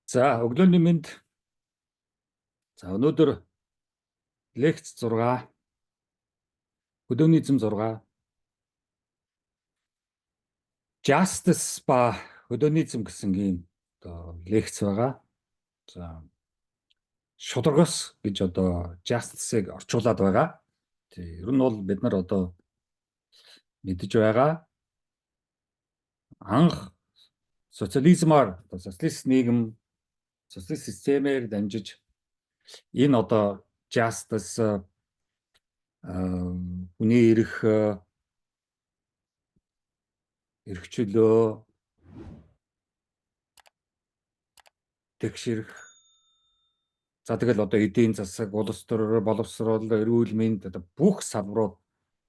За өглөөний мэнд. За өнөөдөр лекц 6 хөдөөний эзэм 6 Justice ба хөдөөний эзэм гэсэн ийм одоо лекц байгаа. За шударгаас гэж одоо Justice-ыг орчуулад байгаа. Тий, ер нь бол бид нар одоо мэдж байгаа. Анх социализмаар одоо социалист нийгэм, социалист системээр дамжиж энэ одоо Justice хүний эрх чөлөө тэгшэрх. За тэгэл одоо эдийн засаг, улс төр, боловсрол, эрүүл мэнд одоо бүх салбарууд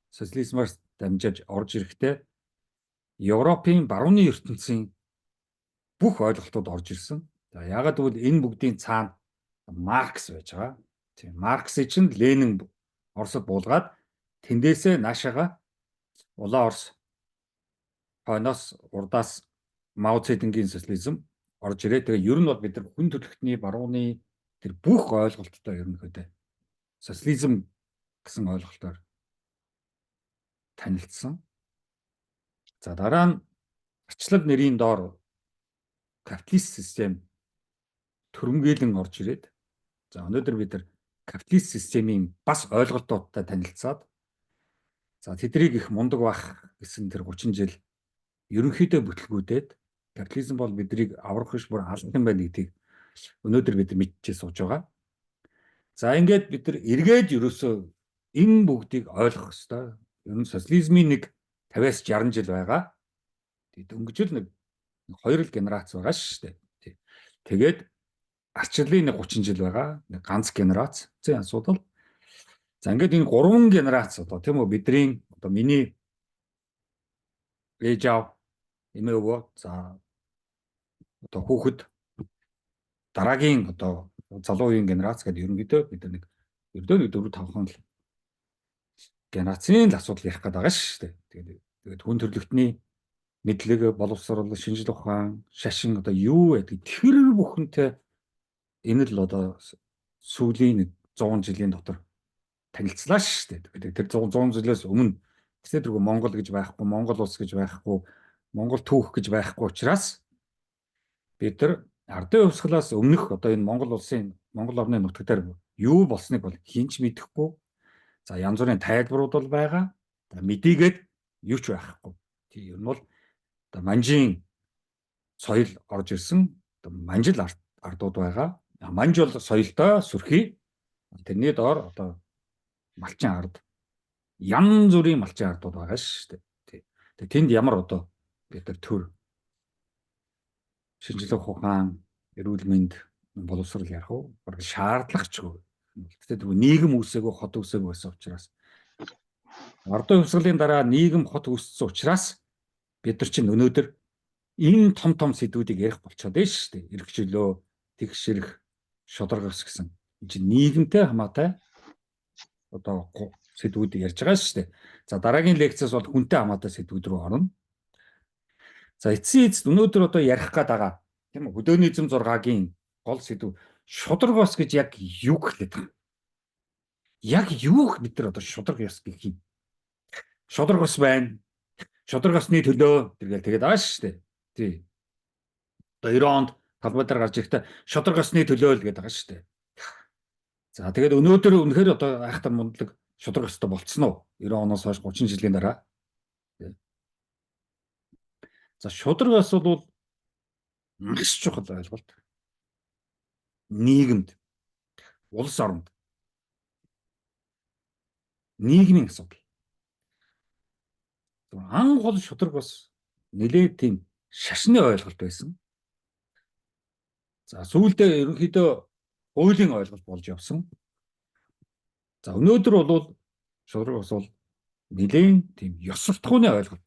социализмаар дамжиж орж ирэхдээ Европын барууны ертөнцийн бүх ойлголтууд орж ирсэн. За яагаад гэвэл энэ бүгдийн цаана Маркс байж байгаа. Тийм Марксыг чинь Ленин Оросд буулгаад тэндээсээ наашаага улаан Орос хойноос урдаас Мао Цзэдунгийн социализм орж ирээ. Тэгээ ер нь бол бид нар хүн төрөлхтний барууны тэр бүх ойлголттой ерөнхийдөө социализм гэсэн ойлголтоор танилцсан. За дараа нь арчлал нэрийн доор капиталист систем төрөмгөөлөн орж ирээд за өнөөдөр бид нар капиталист системийн бас ойлголтуудтай танилцаад за тэднийг их мундаг бах гэсэн тэр 30 жил ерөнхийдөө бүтлгүүдээд капитализм бол биднийг аврах биш бүр алах юм байна гэдгийг өнөөдөр бид мэдчихээ сууж байгаа. За ингээд бид нар эргээд ерөөсөө энэ бүгдийг ойлгох ёстой. Ер нь социализмын нэг 50-аас 60 жил байгаа. Дөнгөжл нэг 2 генерац байгаа шүү дээ. Тэгээд арчлалын нэг 30 жил байгаа. Нэг ганц генерац. Зэн асуудал. За ингээд энэ 3 генерац одоо тийм үү бидний одоо миний ээж аав эмээ өвөө за одоо хүүхэд дараагийн одоо залуу үеийн генерац гэдэг ерөнхийдөө бид нэг ердөө нэг 4-5 генерацийн л асуудал ярих гэдэг байгаа шүү дээ. Тэгээд хүн төрөлхтний мэдлэг, боловсрол, шинжлэх ухаан, шашин одоо юу гэдэг тэр бүхэнтэй энэ л одоо сүүлийн 100 жилийн дотор танилцлаа шүү дээ. Тэр 100 жилээс өмнө тэсэрдэргүй Монгол гэж байхгүй, Монгол улс гэж байхгүй, Монгол түүх гэж байхгүй учраас бид нар ардын хувьсгалаас өмнөх одоо энэ Монгол улсын Монгол орны нутагтаар юу болсныг бол хинч мэдэхгүй. За янз бүрийн тайлбарууд бол байгаа. Мэдээгээд юу ч байхгүй. Тийм ер нь бол одоо манжийн соёл орж ирсэн. Одоо манжил ардууд байгаа. Манж бол соёлтой сүрхий. Тэрний доор одоо малчин ард. Янз бүрийн малчин ардууд байгаа шүү дээ. Тэгээ тэнд ямар одоо бид нар төр шинжлэх ухаан, эрүүл мэнд, боловсрол ярих уу? Бараг шаардлагачгүй. Тэгтээ тэр нийгэм үүсээгүй, хот үүсээгүй байсан учраас ардын хувьсгалын дараа нийгэм хот үүссэн учраас бид нар чинь өнөөдөр энэ том сэдвүүдийг ярих болчиход байна шүү дээ. Эрх чөлөө, тэгшэрх, шударгаас гэсэн. Энэ чинь нийгэмтэй хамаатай одоо сэдвүүд ярьж байгаа шүү дээ. За дараагийн лекцээс бол хүнтэй хамаатай сэдвүүд рүү орно. За эцсийн эцэст өнөөдөр одоо ярих гээд байгаа тийм үү хөдөөний эзэм 6-гийн гол сэдв шударга ёс гэж яг юу гэхлээд байна? Яг юу бид нар одоо шударга ёс гэх юм? Шударга ёс байна. Шударга ёсны төлөө тэгээд байгаа шүү дээ. Тий. Одоо 90 онд талбайдаар гарч ирэхдээ шударга ёсны төлөө л гэдэг байгаа шүү дээ. За тэгээд өнөөдөр үнэхээр одоо айхтар мундлаг шударга ёстой болцсон уу? 90 оноос хойш 30 жилийн дараа. За шударга ёс бол маш чухал ойлголт. Нийгэмд, улс оронд нийгмийн асуудал. Ан гол шударга ёс нэлээд тийм шашны ойлголт байсан. За сүүлдээ ерөнхийдөө хуулийн ойлголт болж явсан. За өнөөдөр бол шударга ёс бол нэлээд тийм ёс суртахууны ойлголт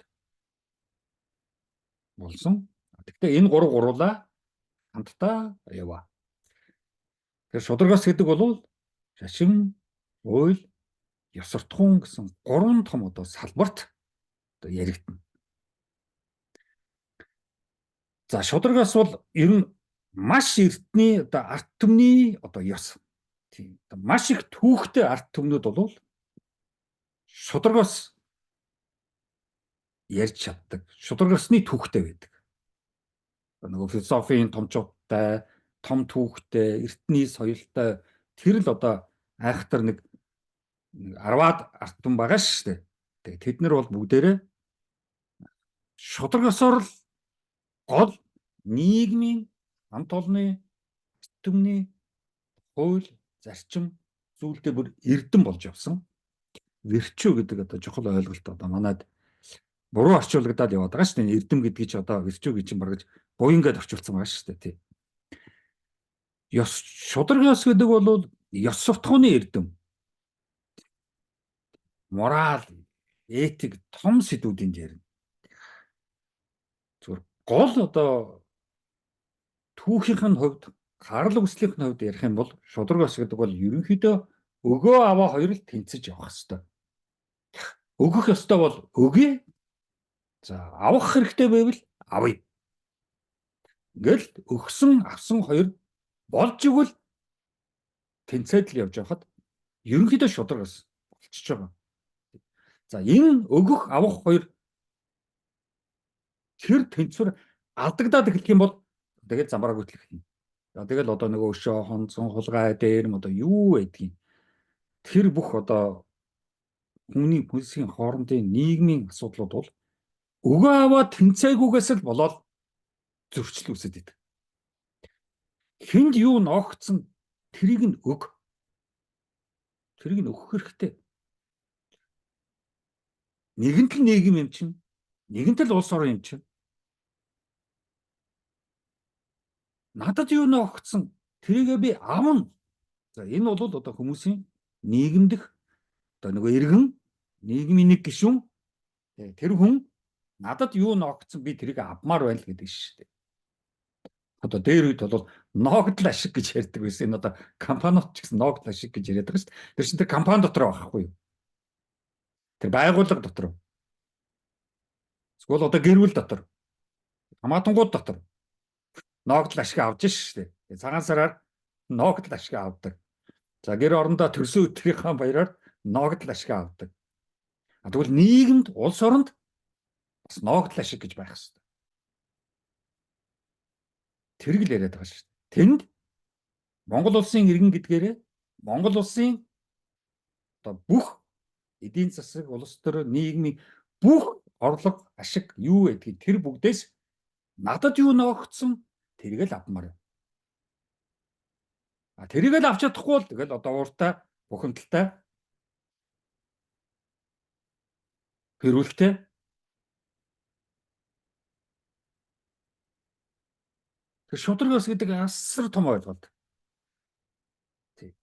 болсон. Гэхдээ энэ гуруулаа хамтдаа яваа. Тэгэхээр шударга ёс гэдэг бол шашин, хууль, ёс суртахуун гэсэн 3 том одоо салбарт одоо яригдана. За шударга ёс бол ер нь маш эртний одоо арт түмний одоо ёс. Тийм. Маш их түүхтэй арт түмнүүд бол шударгаас ярьж чаддаг. Шударгасны түүхтэй байдаг. Нөгөө философийн томчуудтай, том түүхтэй, эртний соёлтой тэр л одоо айхтар нэг 10-аад арт түмэн байгаа шүү дээ. Тэгээ тэд нар бол бүгдээрээ шударгасоор л гол нийгмийн хамт олонны түмний хууль, зарчим зүйлдээ бүр эрдэм болж явсан. Virtue гэдэг одоо чухал ойлголт одоо манайд буруу орчуулагдаад яваад байгаа шүү дээ. Эрдэм гэдгийг ч одоо virtue гэж юм баргаж буянгаад орчуулсан байгаа шүү дээ, тий. Ёс шударгаас гэдэг бол ёс суртахууны эрдэм. Мораль, этик том сэдвүүдийн ярина. Зүгээр гол одоо түүхийнх нь хувьд, гарал үүслийнх нь хувьд ярих юм бол шударгаас гэдэг бол ерөнхийдөө өгөө аваа хоёр л тэнцэж явах хэвээр. Өгөх ёстой бол өгье. За авах хэрэгтэй байвал авъя. Ингээл өгсөн авсан хоёр болж игэл тэнцээд л явж байхад ерөнхийдөө шударгаас болчихж байгаа. За энэ өгөх авах хоёр тэр тэнцвэр алдагдаад эхлэх юм бол тэгээд замбараа гүйтлэх юм. За тэгэл одоо нөгөө өшөө хонцон хулгай дээр одоо юу байдгийг тэр бүх одоо хүмүүсийн хоорондын нийгмийн асуудлууд бол өгөө аваа тэнцээгүйгээс л болоод зөрчил үүсэж идэг. Хүнд юу ногцсон тэрийг нь өг. Тэрийг нь өгөх хэрэгтэй. Нэгэнт л нийгэм юм чинь, нэгэнт л улс орон юм чинь. Надад юу ногцсон тэрийгээ би авна. За энэ бол одоо хүмүүсийн нийгэмдэх одоо нөгөө иргэн нийгмийн нэг гишүүн тэр хүн надад юу ногцсон би тэрийг авмаар байна л гэдэг шүү дээ. Одоо дээр үед бол ногдол ашиг гэж ярьдаг байсан. Энэ одоо компаниуд ч гэсэн ногдол ашиг гэж яриад байгаа шүү дээ. Тэр чинь тэр компани дотор байхгүй юу? Тэр байгууллага дотор. Эсвэл одоо гэр бүл дотор. Хамаатангууд дотор. Ногдол ашиг авч шүү дээ. Цагаан сараар ногдол ашиг авдаг. За гэр орондоо төрсөн өдрийнхөө баяраар ногдол ашиг авдаг. Тэгвэл нийгэмд, улс оронд бас ногдол ашиг гэж байх хэрэгтэй. Тэрг л яриад байгаа шүү дээ. Тэнд Монгол улсын иргэн гэдгээрээ Монгол улсын одоо бүх эдийн засаг, улс төр, нийгмийн бүх орлого, ашиг юу гэдгийг тэр бүгдээс надад юу ногцсон тэрийг л авмаар. Тэрийг л авч чадахгүй бол тэгэл одоо ууртай, бухимдалтай, хэрүүлтэй. Тэр шударгаас гэдэг асар том ойлголт. Тий.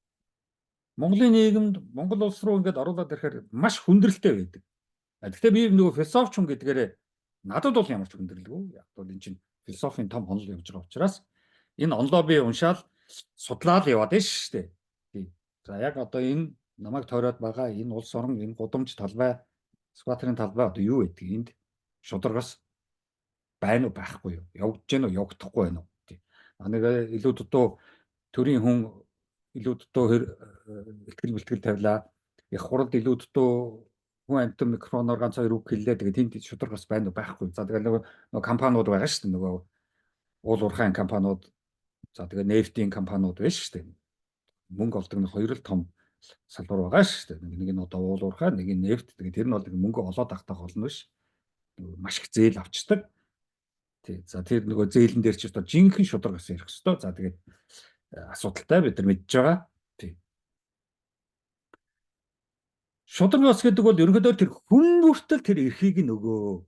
Монголын нийгэмд Монгол улс руу ингээд оруулаад ирэхээр маш хүндрэлтэй байдаг. Гэхдээ би нөгөө философч хүн гэдгээрээ надад бол ямар ч хүндрэлгүй. Яг бол энэ чинь философийн том онол явж байгаа учраас энэ онлоо би уншаал судлаад яваад байна шүү дээ. Тий. За яг одоо энэ намайг тойроод байгаа энэ улс орон, энэ гудамж талбай, скватрын талбай одоо юу гэдэг энд шударгаас байна уу байхгүй юу? Явж гэнэ үү, явагдахгүй байна уу? Нэг илүү дутуу төрийн хүн илүү дутуу ихтгэл бэлтгэл тавилаа. Их хурд илүү дутуу хүн амтан микрофоноор ганц хоёр үг хэллээ. Тэгээд тэнд шударгаас байна уу байхгүй. За тэгээд нөгөө компаниуд байгаа шүү дээ. Нөгөө уул уурхайн компаниуд. За тэгээд нефтийн компаниуд байна шүү дээ. Мөнгө олдог нэг хоёр л том салбар байгаа шүү дээ. Нэг нь одоо уул уурхай, нэг нь нефт. Тэгээд тэр нь бол мөнгө олоод авахтаа болно биш. Маш их зээл авчдаг. За тэр нөгөө зээлэн дээр ч одоо жинхэнэ шударгаас ярих хэвээр. За тэгээд асуудалтай бид нар мэдж байгаа. Тий. Шударгаас гэдэг бол ерөнхийдөө тэр хүн бүртэл тэр эрхийг нь өгөө.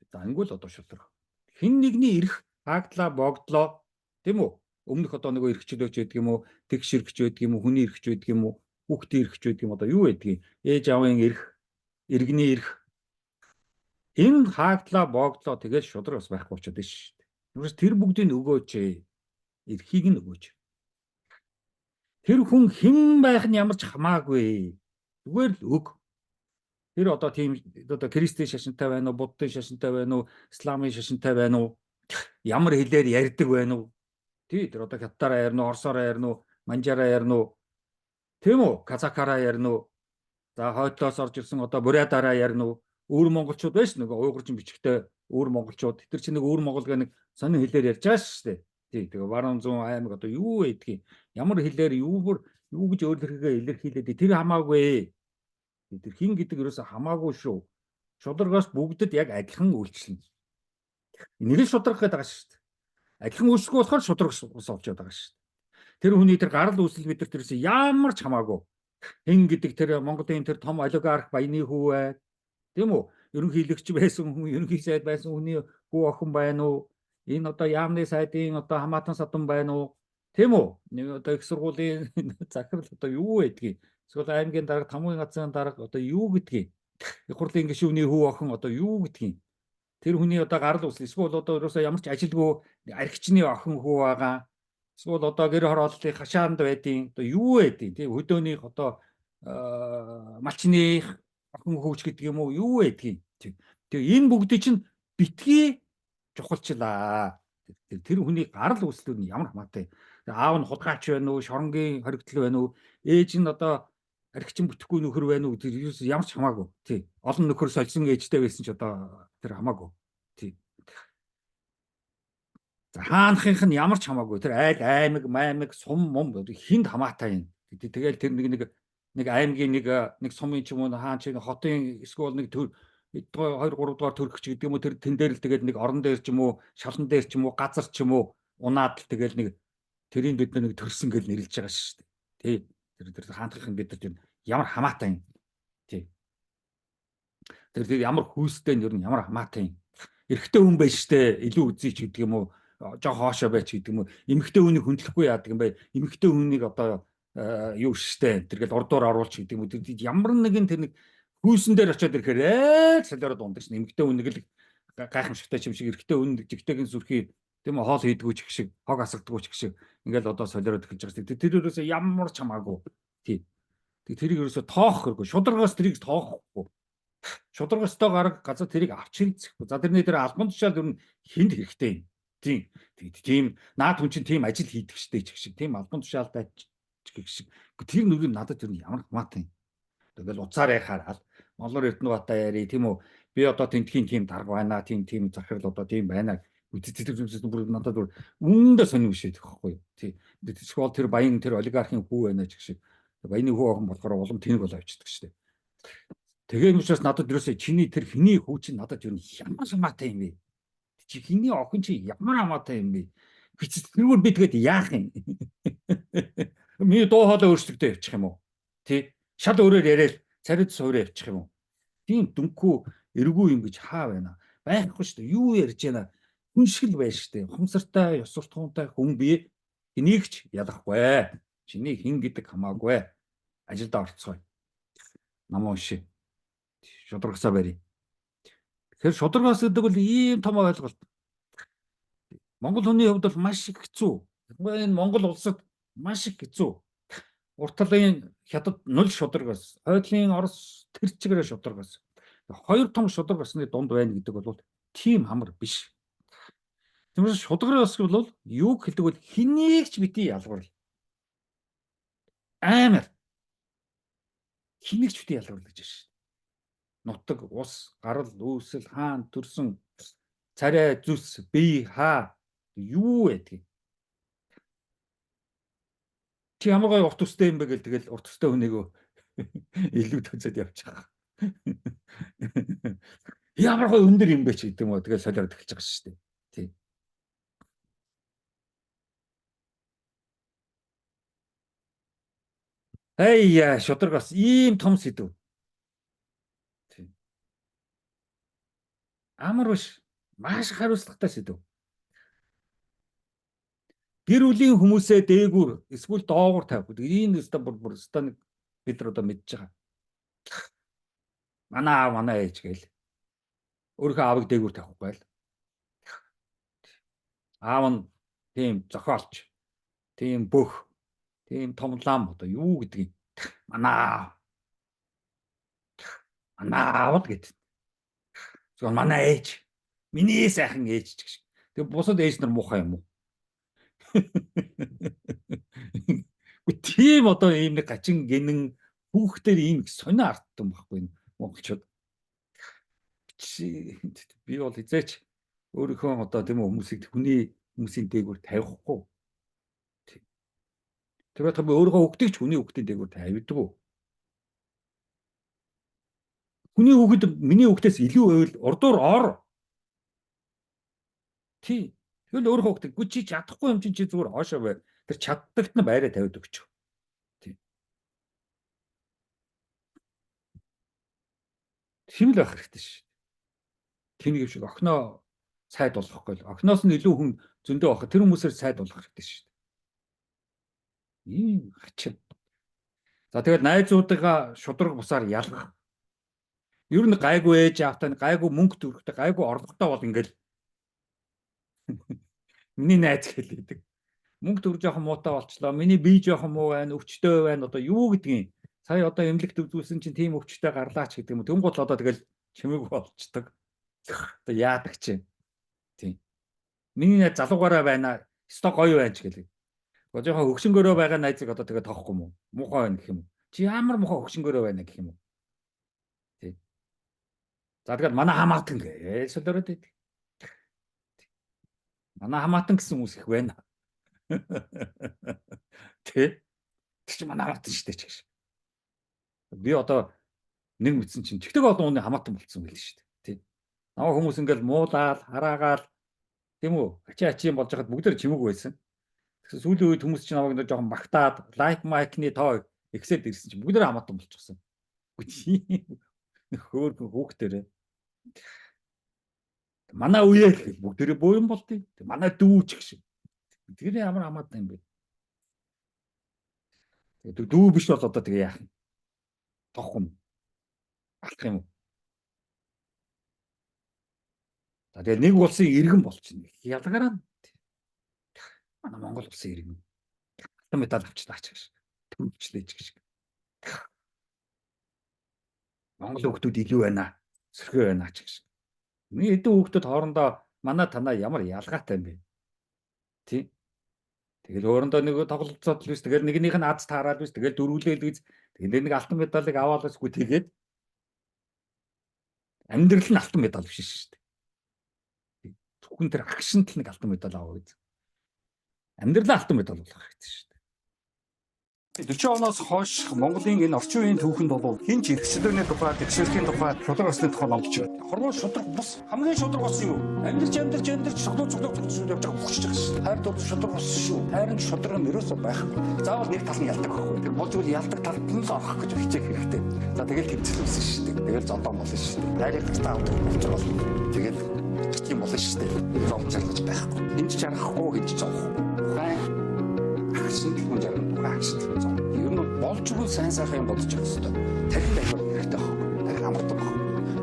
За ингүүл одоо шударга. Хин нэгний эрх хаагдлаа, богдлоо, тийм үү? Өмнөх одоо нөгөө эрхчлөөч гэдэг юм уу, тэгш эрхч байдаг юм уу, хүний эрхч байдаг юм уу, хүүхдийн эрхч байдаг юм одоо юу байдгийг? Ээж аавын эрх, иргэний эрх энэ хаагдлаа, богдлоо тэгээд шударгаас байхгүй болчиход байна шүү дээ. Юус тэр бүгдийг өгөөч, эрхийг нь өгөөч. Тэр хүн хэн байх нь ямар ч хамаагүй. Зүгээр л өг. Тэр одоо тийм одоо Кристийн шашинтай байна уу, Буддын шашинтай байна уу, Исламын шашинтай байна уу? Ямар хэлээр ярьдаг байна уу? Тий, тэр одоо хятадаараа ярина уу, орсоороо ярина уу, манжаараа ярина уу, тийм үү? Казакаараа ярина уу? За хойдлоос орж ирсэн одоо бурятаараа ярина уу? Өвөр монголчууд байж нэг уйгурчин бичгтэй өвөр монголчууд. Тэр чинь нэг өвөр монгол гэх нэг сонин хэлээр ярьж байгаа шүү дээ. Тий, тэгээ баруун зүүн аймаг одоо юу байдгийг, ямар хэлээр юу гэж өөрлөхөгээ илэрхийлээд тэр хамаагүй. Тэр хин гэдэг ерөөсө хамаагүй шүү. Шударгаас бүгдэд яг адилхан үйлчлэнэ. Нэрийг шударгах гэдэг байгаа шүү дээ. Адилхан үйлчлэх болохоор шударгаас олж яваад байгаа шүү дээ. Тэр хүний тэр гарал үүсэл бид нар тэрээс ямар ч хамаагүй. Хин гэдэг тэр Монголын тэр том олигарх баяны хүү бай. Тийм үү? Ерөнхийлөгч байсан хүн, ерөнхий сайд байсан хүний хүү охин байна уу? Энэ одоо яамны сайдын одоо хамаатан садан байна уу? Тийм үү? Нэг одоо их сургуулийн захирал одоо юу байдгийг? Эсвэл аймгийн дарга, тамгын газрын дарга одоо юу гэдгийг? Их хурлын гишүүний хүү охин одоо юу гэдгийг? Тэр хүний одоо гарал үүсэл эсвэл одоо ерөөсөө ямар ч ажилгүй архичны охин хүү байгаа. Эсвэл одоо гэр хорооллын хашаанд байдیں۔ Одоо юу байдیں۔ Тийм хөдөөнийх одоо малчных охин хөвч гэдэг юм уу юу байдгийг. Тэгээ энэ бүгдийг чинь битгий чухалчлаа. Тэр хүний гарал үүслүүд нь ямар хамаатай. Аав нь худгаач байна уу, шоронгийн хоригдл байна уу, ээж нь одоо архичин бүтэхгүй нөхөр байна уу, тэр ямар ч хамаагүй. Тий. Олон нөхөр сольсон ээжтэй байсан ч одоо тэр хамаагүй. Тий. За хаанхынх нь ямар ч хамаагүй. Тэр айл аймаг сум хинд хамаатай юм. Тэгэл тэр нэг аймгийн нэг сумын ч юм уу хаан ч хотын эсвэл нэг төр 2 3 дугаар төрөгч гэдэг юм уу тэр тэн дээр л тэгэл нэг орон дээр ч юм уу шалан дээр ч юм уу газар ч юм уу унаад л тэгэл нэг тэрийг бид нэг төрсөн гэж нэрлэж байгаа шүү дээ. Тий. Тэр хаанхын бид нар ямар хамаатай юм. Тий. Тэр ямар хүйстэй нь ер нь ямар хамаатай юм. Эрэгтэй хүн байж штэ илүү үзье ч гэдэг юм уу жоо хоошоо байж гэдэг юм уу эмэгтэй хүнийг хөндлөхгүй яадаг юм бэ эмэгтэй хүнийг одоо юу штэ тэргээл урдуур оруулж гэдэг юм уу тэр ямар нэгэн тэр нэг хүйсэн дээр очиод ирэхээр солиороод ундаг шин эмэгтэй хүнийг л гайхамшигтай юм шиг эрэгтэй хүн жигтэйгэн сүрхий тийм үү хоол хийдгүү ч гэх шиг хог асагдгүү ч гэх шиг ингээл одоо солиороод эхэлж байгаа шүү дээ тэр ерөөсөө ямар ч хамаагүй тий тэрийг ерөөсөө тоох хэрэггүй шударгаас тэрийг тоохгүй шударгастай гараг газар тэрийг авч хэрэгцэхгүй за тэрний дээр албан тушаал ер нь хүнд хэрэгтэй юм тийм наад хүн чинь тийм ажил хийдэг штэ ч гэх шиг тийм албан тушаалтай гэх шиг тэр нүрийг надад ер нь ямар хамаатай юм тэгэл уцаар яхаар Монголоор Эрдэнэбаатаа яри тийм үү би одоо тентхийн тийм дарга байна тийм захирал одоо тийм байна бүр надад бүр үүндээ сонир биш байдаг байхгүй тий тэгвэл тэр баян тэр олигархийн хүү байна ч гэх шиг баяны хүү охин болохоор улам тэнэг болоо авчдаг штэ тэгээ юм учраас надад ерөөсөө чиний тэр хиний хүү чинь надад ер нь ямар хамаатай юм бэ чи хиний охин чи ямар хамаатай юм бэ тэрүүр би тэгээд яах юм миний дуу хоолой өөрсдөгдөө явчих юм уу тий шал өөрөөр яриад царид суурь явчих юм уу тийм дүнхүү эргүү юм гэж хаа байна байхгүй шүү дээ юу ярьж байна хүн шиг л байна шүү дээ хумсартай ёс суртахуунтай хүн би энийг ч ялахгүй чиний хин гэдэг хамаагүй ажилд орцгоё намаа унши шударгасаа барь тэгэхээр шударгаас гэдэг бол ийм том ойлголт Монгол хүний хувьд бол маш их хэцүү энэ Монгол улсад маш их хэцүү урт талын хятад 0 шударгаас хойдлын Орос тэр чигээрээ шударгаас 2 том шударгасны дунд байна гэдэг бол тийм хамар биш. Тэгмээс шударгаас бол юу хэлдэг бол хэнийг ч бити ялгуурл. Амар. Хэнийг ч бити ялгуурл гэж байна. Нутаг, ус, гарал, үүсэл, хаан, төрсөн, царай, зүс, бие, хаа юу байдгийг чи ямар гоё урт төстэй юм бэ гэл тэгэл урт төстэй хүнийгөө илүү төцөд явчих. Ямар гоё өндөр юм бэ ч гэдэг юм уу тэгэл солиорд эхэлж байгаа шүү дээ. Тий. Аяа шударгаас ийм том сэдв. Тий. Амар биш. Маш хариуцлагатай сэдв. Гэр бүлийн хүмүүсээ дээгүүр эсвэл доогуур тавих. Энэ өстө бүр өстө нэг бид нар одоо мэдж байгаа. Манай ээж гээл. Өөрийнхөө аавыг дээгүүр тавихгүй л. Аав нь тийм зохиолч, тийм бөх, тийм том лам одоо юу гэдгийг манай аав гэдэг. Зөвхөн манай ээж. Миний сайхан ээж ч гэж. Тэг бусад ээж нар муухай юм уу? Тийм одоо ийм нэг гачин гинэн хүүхдээр ийм их сонио артсан байхгүй монголчууд. Би бол хизээч өөрийнхөө одоо тийм хүмүүсийг хүмүүсийн дээгүүр тавихгүй. Тэгээд би өөрийнхөө хүүхдийг ч хүний хүүхдийн дээгүүр тавьдаг уу? Хүний хүүхэд миний хүүхдээс илүү байвал урдуур ор. Тий. Тэгэл өөрийнхөө хүүхдийг гү чи чадахгүй юм чи зүгээр хоошоо бай. Тэр чаддагт нь байраа тавиад өгч. Тий. Тийм л байх хэрэгтэй шүү. Тэнийг шиг охиноо сайд болгохгүй л. Охиноос нь илүү хүн зөндөө байх. Тэр хүмүүсээр сайд болгох хэрэгтэй шүү. Ийм хачин. За тэгээд найзуудыгаа шудраг бусаар ялгах. Ер нь гайгүй ээж аавтай, гайгүй мөнгө төрөхтэй, гайгүй орлоготой бол ингээл миний найз хэлээдэг. Мөнгө төр жоохон муутай болчлоо. Миний бие жоохон муу байна, өвчтөй байна. Одоо юу гэдгийг. Сая одоо эмнэлэгт үзүүлсэн чинь тийм өвчтөй гарлаач гэдэг юм. Тэнгуут л одоо тэгэл чимээг болчдөг. Одоо яадаг чи. Тийм. Миний найз залуугаараа байна. Өстой гоё байна ч гэлээ. Одоо жоохон хөгшөнгөрөө байгаа найзыг одоо тэгээ тоохгүй юм уу? Муухай байна гэх юм уу? Чи ямар муухай хөгшөнгөрөө байна гэх юм уу? Тийм. За тэгээд манай хамаатан гэж солиороод байдаг. Манай хамаатан гэсэн хүмүүс их байна. Тэ? Тэр чи манай хамаатан шүү дээ ч гэж. Би одоо нэг мэдсэн чинь тэгтэг олон хүний хамаатан болцсон байл шүү дээ. Тэ. Намаа хүмүүс ингээл муулаад, хараагаал тийм үү? Ачи юм болж хахад бүгдээр чимэг байсан. Тэгсэн сүүлийн үед хүмүүс чинь намайг жоохон багтаад, лайк майкны тоо ихсээд ирсэн чинь бүгдээр хамаатан болчихсон. Хөөхөн хүүхдэрээ. Манай үеэ бүгдээрээ бууян болтыг. Манай дүү ч гэж. Тэр ямар хамаатай юм бэ? Тэгээд дүү биш бол одоо тэгээ яах юм? Тоохгүй юм. Алах юм уу? За тэгээ нэг улсын иргэн болчихно. Ялгараа. Манай Монгол улсын иргэн. Алтан медаль авчлаач гэж. Төвчлээч гэж. Монгол хүүхдүүд илүү байна. Сөрхөө байна ч гэж. Миний эдэн хүүхдүүд хоорондоо манай танаа ямар ялгаатай юм бэ? Тий. Тэгэл хоорондоо нэг тоглолцоод л биш. Тэгэл нэгнийх нь аз таараад биш. Тэгэл дөрвөлээл гэж. Тэгэл нэг алтан медалыг аваалаасгүй тэгээд амьдрал нь алтан медаль биш шүү дээ. Зөвхөн тэр агшинт л нэг алтан медаль аваа гэж. Амьдрал алтан медаль болох хэрэгтэй шүү дээ. 40 оноос хойш Монголын энэ орчин үеийн түүхэнд бол хинч эрхчлөөний тухай, тэгшэрхийн тухай, шудраг усны тухай номлож байна. Хорвоо шудраг бус хамгийн шудраг ус юу? Амьдарч цоглоо явж байгаа хүчж байгаа шүү. Хайр бол шудраг ус шүү. Хайрын шудраг нь ерөөсөө байхгүй. Заавал нэг тал нь ялдаг байхгүй. Тэр болж үл ялдаг талд нь л орох гэж хичээх хэрэгтэй. За тэгэл тэмцэлсэн шүү дээ. Тэгэл зодон болно шүү дээ. Хайрыг гартаа авдаг учраас тэгэл тийм болно шүү дээ. Зовж байхгүй. Энд чарахгүй гэж зовхгүй. Агшин хүн jarang агшин зов. Ер нь болж үгүй сайн сайхан юм бодож явах хэрэгтэй. Тарих амар хэрэгтэй баг. Тарих амардаг баг.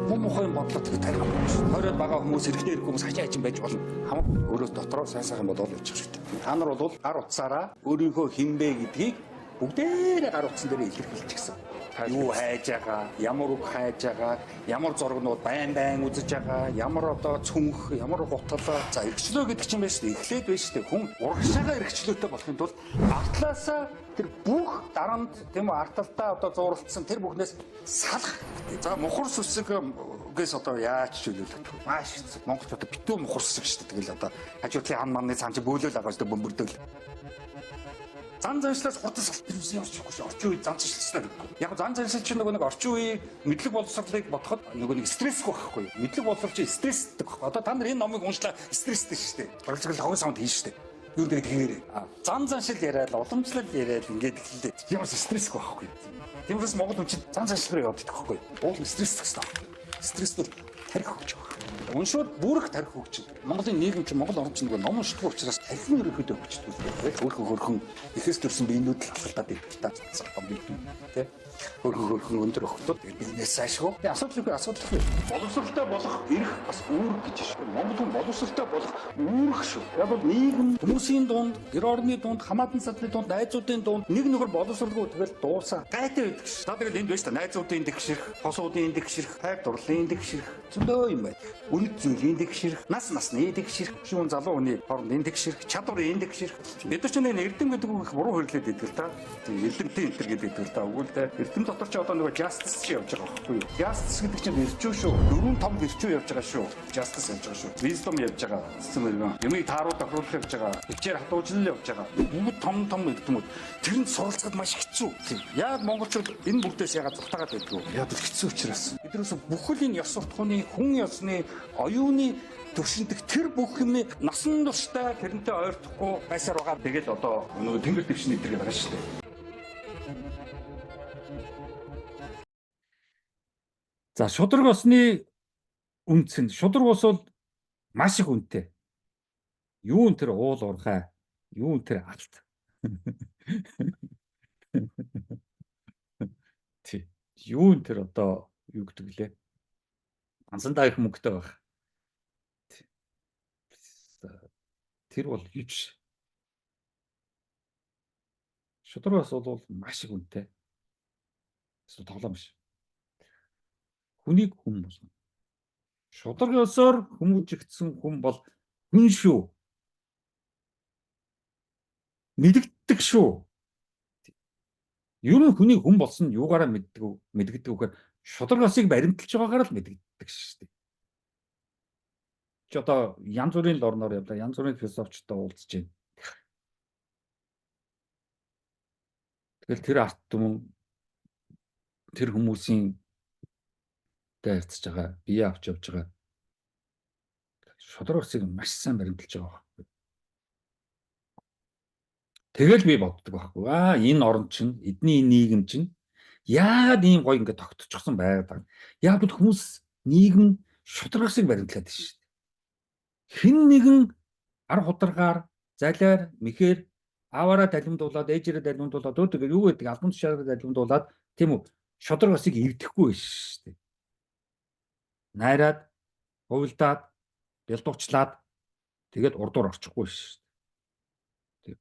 Муухай юм бодлоо тэр тарих амардаг. Хороод байгаа хүмүүс эргэж ирэх хүмүүс хачаа хачин байж болно. Хам өөрөө дотроо сайн сайхан бодоод явчих хэрэгтэй. Та нар бол гар утсаараа өөрийнхөө хинбэ гэдгийг бүгдээрээ гар утсан дээр илэрхийлчихсэн. Юу хайж байгаа, ямар үг хайж байгаа, ямар зургнууд байн үзэж байгаа, ямар одоо цүнх, ямар гутал. За эргчлөө гэдэг чинь байж тээ. Эхлээд байж тээ. Хүн урагшаага эргчлөөтэй болохын тулд артлаасаа тэр бүх дарамт тийм үү арталтаа одоо зууралцсан тэр бүхнээс салах. За мухар сүсгээс одоо яаж чөлөөлөх вэ? Маш хэцүү. Монголчууд битүү мухар сүсэг шүү дээ. Тэгэл одоо хажуудлын хан манны цаан чи бөөлөл байгаа шүү дээ бөмбөрдөг. Зан заншлаас хутас ирсэн явчихгүй шүү. Орчин үед зан заншлаа гэхгүй. Яг зан заншил чинь нэг орчин үеийн мэдлэг боловсролыг бодоход нэг стрессгүй байхгүй. Мэдлэг боловсрол чинь стресстэй байхгүй. Одоо та нар энэ номыг уншлаа стресстэй шүү дээ. Барилгал хогон саунд хийн шүү дээ. Юу гэдэг тэгээрээ. Зан заншил яриад, уламжлал яриад ингээд хэлээ. Ямар стрессгүй байхгүй. Тиймээс Монгол хүн чинь зан заншил руу явдаг байхгүй. Уул стресс гэсэн. Стресс бол тарих өгч байгаа. Уншууд бүрэх тарих өгч. Монголын нийгэм чинь Монгол орн чинь нэг ном уншдаг учраас тархины өрөхөд өгчдөг. Хөрхөн ихэс төрсэн биенүүд л халтаад байдаг. Тэ? Хөрхөн өндөр өгтөд бизнес сайшгүй. Тэгээ асуудал боловсролтой болох эрх бас үүрэг гэж шүү. Монгол хүн боловсролтой болох үүрэг шүү. Яг бол нийгэм хүмүүсийн дунд, гэр орны дунд, хамаатан садны дунд, найзуудын дунд нэг нөхөр боловсролгүй тэгэл дуусаа гайтай байдаг шүү. За тэгэл энд байж та найзуудын дэгшэрх, хосуудын дэгшэрх, хайр дурлалын дэгшэрх зөндөө юм байна. Үнэт зүйл индексширх, нас насны индексширх, шүүн залуу хүний хооронд индексширх, чадвар индексширх. Бид нар ч нэг эрдэм гэдэг үг буруу хэрлээд идэг л да. Тийм эрдэмтэн энэ гэдэг идэг л да. Үгүй л дээ. Эрдэм дотор ч одоо нэг justice чи явж байгаа байхгүй юу? Justice гэдэг чинь ирчүү шүү. 4-5 ирчүү явж байгаа шүү. Justice явж байгаа шүү. Wisdom явж байгаа. Цэцэн мөргөн. Юмыг тааруулах тохируулах явж байгаа. Хичээр хатуужлал явж байгаа. Бүгд том эрдэмүүд. Тэрэнд суралцахад маш хэцүү. Яг монголчууд энэ бүгдээс ягаад зутаагаад байдгүй. Яг хэцүү учраас. Биднээс бүхэл энэ ёс суртахууны хүн ёсны оюуны төвшинтөх тэр бүх юм насан туршдаа тэрнтэй ойртохгүй байсаар байгаа. Тэгэл одоо нөгөө тэнгэр дэвшний гэдэг байгаа шүү дээ. За шудраг осны үнцэн. Шудраг ус бол маш их үнэтэй. Юу энэ тэр уул уурхай, юу энэ тэр алт. Тий. Юу энэ тэр одоо юу гэдэг лээ? Ансандаа их мөнгөтэй байх. Тэр бол юуч. Шудраг ус бол маш их үнэтэй. Эсвэл тоглоом биш. Хүнийг хүн болно. Шудраг усоор хүмүүжигдсэн хүн бол хүн шүү. Мэдэгддэг шүү. Ер нь хүний хүн болсон юугаараа мэддэг үгээр шудраг усыг баримталж байгаагаар л мэдэгддэг шүү дээ. Чи одоо янз бүрийн лорноор явлаа, янз бүрийн философчтой уулзж байна. Тэгэл тэр арт түмэн тэр хүмүүсийн дайрцж байгаа, бие авч явж байгаа шудраг усыг маш сайн баримталж байгаа байхгүй. Тэгэл би боддог байхгүй. Энэ орн чинь, эдний нийгэм чинь яагаад ийм гоё ингээд тогтчихсон байгаад байгаа. Яг л хүмүүс нийгэм шудраг усыг баримтлаад байна шүү дээ. Хэн нэгэн ар хударгаар, залиар, мэхээр аваараа далимдуулаад, ээжээрээ далимдуулаад, өөдөө юу гэдэг албан тушаараа далимдуулаад тийм үү шудраг усыг эвдэхгүй байна шүү дээ. Найраад, хувилдаад, бэлдуучлаад тэгээд урдуур орчихгүй шүү дээ.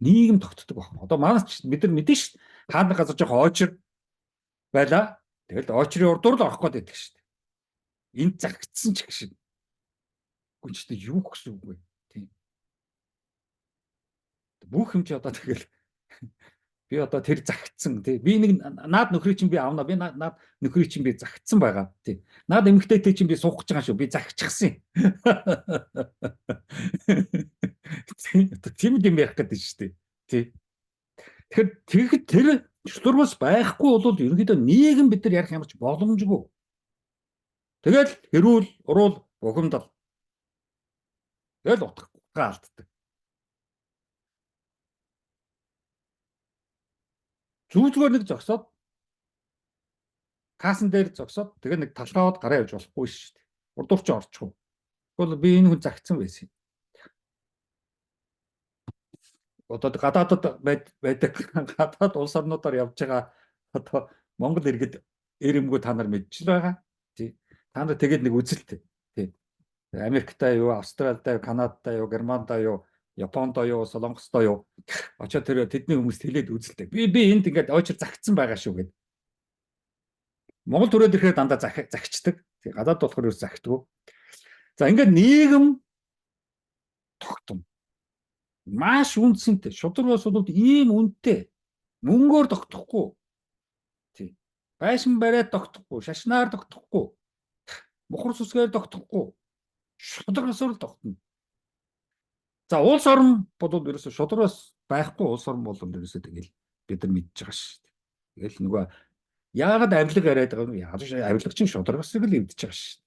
Нийгэм тогтдог байна. Одоо манай бид нар мэдэн шүү дээ. Хаана газар жоохон очир байла. Тэгэл очрын урдуур л орох гээд байдаг шүү дээ. Энд загтсан ч гэх шиг. Гүнчтэй юу гэсэн үг вэ? Тийм. Бүх юм чи одоо тэгэл би одоо тэр загтсан тий. Би нэг наад нөхрийг чинь би авна. Би наад нөхрийг чинь би загтсан байгаа. Тий. Наад эмэгтэйтэй чинь би суух гэж байгаа шүү. Би загчихсан. Тийм юм ярих гэдэг шүү дээ. Тий. Тэгэхээр тэр шудраг ус байхгүй бол ерөнхийдөө нийгэм бид нар ярих ямар ч боломжгүй. Тэгэл хэрүүл, уруул, бухимдал. Тэгэл утга алддаг. Зүгээр нэг зогсоод кассан дээр зогсоод тэгээ нэг талхаад гараа явж болохгүй шүү дээ. Урдуур ч орчихгүй. Тэгвэл би энэ хүн загтсан байсан. Одоо гадаадд байдаг гадаад улс орнуудаар явж байгаа одоо Монгол иргэд эрэмгүү та нар мэдчихл байгаа. Тий. Та нар тэгээд нэг үзэлтэй. Тий. Америктай юу, Австралитай юу, Канадтай юу, Германтай юу, Япондоо юу, Солонгостой юу очоод тэр тэдний хүмүүс хэлээд үзэлтэй. Би энд ингээд очир загтсан байгаа шүү гэд. Монгол төрөөд ирэхээр дандаа загчдаг. Гадаад болохоор юу загтгүй. За ингээд нийгэм тогтно. Маш үнцэнтэй. Шудраг ус бол ийм үнэтэй. Мөнгөөр тогтохгүй. Тий. Байшин бариад тогтохгүй, шашнаар тогтохгүй. Мухар сүсгээр тогтохгүй. Шудраг усаар тогтно. За улс орн бол ерөөсө шудраг ус байхгүй улс орн бол ерөөсө тэгэл бид нар мэдж байгаа шүү дээ. Тэгэл нөгөө яагаад авилга яриад байгаа юм? Яагаад авилга чинь шудраг усыг л эвдэж байгаа шүү дээ.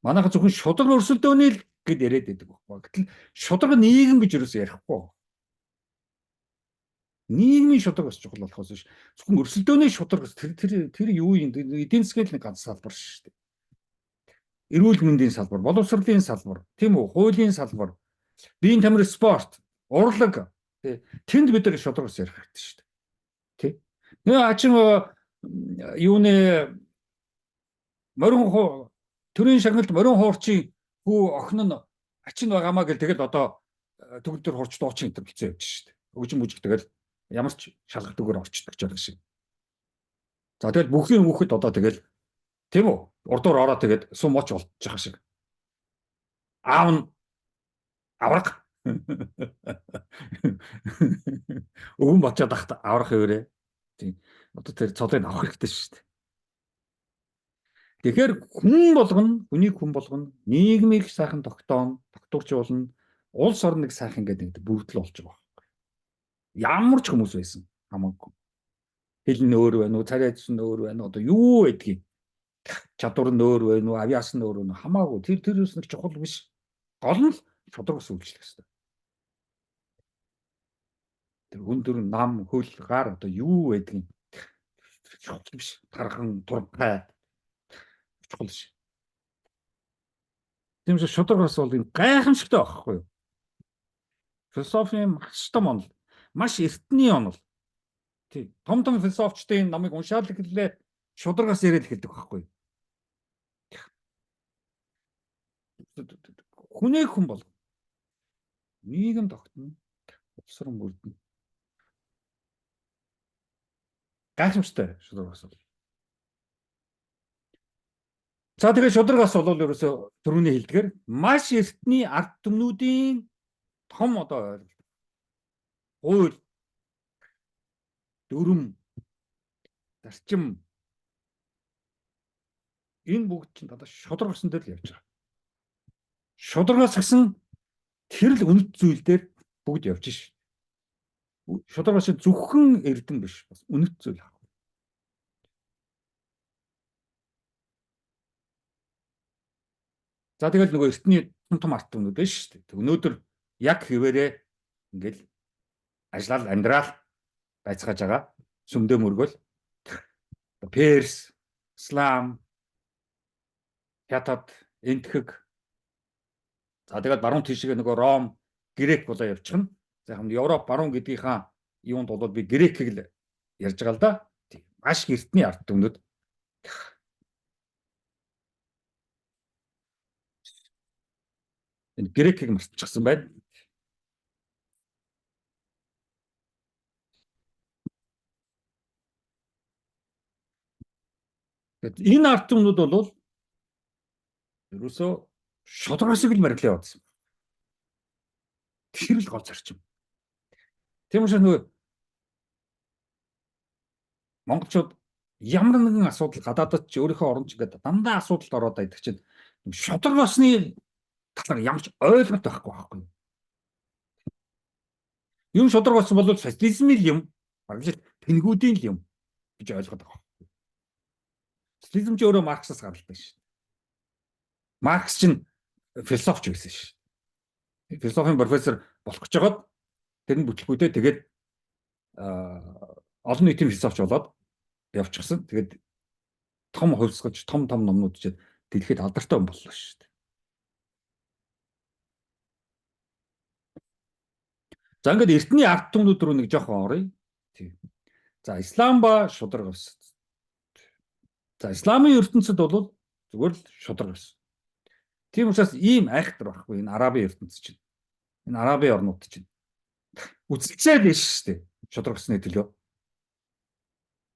Манайха зөвхөн шудраг өрсөлдөөний л гэд яриад байдаг байхгүй. Гэтэл шудраг нийгэм гэж ерөөсө ярихгүй. Нийгмийн шудраг ус чухал болохоос биш. Зөвхөн өрсөлдөөний шудраг ус тэр юу юм? Эдийн засгийн нэг ганц салбар шүү дээ. Эрүүл мэндийн салбар, боловсролын салбар, тийм үү, хуулийн салбар, биеийн тамирын спорт, урлаг, тэнд бид нар шудраг ус ярих хэрэгтэй шүү дээ. Тий. Нөө ачин юуны морин төрийн шагналд морин хуурчийн хүү охин нь ачин байгаамаа гэл тэгэл одоо төгөл төр хурч дуучин энэ хэцүү явж шүү дээ. Өгжин мүжиг тэгэл ямар ч шалгалт өгөр орчдөг ч байгаа шиг. За тэгэл бүхний хүүхэд одоо тэгэл Тийм үү? Урдуур ороо тэгээд сум моч болчих шиг. Аав нь авраг. Өвөн бочоод ахт аврах хэвээрээ. Тийм. Одоо тэр цолыг авах хэрэгтэй шүү дээ. Тэгэхээр хүн болгоно нийгмийг сайхан тогтворчуулна, улс орныг сайхан гэдэг бүрдэл болж байгаа. Ямар ч хүмүүс байсан хамаагүй. Хэл нь өөр байна уу, царайч нь өөр байна уу, одоо юу гэдгийг чадвар нь өөр байна уу, авиас нь өөр байна уу хамаагүй. Тэр юус нэг чухал биш. Гол нь шудраг ус үйлчлэх хэрэгтэй. Тэр өндөр нам, хөл, гар одоо юу гэдгийг чухал биш. Тархан, тургай чухал биш. Тийм ч шудраг ус бол энэ гайхамшигтай байхгүй юу? Философийн маш том онол, маш эртний онол. Тийм. Том философчдын намыг уншаал гэхлээр шударгаас яриад эхэлдэг байхгүй юу? Хүнийг хүн бол нийгэм тогтно, улсран бүрдэнэ. Гайхамшигтай шударга бас бол. За тэгээд шударга бас бол ерөөсө түрүүний хэлдгээр маш эртний ард түмнүүдийн том одоо ойлголт. Хууль, дүрм, зарчим энэ бүгд чинь одоо шударгасан дээр л явж байгаа. Шударгаас гисэн тэр л үнэт зүйл дээр бүгд явж ш. Шударгаас зөвхөн эрдэм биш, бас үнэт зүйл аа. За тэгэл нөгөө эртний том арт түмнүүд байна шүү дээ. Өнөөдөр яг хэвээрээ ингээл ажиллаад амьдрал байцгааж байгаа. Сүмдээ мөргөл Перс, Ислам, Хятад, Энтхэг. За тэгээд баруун тийшээ нөгөө Ром, Грек болоо явчихна. За хамт Европ баруун гэдгийнхаа юунд бол би Грекийг л ярьж байгаа л да. Маш эртний арт түмнүүд. Энэ Грекийг мартчихсан байна. Тэгээд энэ арт түмнүүд бол ерөөсөө шударгасыг л барилаа явуулсан. Тэр л гол зарчим. Тийм учраас нөгөө монголчууд ямар нэгэн асуудал гадаадд ч өөрийнхөө орнд ч гэдэг дандаа асуудалд ороод байдаг чинь шударгасны талаар ямар ч ойлголт байхгүй. Юм шударгаас бол социализмын юм, бараг л тэнгүүдийн юм гэж ойлгоод байгаа. Социализм ч өөрөө Марксаас гаралтай шүү. Маркс чинь философч байсан шүү. Философийн профессор болох гэж байгаад тэр нь бүтлгүүдээ тэгээд олон нийтийн философч болоод явчихсан. Тэгээд том хувьсгалж том номнууд чид дэлхийд алдартай хүн боллоо шүү дээ. За ингээд эртний арт түмнүүд рүү нэг жоохон оръё. Тийм. За ислам ба шударга ус. За исламын ертөнцид бол зүгээр л шударга ус. Тийм учраас ийм айхтар байхгүй энэ арабын ертөнцид чинь. Энэ арабын орнууд чинь үзэлцээ биш шүү дээ. Шударга усны төлөө.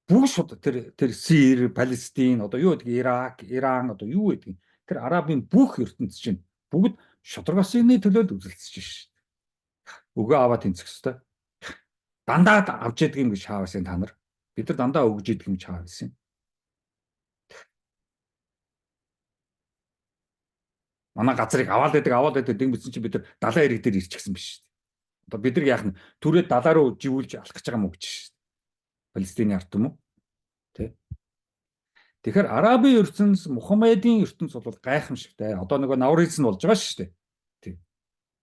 Бүх тэр Сир, Палестин, одоо юу гэдэг Ирак, Иран одоо юу гэдэг тэр арабын бүх ертөнц чинь бүгд шударга усны төлөө үзэлцэж шүү. Өгөө аваад тэнцэх хэвээр. Дандаа авч яадаг юм гэж хаавсан та нар. Бид нар дандаа өгж яадаг юм хаавсан. Манай газрыг аваад байдаг дэг мэдсэн чинь бид нар далайн ирэг дээр ирчихсэн биш шүү. Одоо бид нар яах нь түрээд далаа руу живүүлж алах гэж байгаа юм уу гэж шүү. Палестины ард юм уу? Тэ. Тэгэхээр арабын ертөнц, Мухаммедийн ертөнц бол гайхамшигтай. Одоо нөгөө наврыз нь болж байгаа шүү дээ. Тийм.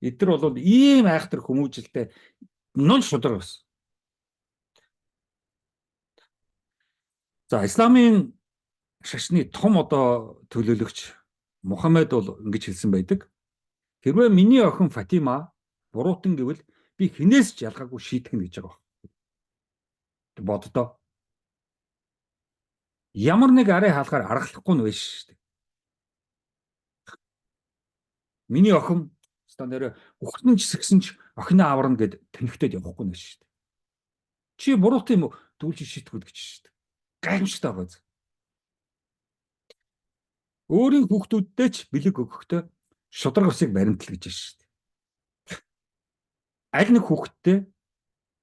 Эдгээр бол ийм айхтар хүмүүжлтэй нон шударга ус. За исламын шашны том одоо төлөөлөгч Мухаммед бол ингэж хэлсэн байдаг. Хэрвээ миний охин Фатима буруутан гэвэл би хинээс ч ялгаагүй шийтгэнэ гэж байгаа. Боддоо. Ямар нэг арай хаалгаар аргалахгүй нь байж шүү дээ. Миний охин стандараа ухтан жисгсэн ч охиноо аварна гэд тэнхтээд явахгүй нь шүү дээ. Чи буруут юм уу? Түлж шийтгүүл гэж шүү дээ. Гайхамшигтай байгаа. Өөрийн хүүхдүүдтэй ч бэлэг өгөхдөө шудраг усыг баримтал гэж байна шүү дээ. Аль нэг хүүхдтэй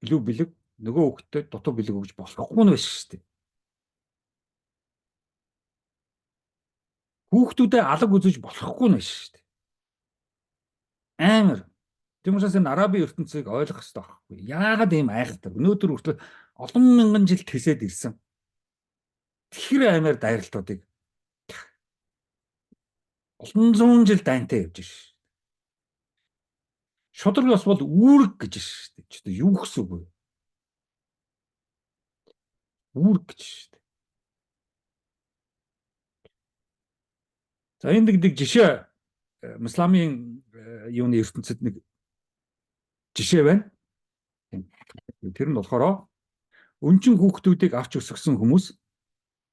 илүү бэлэг, нөгөө хүүхдтэй дутуу бэлэг өгж болохгүй нь биш шүү дээ. Хүүхдүүдэд алга үзэж болохгүй нь биш шүү дээ. Амар. Тийм учраас энэ арабын ертөнцийг ойлгох хэрэгтэй байхгүй. Яагаад ийм айхавтай? Өнөөдөр хүртэл олон мянган жил тэсэд ирсэн. Тэр амар дайралтуудыг олон зуун жил дайнтай явж ш. Шудраг бас бол үүрэг гэж ш. Чи юу гэсэн үг вэ? Үүрэг гэж ш. За энэ нэг жишээ Исламын юуны ертөнцид нэг жишээ байна. Тэр нь болохоор өнчин хүүхдүүдийг авч өсгсөн хүмүүс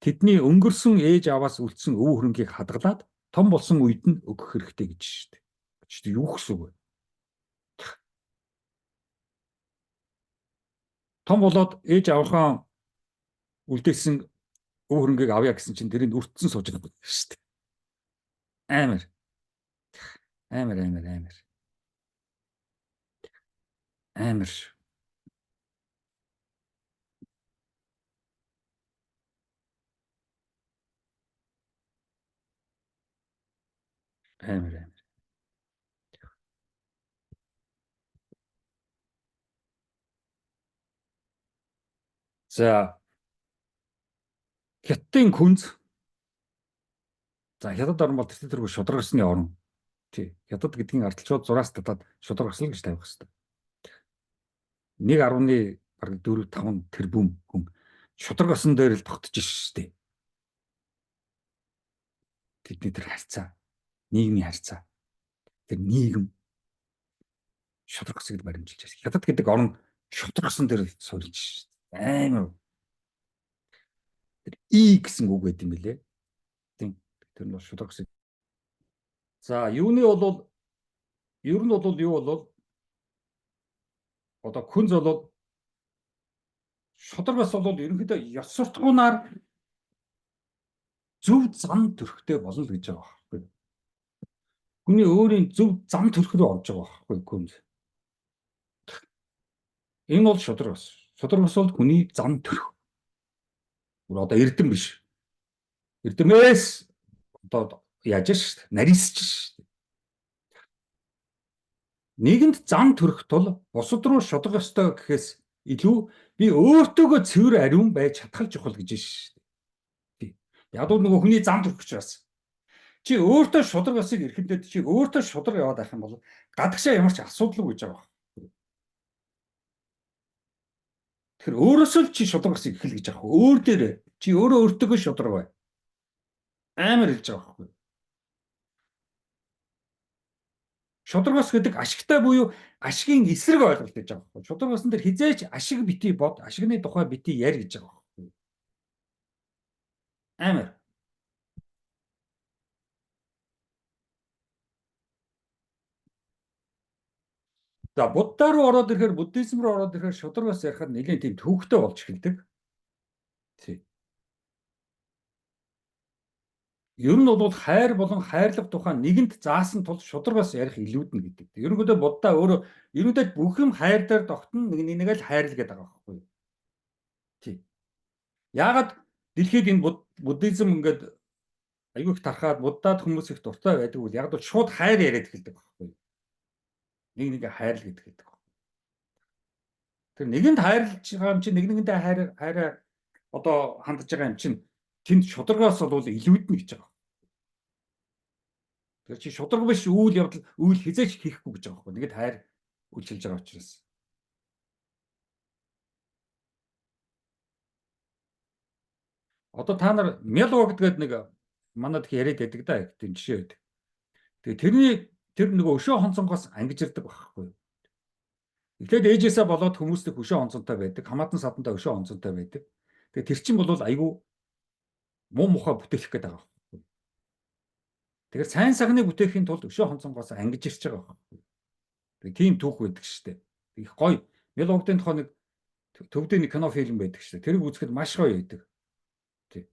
тэдний өнгөрсөн ээж аваас үлдсэн өв хөрөнгийг хадгалаад том болсон үед нь өгөх хэрэгтэй гэж шүү дээ. Чи юу гэсэн үг вэ? Том болоод ээж авахаа үлдээсэн өв хөрөнгийг авъя гэсэн чинь тэрийг өртсөн сууж байгаа шүү дээ. Амар. Амар. Амар. За Хятадын күнз. За Хятад орн бол тэргүй шударгасны орн. Тий. Хятад гэдгийн ардчууд зураас татаад шударгасл гэж тавих хэрэгтэй. 1.4-5 тэрбум хүн шударгасан дээр л тогтож шээ. Тэдний тэр харьцаа, нийгмийн харьцаа. Тэр нийгэм шударгасыг баримжилж байна. Хятад гэдэг орн шударгасан дээр суурилж шээ. Амар. Тэр гэсэн үг байт юм билэ. Тийм. Тэр нь шударгасыг. За ер нь бол одоо күнз бол шударгас бол ерөнхийдөө ёс суртахуунаар зөв зам төрхтэй болно гэж байгаа байхгүй. Хүний өөрийн зөв зам төрх рүү орж байгаа байхгүй күнз. Энэ бол шударгас. Шударгас бол хүний зам төрх. Одоо эрдэм биш. Эрдэмээс одоо яаж ш? Нарийсч ш. Нэгэнд зам төрөх тул бусад руу шударга ёстой гэхээс илүү би өөртөөгөө цэвэр ариун байж чадхал чухал гэж ш. Ядуу нөгөө хүний зам төрөх учраас чи өөртөө шударгасыг эрхэндээ чи өөртөө шударга яваад байх юм бол гадагшаа ямар ч асуудалгүй гэж байгаа. Тэгэхээр өөрөөсөө чи шударгасыг эхэл гэж байгаа. Өөр дээр чи өөрөө өөртөөгөө шударга бай. Амар хэлж байгаа байхгүй. Шударгас гэдэг ашигтай буюу ашигын эсрэг ойлголт гэж байгаа байхгүй. Шударгасан дээр хизээч ашиг битий бод, ашигны тухай битий ярь гэж байгаа байхгүй. Амар. За будда руу ороод ирэхээр буддизм руу ороод ирэхээр шударгас ярихад нэлийн тийм төвхтэй болж эхэлдэг. Тий. Ер нь бол хайр болон хайрлах тухай нэгэнд заасан тул шударгас ярих илүүднэ гэдэг. Ерөнхийдөө будда өөрөө ерөнхийдөө бүх юм хайр дээр тогтно нэг л хайр л гэдэг байгаа байхгүй. Тий. Яагаад дэлхийд энэ буддизм ингээд айгүй их тархаад буддад хүмүүс их дуртай байдаг бол яг л шууд хайр яриад эхэлдэг байхгүй. Нэг хайр л гэдэг. Тэр нэгэнд хайрлаж байгаа юм чинь нэгэндээ хайраа одоо хандж байгаа юм чинь тэнд шударгаас бол илүүднэ гэж байгаа. Тэр чи шударга биш үйл явдал үйл хизээч хийхгүй гэж байгаа байхгүй. Нэгэд хайр үйлчилж байгаа учраас. Одоо та нар Мело гэдэг нэг манад их яриад байдаг да тийм жишээ байдаг. Тэгээ тэр нөгөө өшөө хонцонгоос ангиж ирдэг байхгүй. Эхлээд ээжээсээ болоод хүмүүстэй өшөө хонцонтой байдаг. Хамаатан садантай өшөө хонцонтой байдаг. Тэгээ тэр чинь бол айгүй муу мухаа бүтээх гээд байгаа байхгүй. Тэгэхээр сайн сагныг бүтээхийн тулд өшөө хонцонгоос ангиж ирж байгаа байхгүй. Тэгээ тийм түүх байдаг шүү дээ. Их гоё. Мелогдын тухай нэг төвдөө нэг кино фильм байдаг шүү дээ. Тэрийг үзэхэд маш гоё байдаг. Тий.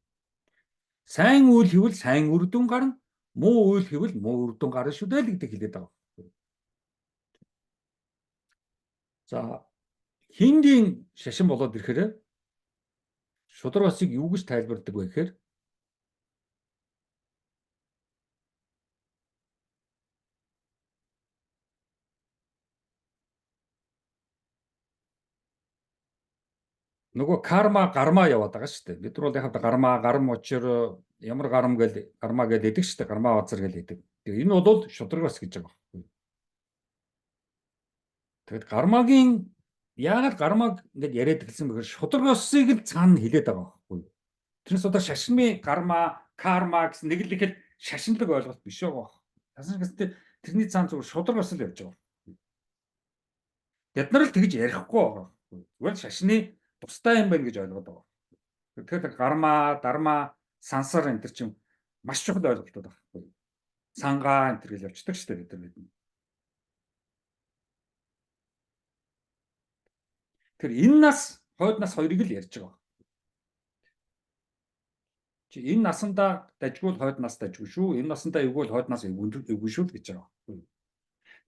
Сайн үйл хийвэл сайн үр дүн гарна, муу үйл хийвэл муу үр дүн гарна шүү дээ л гэдэг хэлээд байгаа. За хиндийн шашин болоод ирэхээр шудраг усыг юу гэж тайлбардаг вэ гэхээр нөгөө карма гарма яваад байгаа шүү дээ. Бид нар бол яг гарма, гарам учир, ямар гарам гэл гарма гэдэг шүү дээ. Гарма базар гэл гэдэг. Тэгээ энэ бол шудраг бас гэж байгаа. Тэгэд гармагийн яагаад гармаг ингэж яриад эхэлсэн бэхээр шудраг усыг л цаана хилээд байгаа байхгүй. Тэрнээс одоо шашны гарма, карма гэсэн нэг л ихэд шашинлаг ойлголт биш байгаа. Тасан гэстэй тэрний цаана зүгээр шудраг ус л явж байгаа. Бид нар л тэгж ярихгүй байгаа. Зүгээр шашны тустай юм байна гэж ойлгоод байгаа. Тэгэхээр гарма, дарма, сансар энэ төр чинь маш чухал ойлголтууд байна. Сангаа энэ төр гэж явцдаг шүү дээ бид нар. Тэгэхээр энэ нас, хойд нас хоёрыг л ярьж байгаа. Чи энэ насандаа дажгүй хойд нас дажгүй шүү. Энэ насандаа эвгүй хойд нас эвгүй шүү л гэж байгаа.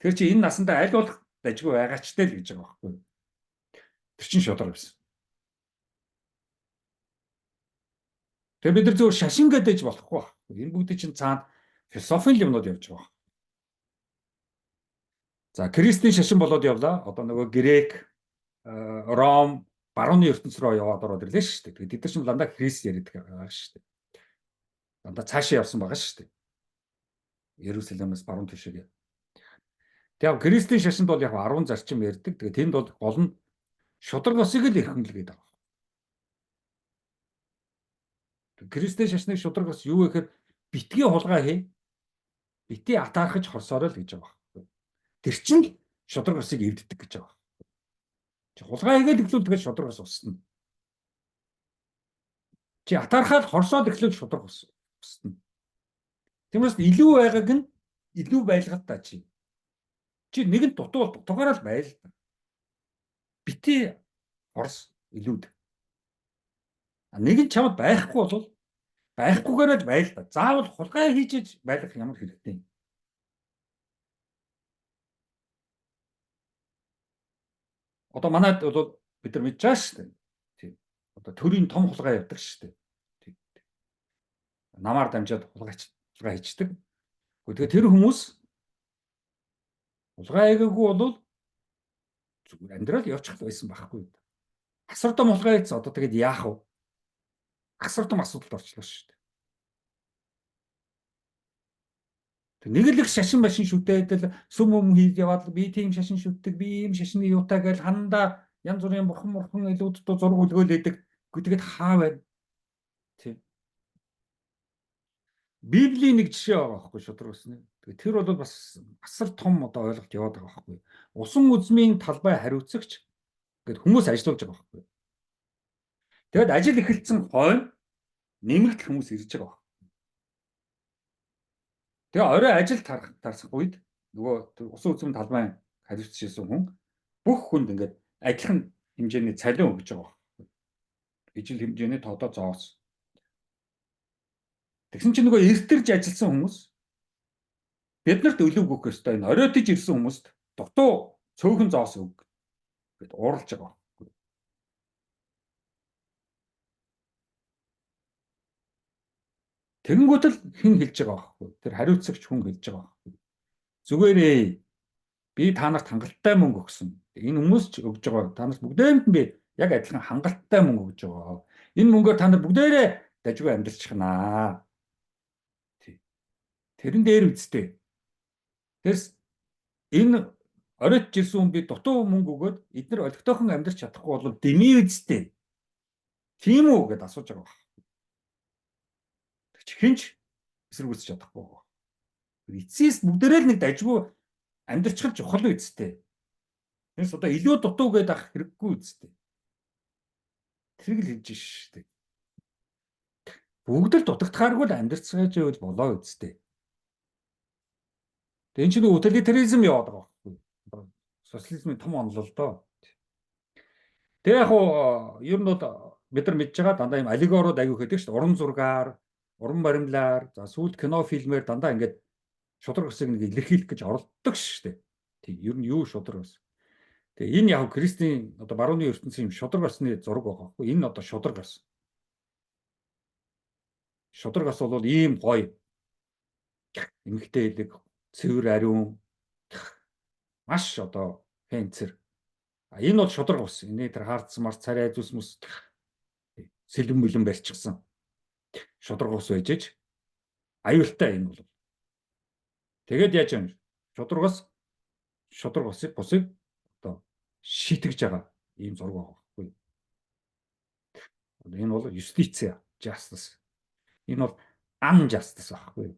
Тэгэхээр чи энэ насандаа аль болох дажгүй байгаач тэл гэж байгаа байхгүй. Тэр чинь шудраг гэсэн. Тэгээ бид нар зөв шашин гэдэж болохгүй байна. Энэ бүгд чинь цаана философийн юмнууд явж байгаа. За Кристийн шашин болоод явлаа. Одоо нөгөө Грек, Ром, барууны ертөнц рүү яваад ороод ирлээ шүү дээ. Тэгээд бид нар чинь дандаа Христ яриад байгаа шүү дээ. Дандаа цаашаа явсан байгаа шүү дээ. Иерусалимаас баруун тишээ. Тэгээ Кристийн шашинд бол яг 10 зарчим ярьдаг. Тэгээ тэнд бол гол нь шудраг усыг л эрхэмлэгээд байгаа. Кристийн шашныг шудраг ус юу вэ гэхээр битгий хулгай хий. Бити атаархаж хорсоорой л гэж байгаа. Тэр чинь шудраг усыг эвддэг гэж байгаа. Чи хулгай хийгээл эхлүүл тэгэл шудраг ус усна. Чи атаархаад хорсоод эхлүүл шудраг ус усна. Тиймээс илүү байгааг нь илүү байлгаад та чи. Чи нэгэн дутуул дутуугаараа л байл. Бити хорс илүүд. Нэг нь чамд байхгүй бол байхгүйгээр л байл та. Заавал хулгай хийж байлгах ямар хэрэгтэй юм. Одоо манайд бол бид нар мэдж байгаа шүү дээ. Тийм. Одоо төрийн том хулгай явдаг шүү дээ. Тийм. Намаар дамжаад хулгай хийдэг. Тэгэхээр тэр хүмүүс хулгай хийгээгүй бол зүгээр амьдрал явчих байсан байхгүй. Асар том хулгай хийсэн одоо тэгээд яах вэ? Асар том асуудалд орчлоо шүү дээ. Нэг л их шашин машин шүтээдэл сүм хийд яваад би тийм шашин шүтдэг, би ийм шашны юутай гэж хандаа янз бүрийн бурхан илүүд доо зураг үлгөөлэдэг. Тэгээд хаа байна? Тийм. Библийн нэг жишээ байгаа байхгүй шудраг усны. Тэгээд тэр бол бас асар том одоо ойлголт яваад байгаа байхгүй. Усан үзмийн талбай хариуцагч гэд хүмүүс ажиллаж байгаа байхгүй. Тэгээд ажил эхэлсэн хойно нэмэгдэл хүмүүс ирж байгаа. Тэгээ орой ажил тарсах үед нөгөө усан үзмийн талбай хариуцж ирсэн хүн бүх хүнд ингээд адилхан хэмжээний цалин өгж байгаа. Ижил хэмжээний тоодоо зоос. Тэгсэн чинь нөгөө эртэрж ажилласан хүмүүс биднэрт өлөг өгөх ёстой. Энэ оройтж ирсэн хүмүүст дутуу цөөхөн зоос өг гэд ууралж байгаа. Тэгэнгүүт л хэн хэлж байгаа байхгүй. Тэр хариуцагч хүн хэлж байгаа байхгүй. Зүгээрээ би та нарт хангалттай мөнгө өгсөн. Энэ хүмүүс ч өгж байгаа. Та нарт бүгдээнд нь би яг адилхан хангалттай мөнгө өгж байгаа. Энэ мөнгөөр та нар бүгдээрээ дажгүй амьдарчихнаа. Тэрэн дээр үсттэй. Тэрс энэ оройтж ирсэн хүн би дутуу мөнгө өгөөд эдгээр олигтойхон амьдарч чадахгүй бол дэмий үсттэй. Тийм үү гэдээ асууж байгаа. Хинч эсэргүүцэж чадахгүй. Эцсээс бүгдээрээ л нэг дажгүй амьдрчхал чухал үсттэй. Тэрс одоо илүү дутуу гэдэг ах хэрэггүй үсттэй. Тэрийг л хэлж шүү дээ. Бүгд л дутагдахааргүй л амьдрцгааж байвал болоо үсттэй. Тэг энэ чинь утилитаризм яваад байгаа байхгүй. Социализмын том онол л доо. Тэг яг уу ер нь бол бид нар мэдж байгаа дандаа юм аллегорууд аягүй хэдэг шүү дээ. Уран зургаар уран баримлаар за сүүлд кино фильмээр дандаа ингээд шудраг усыг нэг илэрхийлэх гэж оролддог шүү дээ. Тийм ер нь юу шудраг ус. Тэгээ энэ яг Кристийн одоо барууны ертөнцийн шудраг усны зураг байгаа байхгүй. Энэ одоо шудраг ус. Шудраг ус бол ийм гоё эмэгтэй элэг цэвэр ариун маш одоо фэнцэр. Энэ бол шудраг ус. Эний тэр хаардсан мар царай зүс мэс сэлэн мөлөн барьчихсан шудраг ус байжж аюултай юм бол. Тэгээд яаж юм? Шудраг усыг бусыг одоо шитгэж байгаа ийм зураг байгаа байхгүй. Энэ бол юстиц justice. Энэ бол unjustice байхгүй.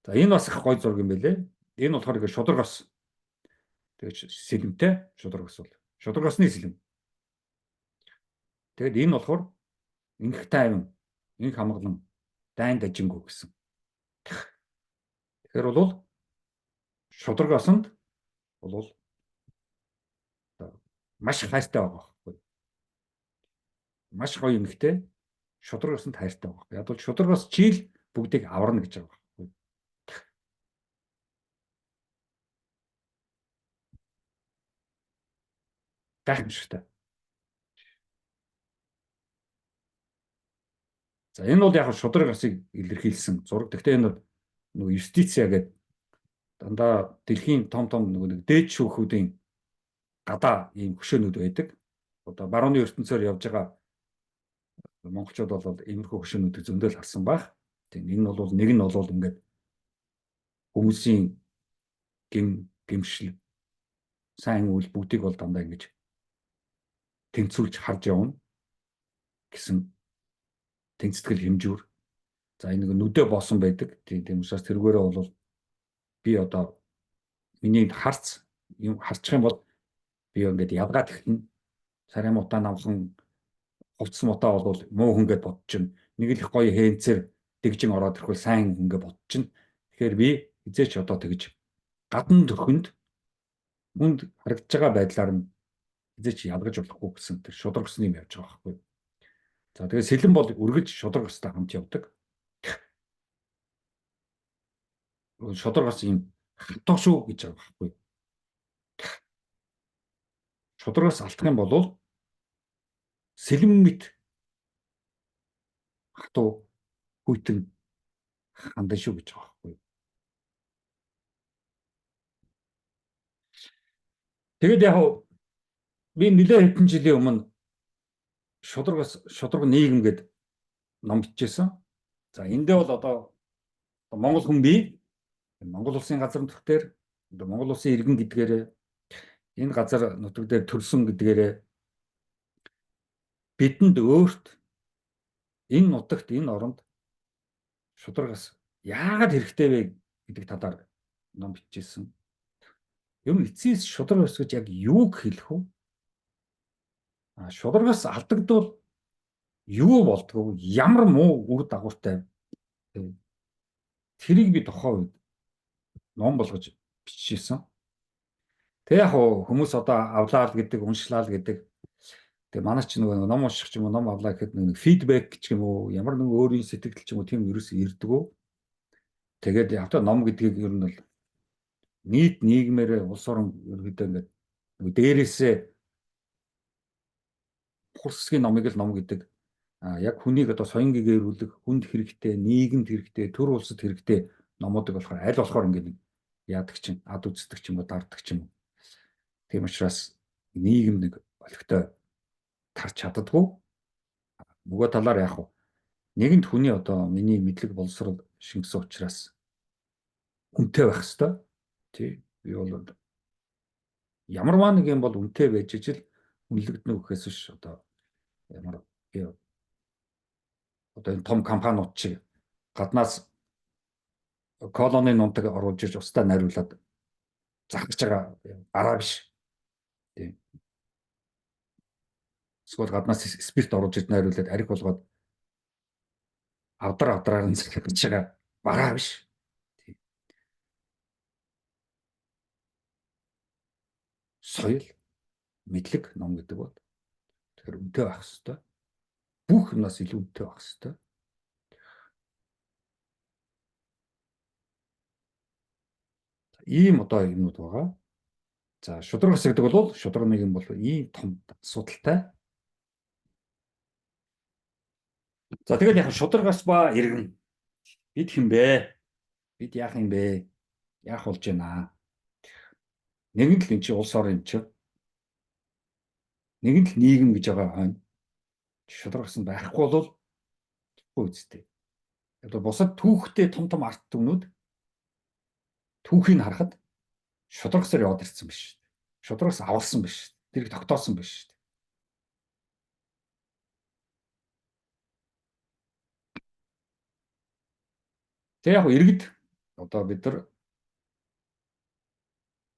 За энэ бас их гоё зураг юм байлээ. Энэ болохоор их шудраг ус. Тэгээд сэлэмтэй шудраг ус бол. Шудраг усны сэлэм. Тэгээд энэ болохоор инх тайван, инх хамглан, дайн дажингүү гэсэн. Тэгэхээр бол шудраг усанд бол маш хайртай байгаа байхгүй. Маш гоё эмэгтэй шудраг усанд хайртай байгаа. Яг бол шудраг ус чийл бүгдийг аварна гэж байгаа байхгүй. Гайхамшигтай. За энэ бол яг шудраг усыг илэрхийлсэн зураг. Гэхдээ энэ нөгөө юстициа гэдэг дандаа дэлхийн том нэг дээд шүүхүүдийн гадаа ийм хөшөөнүүд байдаг. Одоо барууны ертөнцөөр явж байгаа монголчууд бол иймэрхүү хөшөөнүүдийг зөндөл харсан баг. Тийм энэ бол нэг нь бол ингээд хүмүүсийн гэмшил сайн үйл бүгдийг бол дандаа ингэж тэнцвүүлж харж явна гэсэн тэнцэтгэл хэмжүүр. За энэ нэг нүдэ боосон байдаг. Тийм учраас тэргээрээ бол би одоо миний харц юм харчих юм бол би ингээд ядгаад ихнэ. Сарын мутаа намхан хувцсан мутаа бол муу хүн гэд бодчихно. Нэг л их гоё хээнцэр дэгжин ороод ирэхгүй сайн хүн гэд бодчихно. Тэгэхээр би эзээч одоо тэгж гадна төрхөнд хүнд харагдж байгаа байдлаар нь эзээч ядгаж болохгүй гэсэн тэр шудраг усны юм явж байгаа байхгүй. За тэгээ сэлэн бол үргэлж шудраг устай хамт явдаг. Шудраг ус юм хатуу шүү гэж байгаа байхгүй. Шудраг ус алдах юм бол сэлэн мэт хатуу хүйтэн хандан шүү гэж байгаа байхгүй. Тэгээд яг би нэлээд хэдэн жилийн өмнө шудраг нийгэм гэдэг ном бичижсэн. За эндээ бол одоо Монгол хүн бий Монгол улсын газар нутгаар Монгол улсын иргэн гэдгээрээ энэ газар нутаг дээр төрсөн гэдгээрээ бидэнд өөрт энэ нутагт энэ оронд шудрагаас яагаад хэрэгтэй вэ гэдэг талаар ном бичижсэн. Ер нь эцсээс шудраг ус гэж яг юуг хэлэх вэ? Шудрагаас алдагдвал юу болдгоо? Ямар муу үр дагавартай? Тэрийг би тухайн үед ном болгож бичижсэн. Тэг яг хүмүүс одоо авлаа л гэдэг, уншлаа л гэдэг. Тэг манай ч нөгөө ном унших ч юм уу, ном авлаа гэхэд нэг фидбек ч юм уу, ямар нэг өөрийн сэтгэл ч юм уу тийм ерөөсөө ирдэггүй. Тэгээд яг та ном гэдгийг ер нь бол нийт нийгмээр улс орон ерөөдөө ингээд нөгөө дээрээсээ хурцгийн номыг л ном гэдэг. Яг хүнийг одоо соён гэгэрүүлэх, хүнд хэрэгтэй, нийгэмд хэрэгтэй, төр улсад хэрэгтэй номуудыг болохоор аль болохоор ингээд яадаг чинь, ад үздэг ч юм уу, дарддаг ч юм уу. Тийм учраас нийгэм нэг олигтой тарч чаддгүй. Нөгөө талаар яг нэгэнт хүний одоо миний мэдлэг боловсрол шингэсэн учраас үнэтэй байх хэвээр. Тий. Би бол ямарваа нэг юм бол үнэтэй байж ижил үнэлэгдэнэ гэхээс биш одоо ямар би одоо энэ том компаниуд шиг гаднаас колоны нунтаг оруулж ирж устдаа найруулад захиж байгаа гараа биш. Тийм. Эсвэл гаднаас спирт оруулж ирж найруулад ариг болгоод авдраар нь захиж байгаа бараа биш. Тийм. Соёл, мэдлэг ном гэдэг бол тэр үнэтэй байх хэвээр. Бүх юмнаас илүү үнэтэй байх хэвээр. Ийм одоо юмнууд байгаа. За шударга ус гэдэг бол шударга нэг юм бол ийм том асуудалтай. За тэгэл яг шударгаас ба иргэн бид хэн бэ? Бид яах юм бэ? Яах болж байна? Нэгэн л энэ чи улс орон юм чи. Нэгэн л нийгэм гэж байгаа хойно. Шударгаас нь байхгүй бол үстэй. Одоо бусад түүхтэй том том арт түмнүүд түүхийг харахад шударгасаар яваад ирсэн биш. Шударгаас аварсан биш. Тэрийг тогтоосон биш. Тэгээ яг иргэд одоо бид нар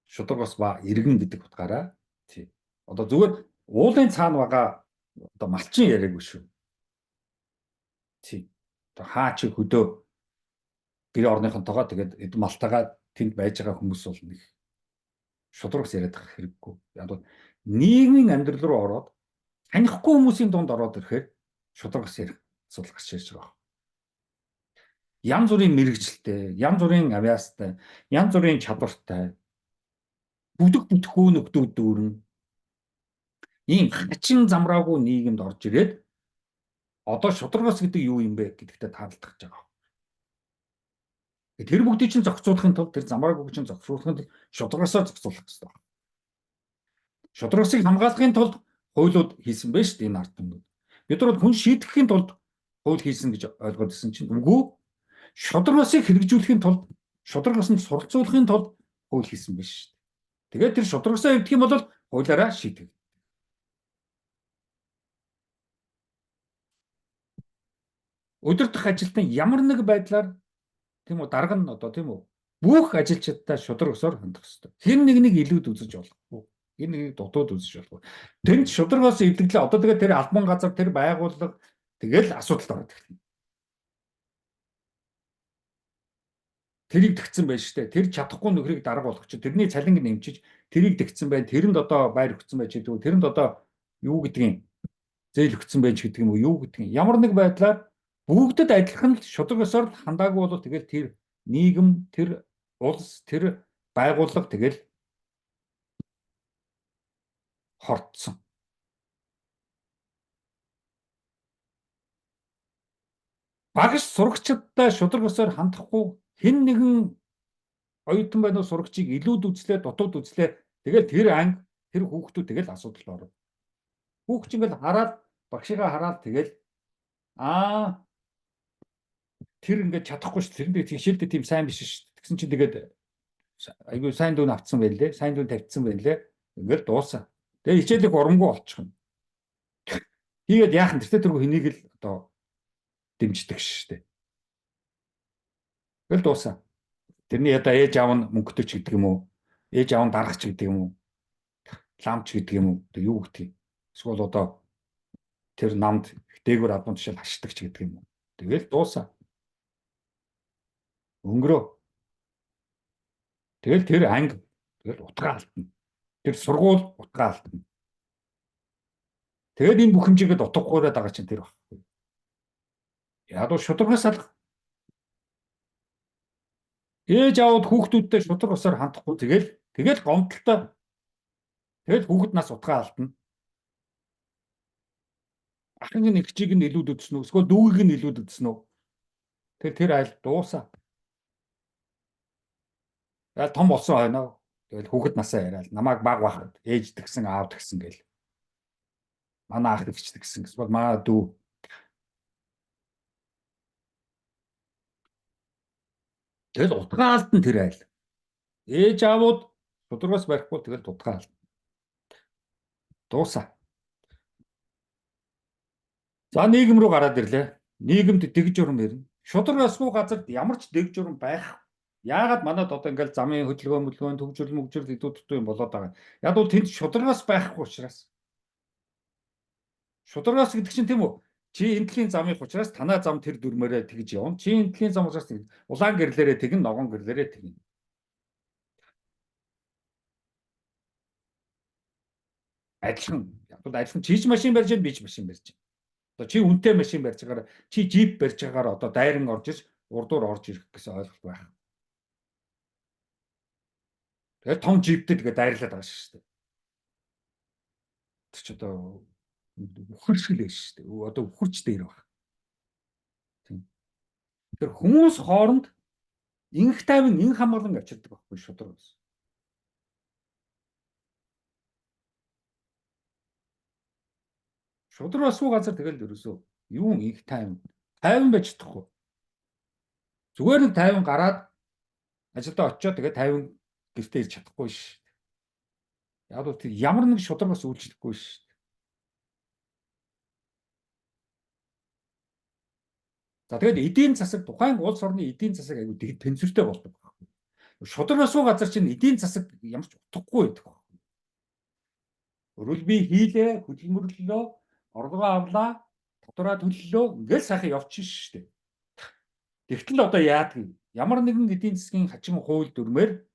шударгаас ба иргэн гэдэг утгаараа тий. Одоо зүгээр уулын цаана байгаа одоо малчин яриаггүй шүү. Тий. Одоо хаа чи хөдөө гэр орныхонтойгоо тэгээд малтагаа тэнд байж байгаа хүмүүс бол нэг шударгаас яриад байгаа хэрэггүй. Яг бол нийгмийн амьдрал руу ороод танихгүй хүмүүсийн дунд ороод ирэхээр шударгаас ярих асуудал гарч ирж байгаа. Янз бүрийн мэрэгчлэлтэй, янз бүрийн авьяастай, янз бүрийн чадвартай бүтэхгүй нөхдүүд дүүрэн ийм хачин замраагүй нийгэмд орж ирээд одоо шударгаас гэдэг юу юм бэ гэдэгтээ таалагдах гэж байгаа. Тэр бүгдийг чинь зохицуулахын тулд тэр замраагүй чинь зохицуулахын тулд шударгаасаа зохицуулах хэрэгтэй байна. Шударгасыг хамгаалахын тулд хуулиуд хийсэн байж шүү дээ энэ ард түмнүүд. Бид нар хүн шийдэхийн тулд хууль хийсэн гэж ойлгоод ирсэн чинь үгүй шударгасыг хэрэгжүүлэхийн тулд шударгаас нь суралцуулахын тулд хууль хийсэн биш шүү дээ. Тэгээд тэр шударгасаа эвдэх юм бол хуулиараа шийдэг. Өдөртөх ажилтан ямар нэг байдлаар тийм үү дарга нь одоо тийм үү бүх ажилчдаа шударгасаар хандах хэрэгтэй. Хэн нэг илүүд үзэж болохгүй. Хэн нэг дутууд үзэж болохгүй. Тэнд шударгаас эвдэглээ одоо тэгээд тэр албан газар тэр байгууллага тэгэл асуудалд ороод ирнэ. Тэрийг тэгсэн байж штэ. Тэр чадахгүй нөхрийг дарга болгоч. Тэрний цалинг нэмчиж тэрийг тэгсэн байна. Тэрэнд одоо байр өгсөн байж гэдэг. Тэрэнд одоо юу гэдгийг зээл өгсөн байж гэдэг юм уу? Юу гэдгийг. Ямар нэг байдлаар бүгдэд адилхан шударгасаар хандаагүй бол тэгэл тэр нийгэм, тэр улс, тэр байгууллага тэгэл хортсон. Багш сурагчдаа шударгасаар хандахгүй хэн нэгэн оюутан байна уу сурагчийг илүүд үзлээ, дутууд үзлээ. Тэгэл тэр анги, тэр хүүхдүүд тэгэл асуудалд орно. Хүүхч ингээл хараад багшигаа хараад тэгэл тэр ингээд чадахгүй шүү. Тэрэндээ тэгшээлдээ тийм сайн биш шүү. Тэгсэн чинь тэгээд айгүй сайн дүүн авцсан байлээ. Сайн дүүн тавьчихсан байлээ. Ингээд дуусаа. Тэгээ хичээлийг урамгүй болчихно. Тэгээд яахан тэртээ хэнийг л одоо дэмждэг шүү дээ. Тэгэл дуусаа. Тэрний одоо ээж аав нь мөнгөтэй ч гэдэг юм уу? Ээж аав нь даргач гэдэг юм уу? Ламч гэдэг юм уу? Одоо юу гэдэг юм? Эсвэл одоо тэр намд дээгүүр албан тушаал хашдаг ч гэдэг юм уу? Тэгэл дуусаа. Өнгөрөө. Тэгэл тэр анги тэгэл утгаа алдна. Тэр сургууль утгаа алдна. Тэгээд энэ бүх хэмжээгээд утгаггүйраад байгаа чинь тэр багхгүй. Яг л шударгаас алга. Ээж аавд хүүхдүүдтэй шударгасаар хандахгүй тэгэл гомдолтой. Тэгэл хүүхэд нас утгаа алдна. Ахын эгчийг нь илүүд үзсэн үү? Эсвэл дүүгийг нь илүүд үзсэн үү? Тэр айл дуусаа. Тэгэл том болсон байна. Тэгэл хүүхэд насаа яриад намайг баг бахад ээж тэгсэн аав тэгсэн гэл. Манай ах тэгч тэгсэн гэсэн. Манай дүү. Тэгэл утгаа алдан тэр айл. Ээж аавууд шударгаас барихгүй тэгэл утгаа алдан. Дуусаа. За нийгэм рүү гараад ирлээ. Нийгэмд дэг журам ирнэ. Шударгаасгүй газарт ямар ч дэг журам байх. Яагаад манад одоо ингээл замын хөдөлгөөн төгжрөл мөгжрөл идүүд юм болоод байгаа. Яг бол тэнд шударгаас байхгүй учраас. Шударгаас гэдэг чинь тийм үү? Чи энтлийн замын учраас танаа зам тэр дүрмээрээ тэгж явна. Чи энтлийн зам учраас улаан гэрлээрээ тэгнэ, ногоон гэрлээрээ тэгнэ. Адилхан. Яг бол адилхан чиж машин барьж би ч машин барьж. Одоо чи үнэтэй машин барьж байгаагаар чи джип барьж байгаагаар одоо дайран орж иж урдуур орж ирэх гэсэн ойлголт байх. Тэгээд том жиптэй тэгээд дайрлаад байгаа шүү дээ. Тэр ч одоо үхэр шиг л байж шүү дээ. Одоо үхэрч дээр баг. Тийм. Тэр хүмүүс хооронд инх тайван ин хамгаалан авчирдаг байхгүй шударгаас. Шударгаас суу газар тэгэл ерөөсөө юу инх тайван байж чадахгүй. Зүгээр нэг тайван гараад ажилдаа очиод тэгээд тайван гэртээ ирж чадахгүй ш. Яг л тэр ямар нэг шударгаас үйлчлэхгүй ш. За тэгээд эдийн засаг тухайн улс орны эдийн засаг аягүй тэгэд тэнцвэртэй болдог байхгүй. Шударгаас суу газар чинь эдийн засаг ямар ч утгагүй байдаг байхгүй. Өөрөөр би хийлээ, хөдөлмөрлөлөө, орлогоо авлаа, татвараа төллөө, ингээл сайхан явчихна шүү дээ. Тэгтэл одоо яадаг юм? Ямар нэгэн эдийн засгийн хачин хууль дүрмээр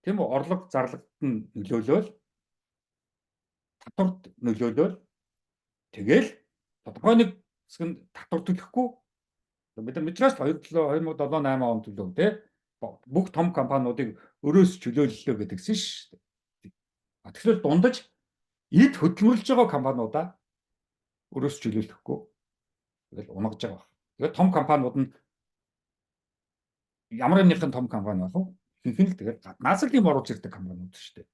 тийм үү орлого зарлагт нь нөлөөлөөл татварт нөлөөлөөл тэгэл тодорхой нэг хэсгэнд татвар төлөхгүй бид нар мэдраас 2007-2008 онд төлөв тий бүх том компаниудыг өрөөс чөлөөллөө гэдгсэн шүү дээ. Тэгэхээр дундаж эд хөдөлмөрлөж байгаа компаниудаа өрөөс чөлөөлөхгүй тэгэл унгаж байгаа. Тэгээд том компаниуд нь ямар нэгэн том компани байх вэ? Хинхэн л тэгээд гаднаас л юм оруулж ирдэг компаниуд шүү дээ.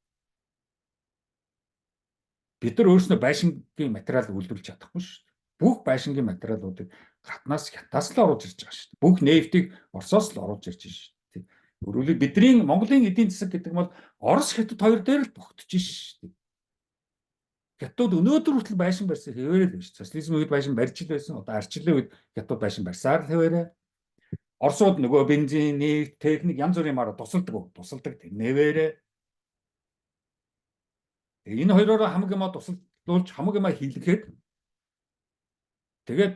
Бид нар өөрснөө байшингийн материал үйлдвэрлэж чадахгүй шүү дээ. Бүх байшингийн материалуудыг гаднаас хятадаас л оруулж ирж байгаа шүү дээ. Бүх нефтийг Оросоос л оруулж ирж байна шүү дээ. Өөрөөр бидний Монголын эдийн засаг гэдэг нь бол Орос хятад хоёр дээр л тогтож шүү дээ. Хятад өнөөдөр хүртэл байшин барьсан хэвээрээ л байна шүү. Социализм үед байшин барьж л байсан. Одоо арчлын үед хятад байшин барьсаар л хэвээрээ. Оросууд нөгөө бензин, нефт, техник янз бүрийн юмараа тусалдаг нэрвэрээ. Энэ хоёроо хамаг юмаа тусалдуулж хамаг юмаа хийлгэхэд тэгээд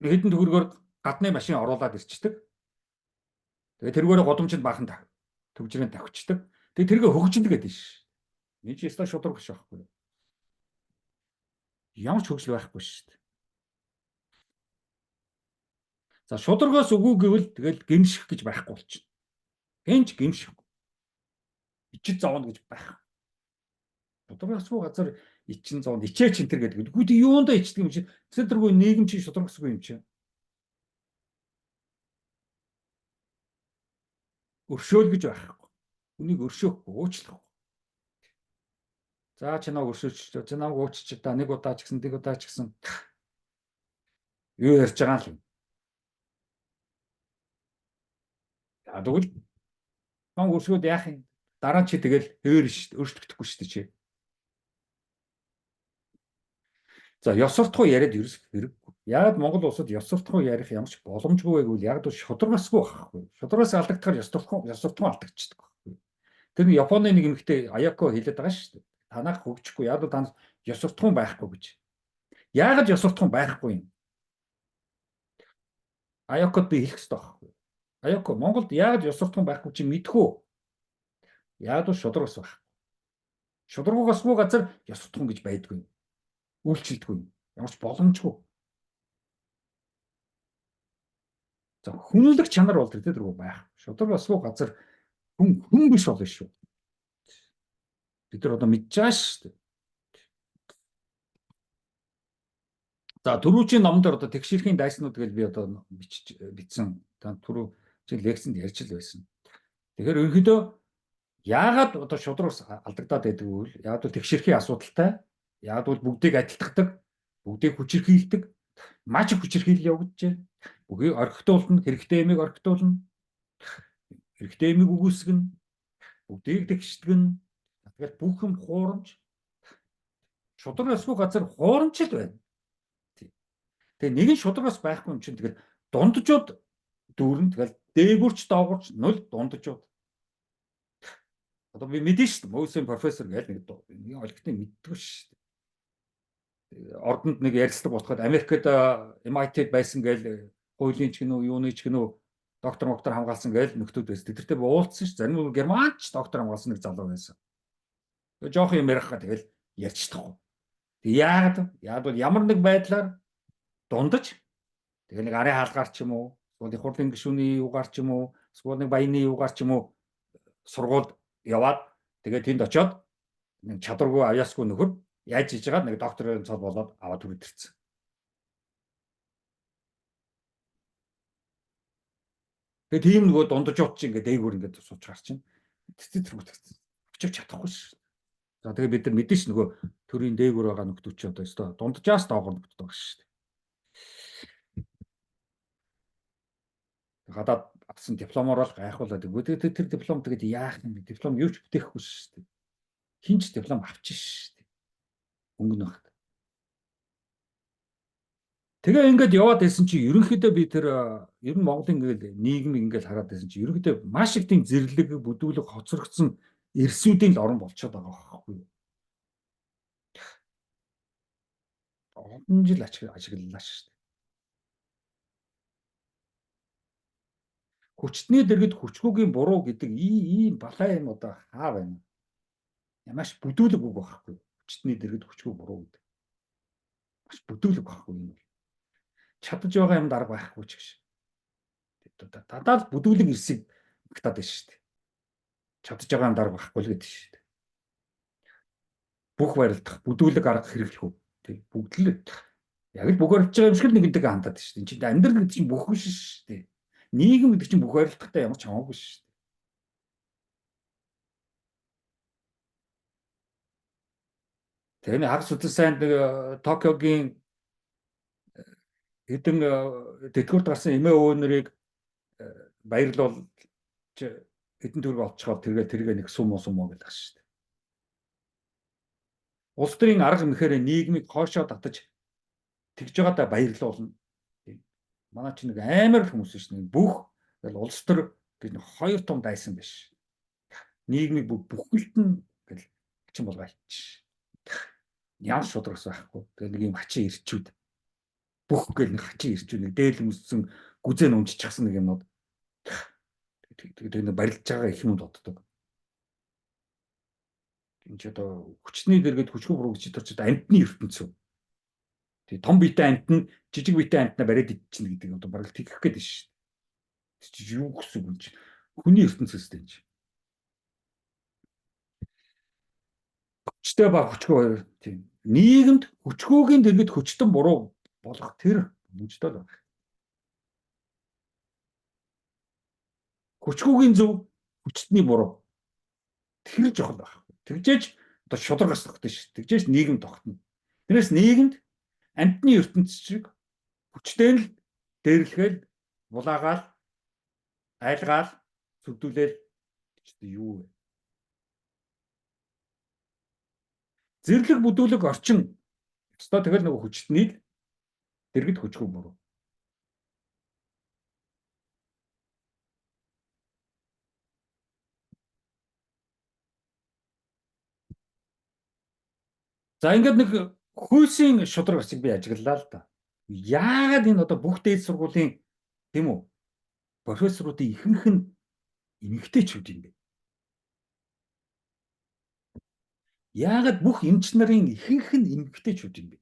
хэдэн төгрөгөөр гадны машин оруулаад ирчдэг. Тэгээд тэргээрээ годомчд баахан төвжрийн тавьчихдаг. Тэгээд тэргээ хөгжиндэг гэдэг ш. Энд чи ястаа шудраг биш байхгүй. Ямар ч хөгжил байхгүй шүү дээ. За шударгаас үгүй гэвэл тэгэл гимших гэж байхгүй болчихно. Хэнч гимшихгүй. Ичид зовно гэж байх. Шударгаас руу газар ичин зовно, ичээч энэ төр гэдэг. Үгүй юундаа ичдэг юм чи. Тэргүй нийгэм чи шударгасгүй юм чи. Өршөөл гэж байхгүй. Үнийг өршөөхгүй, уучлахгүй. За чи намайг өршөөч, чи намайг ууччих та нэг удаа ч гэсэн, нэг удаа ч гэсэн. Юу ярьж байгаа юм. Тэгвэл намайг өршөөд яах юм? Дараа чи тэгэл хэвэр шүү дээ, өөрчлөгдөхгүй шүү дээ чи. За ёс суртахуй яриад ерөөс хэрэггүй. Яг Монгол улсад ёс суртахуй ярих ямар ч боломжгүй байвал яг л шударгасгүй байхгүй. Шударгаас алдагдахаар ёс суртахуй алдагдчихдаг байхгүй. Тэр нь Японы нэг эмэгтэй Аяко хэлээд байгаа шүү дээ. Танах хөгжихгүй яг л танаас ёс суртахуй байхгүй гэж. Яагаад ёс суртахуй байхгүй юм? Аякод би хэлэх хэрэгтэй байхгүй. Аяко Монголд яагаад ёс суртахуй байхгүй чи мэдхүү? Яг л шударгаас байх. Шударгуусгүй газар ёс суртахуй гэж байдгүй. Үйлчлэлтгүй. Ямар ч боломжгүй. За хүнлэг чанар бол тэр дөрөв байх. Шударгасгүй газар хүн биш болно шүү. Бид нар одоо мэдж байгаа шүү дээ. За түрүүчийн номон дээр одоо тэгшэрхийн дайснууд гэж би одоо бичсэн. Та түрүү чи лекцэнд ярьж л байсан. Тэгэхээр ерөнхийдөө яагаад одоо шударгаас алдагдаад байдаг вэ? Яг л тэгшэрхийн асуудалтай. Яг бол бүгдийг адилтгадаг, бүгдийг хүчирхийлдэг, маш их хүчирхийлэл явагдаж байна. Бүгдийг орхитуулна, хэрэгтэй ямиг орхитуулна. Хэрэгтэй ямиг үгүйсгэн, бүгдийг тэгшдгэн. Тэгэхээр бүх юм хуурамч. Шударгаасгүй газар хуурамч л байна. Тэгээ нэгэн шударгаас байхгүй юм чинь тэгэл дундажууд дүүрэн тэгэл дээгүүрч доогуурч нуль дундажууд. Одоо би мэдэн шүү дээ. Мөсийн профессор гэж нэг олигтны мэддэг шүү дээ. Ордонд нэг ярилцлага болоход Америкт MIT байсан гээл хуулийн ч гэнэ юу юуны ч гэнэ доктор хамгаалсан гээл нөхдүүд байсан. Тэдэртээ уулзсан ш. Зарим нь германч доктор хамгаалсан нэг залуу байсан. Тэгээ жоох юм ярих га тэгэл ярьчихдаг. Тэг яг бол ямар нэг байдлаар дундаж тэгээ нэг арын хаалгаар ч юм уу, эсвэл их хурлын гишүүний юугаар ч юм уу, эсвэл нэг баяны юугаар ч юм уу сургуульд яваад тэгээд тэнд очиод нэг чадваргүй авьяасгүй нөхөр яаж хийж байгаа нэг докторын цол болоод аваад түрээд ирсэн. Тэгээд тийм нөгөө дундажууд чинь ингээд дээгүүр ингээд сууж гарч чинь. Тэт очиж чадахгүй шүү. За тэгээд бид нар мэдэн ш нөгөө төрийн дээгүүр байгаа нөхдүүд чи одоо өстой дунджаас доогор нөхдүүд байгаа шүү дээ. Гадаад авсан дипломоор л гайхуулаад өгөө. Тэгээд тэр диплом тэгээд яах юм бэ? Диплом юу ч бүтээхгүй шүү дээ. Хинч диплом авчих шүү дээ. Өнгө нөхд. Тэгээ ингээд яваад байсан чи ерөнхийдөө би тэр ер нь Монголын ингээд нийгмийг ингээд хараад байсан чи ерөнхийдөө маш их тийм зэрлэг, бүдүүлэг, хоцрогдсон эрсүүдийн л орон болчиход байгаа байхгүй юу? Олон жил ажиглалаа шүү дээ. Хүчтний дэргэд хүчгүйгийн буруу гэдэг ийм балаа юм одоо хаа байна? Маш бүдүүлэг үг байхгүй юу? Хүчтний дэргэд хүчгүй буруу гэдэг. Маш бүдүүлэг байхгүй юм. Чадаж байгаа юм дарга байхгүй ч гэж. Дадаад бүдүүлэг ирсийг гтаад байна шүү дээ. Чадаж байгаа юм дарга байхгүй л гэдэг шүү дээ. Бүх барилдах бүдүүлэг арга хэрэглэх үү? Тэг бүгд л яг л бүх барилдаж байгаа юм шиг л нэгэнтэйгээ хандаад шүү дээ. Энд чинь амьдрал гэдэг чинь бүх биш шүү дээ. Нийгэм гэдэг чинь бүх барилдахтай ямар ч хамаагүй шүү дээ. Тэгэхээр хагас үтэн сайнд нэг Токиогийн хэдэн тэтгэврт гарсан эмээ өвнөрийг баярлуул хэдэн төгрөг олцохоор тэргээ нэг сум гэж байгаа шүү дээ. Улс төрийн арга мэхээр нийгмийг хоошоо татаж тэгж байгаадаа баярлуулна. Манай чинь нэг амар хүмүүс шүү дээ. Бүх улс төр гэж хоёр том дайсан биш. Нийгмийг бүхэлд нь гэл чин болгооч. Ямар шудрагс байхгүй. Тэгээ нэг юм хачин ирчүүд бүх гэл нэг хачин ирчүүд нэг дээлэн үссэн гүзэн унжчихсан нэг юмнууд. Тэгээ барилж байгаа их юм боддог. Энд ч одоо хүчний дэргэд хүчгүй буруу гэж төрч амтны ертөнцөө. Тэгээ том биетэй амт нь жижиг биетэй амтнаа бариад идчихнэ гэдэг одоо бараг тэгэх гээд байна шүү дээ. Чи юу гэсэн юм чи? Хүний ертөнцөөс дээ чи. Хүчтэй ба хүчгүй хоёр тийм. Нийгэмд хүчгүйгийн дэргэд хүчтэн буруу болох тэр мужтай л байна. Хүчгүйгийн зөв хүчтний буруу. Тэр жохол байна. Тэгжээж одоо шударгаас тогтно шүү. Тэгжээж нийгэм тогтно. Тэрээс нийгэмд амтны ертөнцийг хүчтэй л дээрлэхэл булаагаал айлгаал сүрдүүлээл юу вэ? Зэрлэг бүдүүлэг орчин өстой тэгэл нөгөө хүчтний дэргэд хүчгүй буруу. За ингээд нэг хүйсийн шудраг очиг би ажиглалаа л да. Яагаад энэ одоо бүх дээд сургуулийн тийм үү? Профессоруудын ихэнх нь эмэгтэйчүүд юм бэ? Яагаад бүх эмч нарын ихэнх нь эмэгтэйчүүд юм бэ?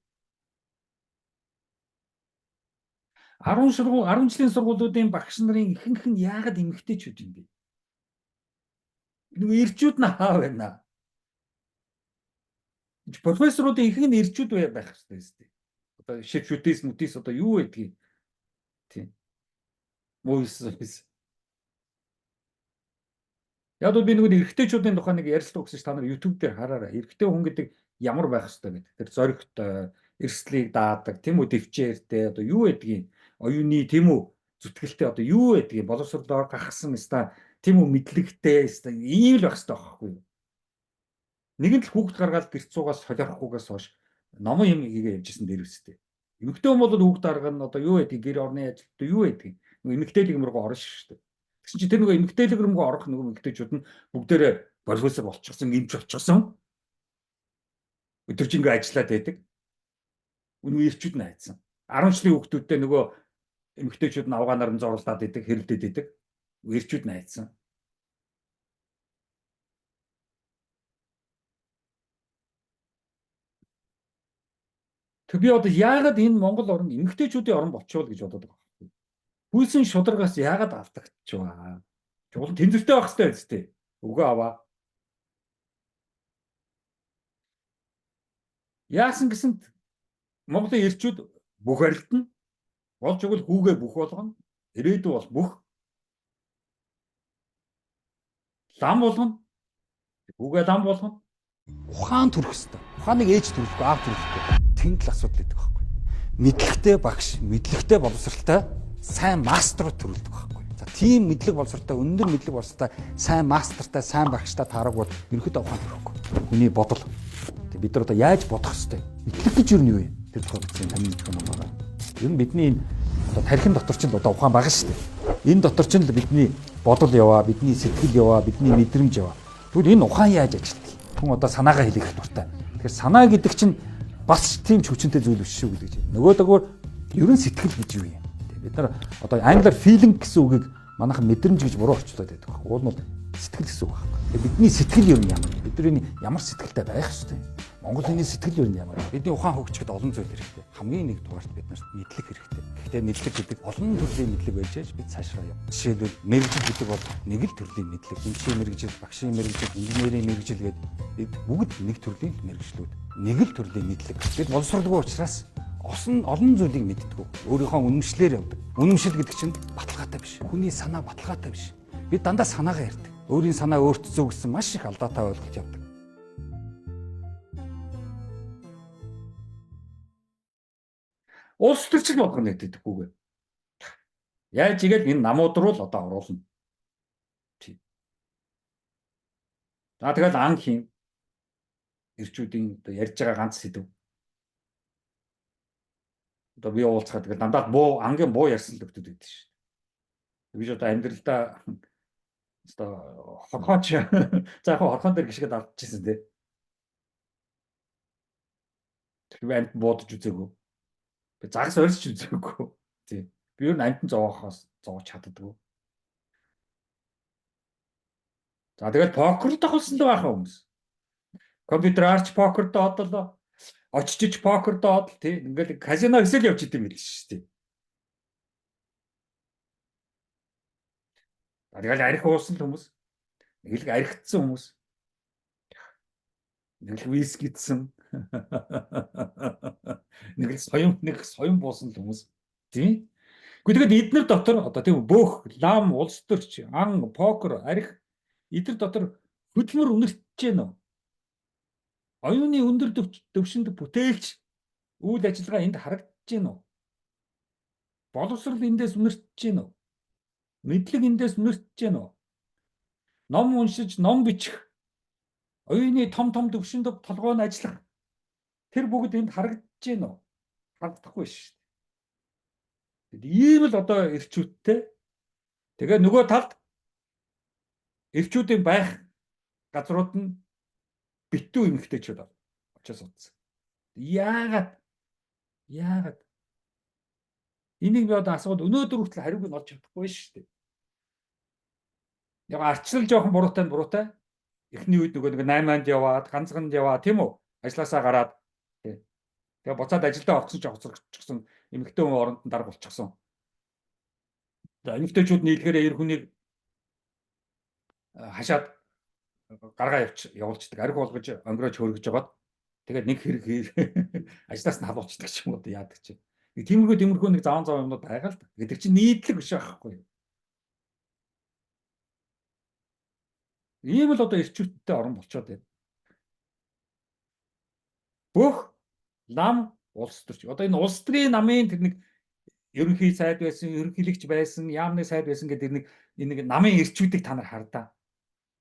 10 жилийн сургуулиудын багш нарын ихэнх нь яагаад эмэгтэйчүүд юм бэ? Нөгөө ирчүүд нь хаа байна? Профессоруудын ихэнх нь ирчүүд байх хэрэгтэй. Одоо шившүтээс нүтээс одоо юу байдгийг тийм. Мууис. Яг бол би нэг эрэгтэйчүүдийн тухай нэг ярилцлага өгсөн ш та нар YouTube дээр хараарай. Эрэгтэй хүн гэдэг ямар байх ёстой гэдэг. Тэр зоригтой, эрсдлийг даадаг, тийм үү, дэвчээртэй одоо юу байдгийг, оюуны тийм үү, зүтгэлтэй одоо юу байдгийг, боловсролоор гахсан ста тийм үү, мэдлэгтэй ста ийм л байх ёстой байхгүй юу? Нэгэн л хүүхд гаргаад гэрцуугаас солиорохгүйгээс хойш номон юм хийгээ явжсэн дээр үстэй. Эмэгтэй хүн бол хүүхд гаргана одоо юу байдгийг, гэр орны ажилтнаа юу байдгийг, эмэгтэйлэг юм руу орно шүү дээ. Тэгсэн чи тэр нөгөө эмэгтэйлэг рүү орох нөгөө эмэгтэйчүүд нь бүгдээрээ профессор болчихсон, эмч болчихсон. Өдөржингөө ажиллаад байдаг. Үнэн ирчүүд нь хайцсан. 10 жилийн хүүхдүүдтэй нөгөө эмэгтэйчүүд нь авгаанаар нь зорлоод байдаг, хэрэлдээд байдаг. Ирчүүд нь хайцсан. Тэг би одоо яагаад энэ Монгол орн эмэгтэйчүүдийн орн болчихвол гэж бодоод байгаа юм. Хүйсийн шударгаас яагаад алдагдчихваа? Чуулган тэнцвэртэй байх хэрэгтэй үстэй. Өгөө аваа. Яасан гэсэнд Монголын эрчүүд бүх арилтна болж игэл хүүгээ бүх болгоно. Ирээдүй бол бүх лам болгоно. Хүүгээ лам болгоно. Ухаан төрөх ёстой. Ухааныг ээж төрөхгүй, аав төрөхгүй. Тэнд л асуудал гэдэг байхгүй. Мэдлэгтэй багш, мэдлэгтэй боловсралтай сайн маструуд төрүүлдэг байхгүй. За тийм мэдлэг боловсралтай, өндөр мэдлэг боловсралтай сайн мастртай, сайн багштай таарагвал ерөөхдөө ухаан төрөхгүй. Хүний бодол. Тэг бид нар одоо яаж бодох ёстой? Мэдлэг гэж юу юм? Тэр тухай бичсэн тамийн нөхөн ном байгаа. Ер нь бидний одоо тархин дотор ч л одоо ухаан байгаа шүү дээ. Энэ дотор ч л бидний бодол яваа, бидний сэтгэл яваа, бидний мэдрэмж яваа. Тэгвэл энэ ухаан яаж ажилладаг? Хүн одоо санаагаа хэлэх дуртай. Тэгэхээр санаа гэдэг чинь бас тийм ч хүчинтэй зүйл биш шүү гэж. Нөгөөдөгөөр ерөн сэтгэл гэж юу юм? Бид нар одоо англиар feeling гэсэн үгийг манайхан мэдрэмж гэж буруу орчуулад байдаг байхгүй. Уул нь сэтгэл гэсэн үг байхгүй. Бидний сэтгэл ер нь ямар? Бидний ямар сэтгэлтэй байх ёстой? Монголын сэтгэл ер нь ямар? Бидний ухаан хөгжихэд олон зүйл хэрэгтэй. Хамгийн нэг дугаарт бид нарт мэдлэг хэрэгтэй. Гэхдээ мэдлэг гэдэг олон төрлийн мэдлэг байж аж бид цаашраа яв. Жишээлбэл мэрэгжил гэдэг бол нэг л төрлийн мэдлэг. Эмчийн мэрэгжил, багшийн мэрэгжил, инженерийн мэрэгжил гэдэг бид бүгд нэг төрлийн мэрэгжлүүд. Нэг л төрлийн мэдлэг. Бид боловсралгүй учраас олон зүйлийг мэддэг. Өөрийнхөө үнэмшлэр явдаг. Үнэмшил гэдэг чинь баталгаатай биш. Хүний санаа баталгаатай биш. Бид дандаа санаагаа ярьдаг. Өөрийн санаа өөрт зөө гэсэн маш их алдаатай ойлголт явдаг. Улс төрчил болгоно гэдэггүйгээ. Яаж игээл энэ намууд руу л одоо оруулна. За тэгэл ан хин эрчүүдийн одоо ярьж байгаа ганц сэдв. Одоо би уулзахад тэгэл дандаа ангийн буу ярьсан л өгдөг гэдэг шүү дээ. Биш одоо амьдралдаа одоо хорхооч за яг хорхон дээр гიშгэд алдчихсан тий. Тэр амт буудаж үзээгүй. Би загас орж үзээгүй. Тий. Би ер нь амтан зоохоос зооч чаддаггүй. За тэгэл покер тохолсон л байхаа хүмүүс. Компьютер арч покер доодлоо. Очиж покер доодл тий. Ингээл казино хэсэл явж идэм байл шүү дээ. Тэгэл арх уусан л хүмүүс. Нэг л архицсан хүмүүс. Нэг л вискидсэн. Нэг соён буусан л хүмүүс. Тий. Гэхдээ тэгээд эднэр дотор одоо тийм бөөх лам, улс төрч, ан, покер, арх эднэр дотор хөдөлмөр үнэрч гэнэ үү? Оюуны өндөр төвшөнд бүтээлч үйл ажиллагаа энд харагдаж гэнэ үү? Боловсрал эндээс үнэрч гэнэ үү? Мэдлэг эндээс үнэрч гэнэ үү? Ном уншиж, ном бичих, оюуны том төвшөнд толгойн ажиллах тэр бүгд энд харагдаж гэнэ үү? Харагдахгүй шүү дээ. Ийм л одоо эрчүүдтэй. Тэгээ нөгөө талд эрчүүдийн байх газрууд нь битүү эмэгтэйчүүд очиж суудсан. Яагаад? Энийг би одоо асууд өнөөдөр хүртэл хариуг нь олж чадахгүй шүү дээ. Яг арчлал жоохон буруутай. Эхний үед нөгөө 8-нд яваад, ганцганд яваа тийм үү? Ажлаасаа гараад тэгээ буцаад ажилдаа орсон ч хоцрогдчихсон эмэгтэй хүн оронд нь дарга болчихсон. За эмэгтэйчүүд нийлэхээр эр хүнийг хашаад гаргаа явуулчихдаг. Арх болгож онгирож хөргөж жагаад тэгээд нэг хэрэг ажлаас нь халуучдаг ч юм уу яадаг чи. Тиймэрхүү нэг заван юмнууд байгаа л да. Гэдэг чинь нийтлэг биш байхгүй юу? Ийм л одоо эрчүүдтэй орн болчиход байна. Бүх лам улс төрч. Одоо энэ улс төрийн намын тэр нэг ерөнхий сайд байсан, ерөнхийлөгч байсан, яамны сайд байсан гэдэг нэг намын эрчүүдийг та нар хардаа.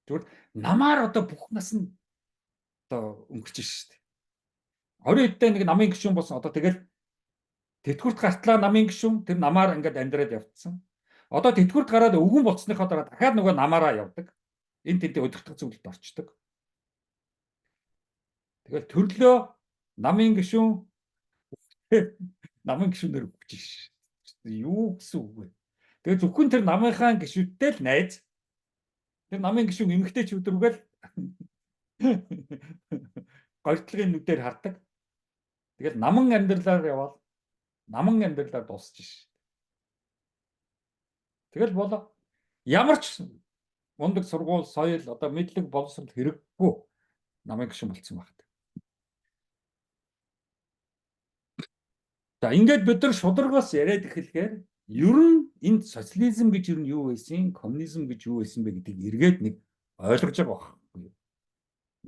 Зүгээр намаар одоо бүх нас нь одоо өнгөрч шүү дээ. 20 эдтэй нэг намын гишүүн болсон. Одоо тэгэл тэтгэврт гартлаа намын гишүүн тэр намаар ингээд амьдраад явцсан. Одоо тэтгэврт гараад өвгөн болцсныхоо дараа дахиад нөгөө намаараа явдаг. Энэ тэдний удирдах зүйлд орчдөг. Тэгэл төрлөө намын гишүүн намын гишүүнээр өгч ш. Юу гэсэн үг вэ? Тэгээ зөвхөн тэр намынхаа гишүүдтэй л найз. Тэр намын гишүүн эмэгтэйчүүд рүүгээл гортлогын нүдээр хардаг. Тэгэл наман амьдралаар яваад наман амьдралаар дуусч ш. Тэгэл болоо. Ямар ч мундаг сургууль, соёл, одоо мэдлэг боловсрол хэрэггүй намын гишүүн болцсон багт. За ингээд бид нар шударгаас яриад эхлэхээр ер нь энд социализм гэж ер нь юу байсан, коммунизм гэж юу байсан бэ гэдгийг эргээд нэг ойлгож байгаа байхгүй юу?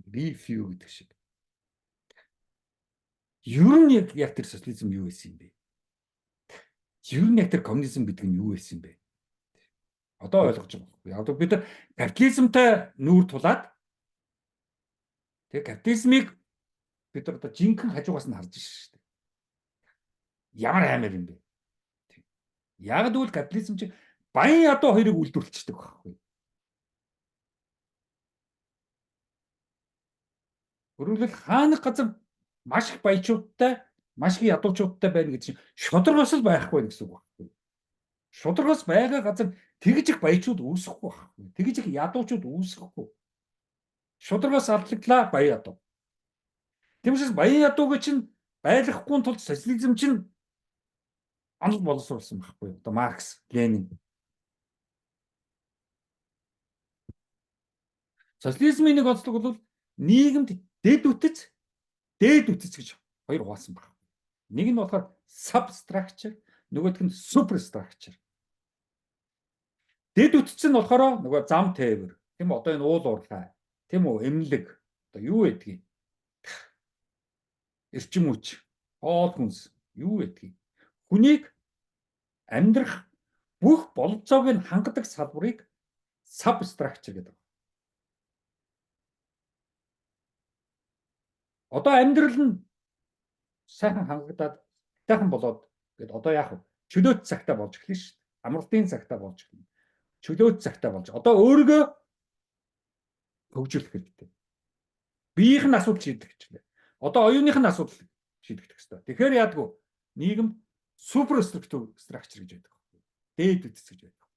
Review гэдэг шиг. Ер нь яг тэр социализм юу байсан юм бэ? Ер нь яг тэр коммунизм гэдэг нь юу байсан бэ? Одоо ойлгож байгаа байхгүй юу? Одоо бид нар капитализмтай нүүр тулаад тэгээ капитализмыг бид нар одоо жинхэнэ хажуугаас нь харж байна шүү дээ. Ямар аймаг юм бэ? Яг л капитализм чинь баян ядуу хоёрыг үйлдвэрлэждэг байхгүй. Өөрөөр хааны газар маш их баячуудтай, маш их ядуучуудтай байна гэж чинь шударгаас л байхгүй гэсэн үг байхгүй. Шударгаас байгаа газар тэгж их баячууд үүсэхгүй байхгүй. Тэгж их ядуучууд үүсэхгүй. Шударгаас аллагдлаа баян ядуу. Тиймээс баян ядууг чинь байлгахгүй тулд социализм чинь онол боловсруулсан байхгүй. Одоо Маркс, Ленин. Социализмын нэг онцлог бол нийгэмд дээд үтц гэж хоёр хуваасан байна. Нэг нь болохоор substructure, нөгөөх нь superstructure. Дээд үтц нь болохоор нөгөө зам тээвэр, тийм үү? Одоо энэ уул урлаа, тийм үү? Эмнэлэг, одоо юу гэдгийг? Эрчим хүч, хоол хүнс, юу гэдгийг? Хүнийг амьдрах бүх болцоог нь хангадаг салбарыг substructure гэдэг. Одоо амьдрал нь сайхан хангагдаад сайхан болоод гээд одоо яах вэ? Чөлөөт цагтаа болж эхэлнэ шүү дээ. Амралтын цагтаа болж эхэлнэ. Чөлөөт цагтаа болж. Одоо өөрийгөө хөгжүүлэх хэрэгтэй. Биеийнх нь асуудал шийдэх хэрэгтэй. Одоо оюуных нь асуудал шийдэх хэрэгтэй. Тэгэхээр яадгүй нийгэм суперструктур structure гэж байдаг. Дээд үтс гэж байдаг.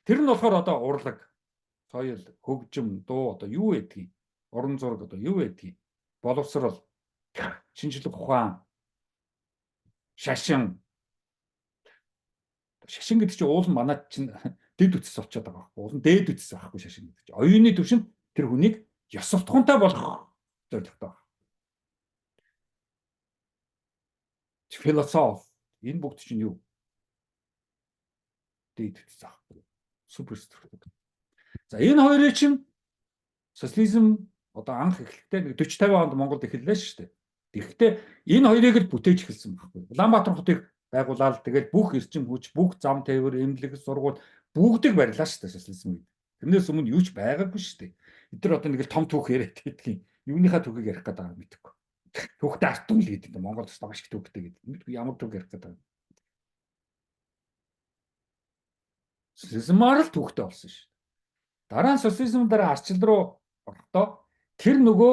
Тэр нь болохоор одоо урлаг, соёл, хөгжим, дуу одоо юу гэдгийг, уран зураг одоо юу гэдгийг, боловсрол, шинжлэх ухаан, шашин гэдэг чинь уул нь манайд чинь дэд үтс очиод байгаа байхгүй. Уул нь дээд үтс байхгүй шашин гэдэг чинь. Оюуны түвшинд тэр хүнийг ёс суртахуунтай болгох зорилготой байна. Философи энэ бүгд чинь юу? Дээд үтс байхгүй. Суперструктур. За энэ хоёрын чинь социализм одоо анх эхлэхдээ 40-50 онд Монголд эхэллээ шүү дээ. Тэгэхдээ энэ хоёрыг л бүтээж эхэлсэн байхгүй. Улаанбаатар хотыг байгуулаад тэгээд бүх эрчим хүч, бүх зам тээвэр, эмнэлэг, сургууль бүгдийг барьлаа шүү дээ социализм үед. Тэрнээс өмнө юу ч байгаагүй шүү дээ. Эдгээр одоо нэг л том түүх яриад гэдгийг юуныхаа түүхийг ярих гэдэг байгаа мэдэхгүй. Түүхтэй артум л гэдэг. Монгол төс маш их түүхтэй гэдэг. Мэдгүй ямар түүх ярих гэдэг. Социализмаар л түүхтэй болсон шүү. Дараа нь социализм дараа арчил руу орохдоо тэр нөгөө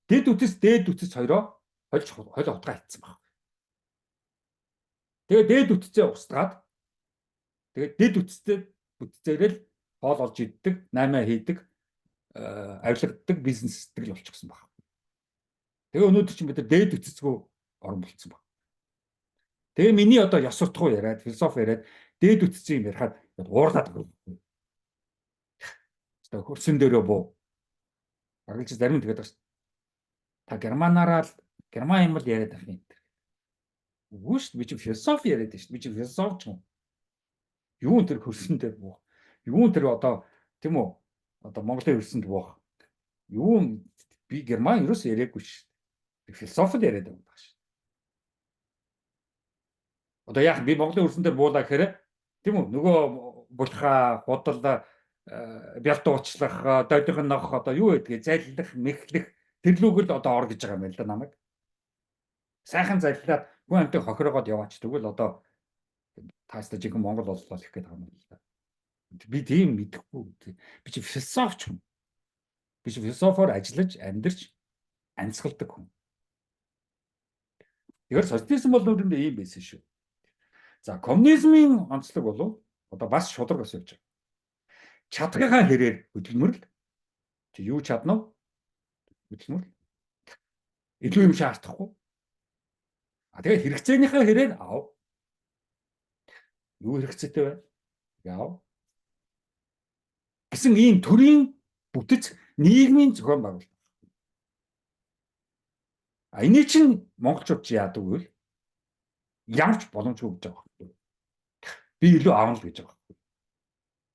дээд үтс хоёроо хольж утгаа хийцэн баг. Тэгээ дээд үтцээ устгаад тэгээ дээд үтцээрэл хоол олж иддэг, наймаа хийдэг, авилгадаг, бизнес сэтгэл болчихсон баг. Тэгээ өнөөдөр чинь бид нар дээд үтцэцгөө орон болцсон баг. Тэгээ миний одоо ёс суртахуун яриад, философи яриад дээд үтцээ юм ярихад уурлаад байгаа. Хөрсөн дээрөө буу. Багч зарим тэгээд байна. Та германаараа герман юм л яриад байх юм. Үгүй шүү дээ. Би чи философи яриад байна шүү дээ. Би чи философч юм. Юу энэ тэр хөрсөн дээр буух. Юу тэр одоо тийм үү? Одоо Монголын хөрсөнд буух. Юу би герман ерөөс яриаггүй шүү дээ. Философи яриад байгаа шүү дээ. Одоо яах би Монголын хөрсөн дээр буулаа гэхээр тийм үү? Нөгөө булхаа, худал бялдуучлах, дойдох нөх одоо юу гэдгийг зайллах, мэхлэх тэрлүүгэл одоо ор гэж байгаа юм байна л да намайг. Сайхан зайллаад хүн амтыг хохироогоод яваач тэгвэл одоо таастаа жинхэнэ Монгол боллоо гэх гээд байгаа юм л да. Би тийм мэдэхгүй. Би чи философч хүн. Би чи философоор ажиллаж, амьдарч, амьсгалдаг хүн. Тэгэхээр социализм бол үүнд ийм байсан шүү. За коммунизмын онцлог бол одоо бас шударгаас явж байгаа. Чадхынхаа хэрээр хөдөлмөрл. Чи юу чадна вэ? Хөдөлмөрл. Илүү юм шаардахгүй. Тэгээд хэрэгцээнийхээ хэрээр аав. Юу хэрэгцээтэй вэ? Яав. Гэсэн ийм төрлийн бүтэц нийгмийн зохион байгуулалт. Энийг чинь монголчууд чи яадаг вэ? ямар ч боломжгүй гэж байгаа байхгүй. Би илүү аавна л гэж байгаа байхгүй.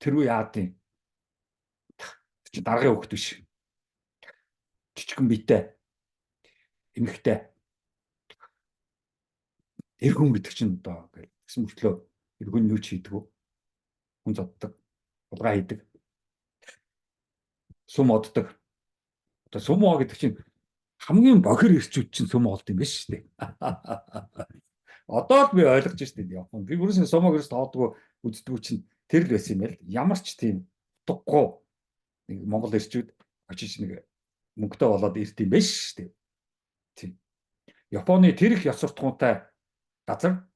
Тэр үе яад юм. Чи даргын хөвгт биш. Жижигэн биетэй. Эмэгтэй. Эр хүн гэдэг чинь одоо гэсэн мөртлөө эр хүн юу ч хийдэг үү? Хүн зоддог. Булгаа хийдэг. Сум оддог. Одоо сум оо гэдэг чинь хамгийн бохир ирчүүд чинь сум олд юм биш үү? Одоо л би ойлгож штеп Японд. Би бүрээс сумог ерөөс тоодгүй үздэггүй чинь тэр л байсан юм яа л. Ямар ч тийм утгагүй нэг Монгол ирчүүд очиж нэг мөнгөтэй болоод ирд юм биш штеп. Тийм. Японы тэр их ёс суртахуунтай газар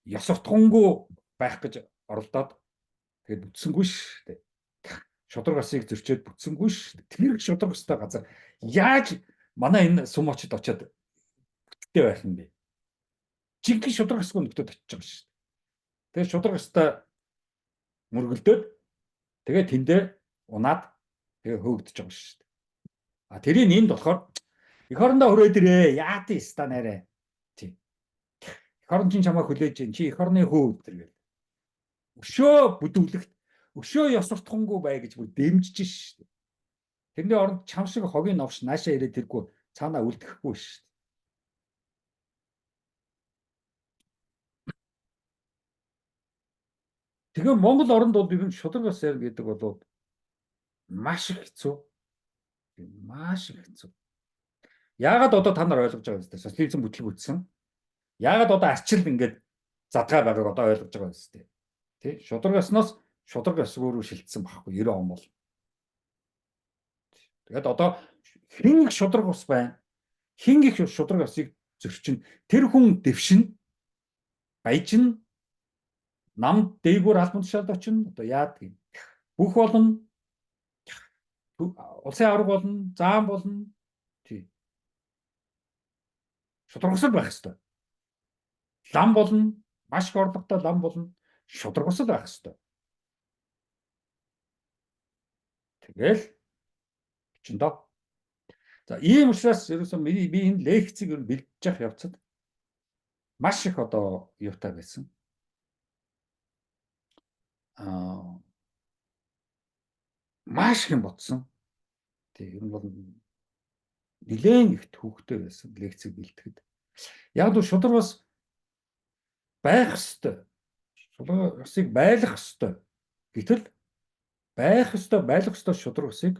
ёс суртахуунгүй байх гэж оролдоод тэгээд бүтсэнгүй штеп. Шудраг осыг зөрчөөд бүтсэнгүй штеп. Тэр их шудраг остой газар яаж манай энэ сум очид очиод бүттэй байх юм бэ? Жинхэнэ шудраг осгүй нөтөд очиж байгаа шүү дээ. Тэгээд шудраг остой мөргөлдөөд тэгээд тэндээ унаад тэгээд хөөгдөж байгаа шүү дээ. А тэрийн энд болохоор эх орондоо хүрээд ирээ. Яа тий ста нэрэ. Тий. Эх орон чинь чамаа хүлээж чинь чи эх орны хөө өдр гэл. Өшөө бүдүүлэгт өшөө ёс суртахуунгүй бай гэж бүр дэмжиж шүү дээ. Тэрний оронд чам шиг хогийн новш наашаа ирээд тэргүй цаанаа үлдэхгүй шүү дээ. Тэгээ Монгол оронд бол ер нь шудраг ус яар гэдэг бол маш их хэцүү. Маш их хэцүү. Яагаад одоо та нар ойлгож байгаа юм бэ? Социализм бүтлгүүцсэн. Яагаад одоо арчил ингээд задгаа байгааг одоо ойлгож байгаа юм бэ? Тэ? Шудраг усноос шудраг ус руу шилжсэн байхгүй 90 он бол. Тэгээд одоо хин их шудраг ус байна. Хин их шудраг усыг зөрчин тэр хүн дэвшин баяжин нам дээгүүр албан тушаалд очино. Одоо яадаг юм. Бүх болно. Улсын арга болно, заан болно. Тий. Шудраг ус байх ёстой. Лам болно, маш их орлоготой лам болно. Шудраг ус байх ёстой. Тэгэл чиндоо. За ийм учраас ерөөсөө би энэ лекцийг бэлдэж явах явцад маш их одоо юутай байсан. Маш их юм бодсон. Тэг юм бол нэлээд их төвхтэй байсан лекцийг бэлтгэхэд. Яг л шудраг ус байх ёстой. Шудраг усыг байлгах ёстой. Гэтэл байх ёстой, байлгах ёстой шудраг усыг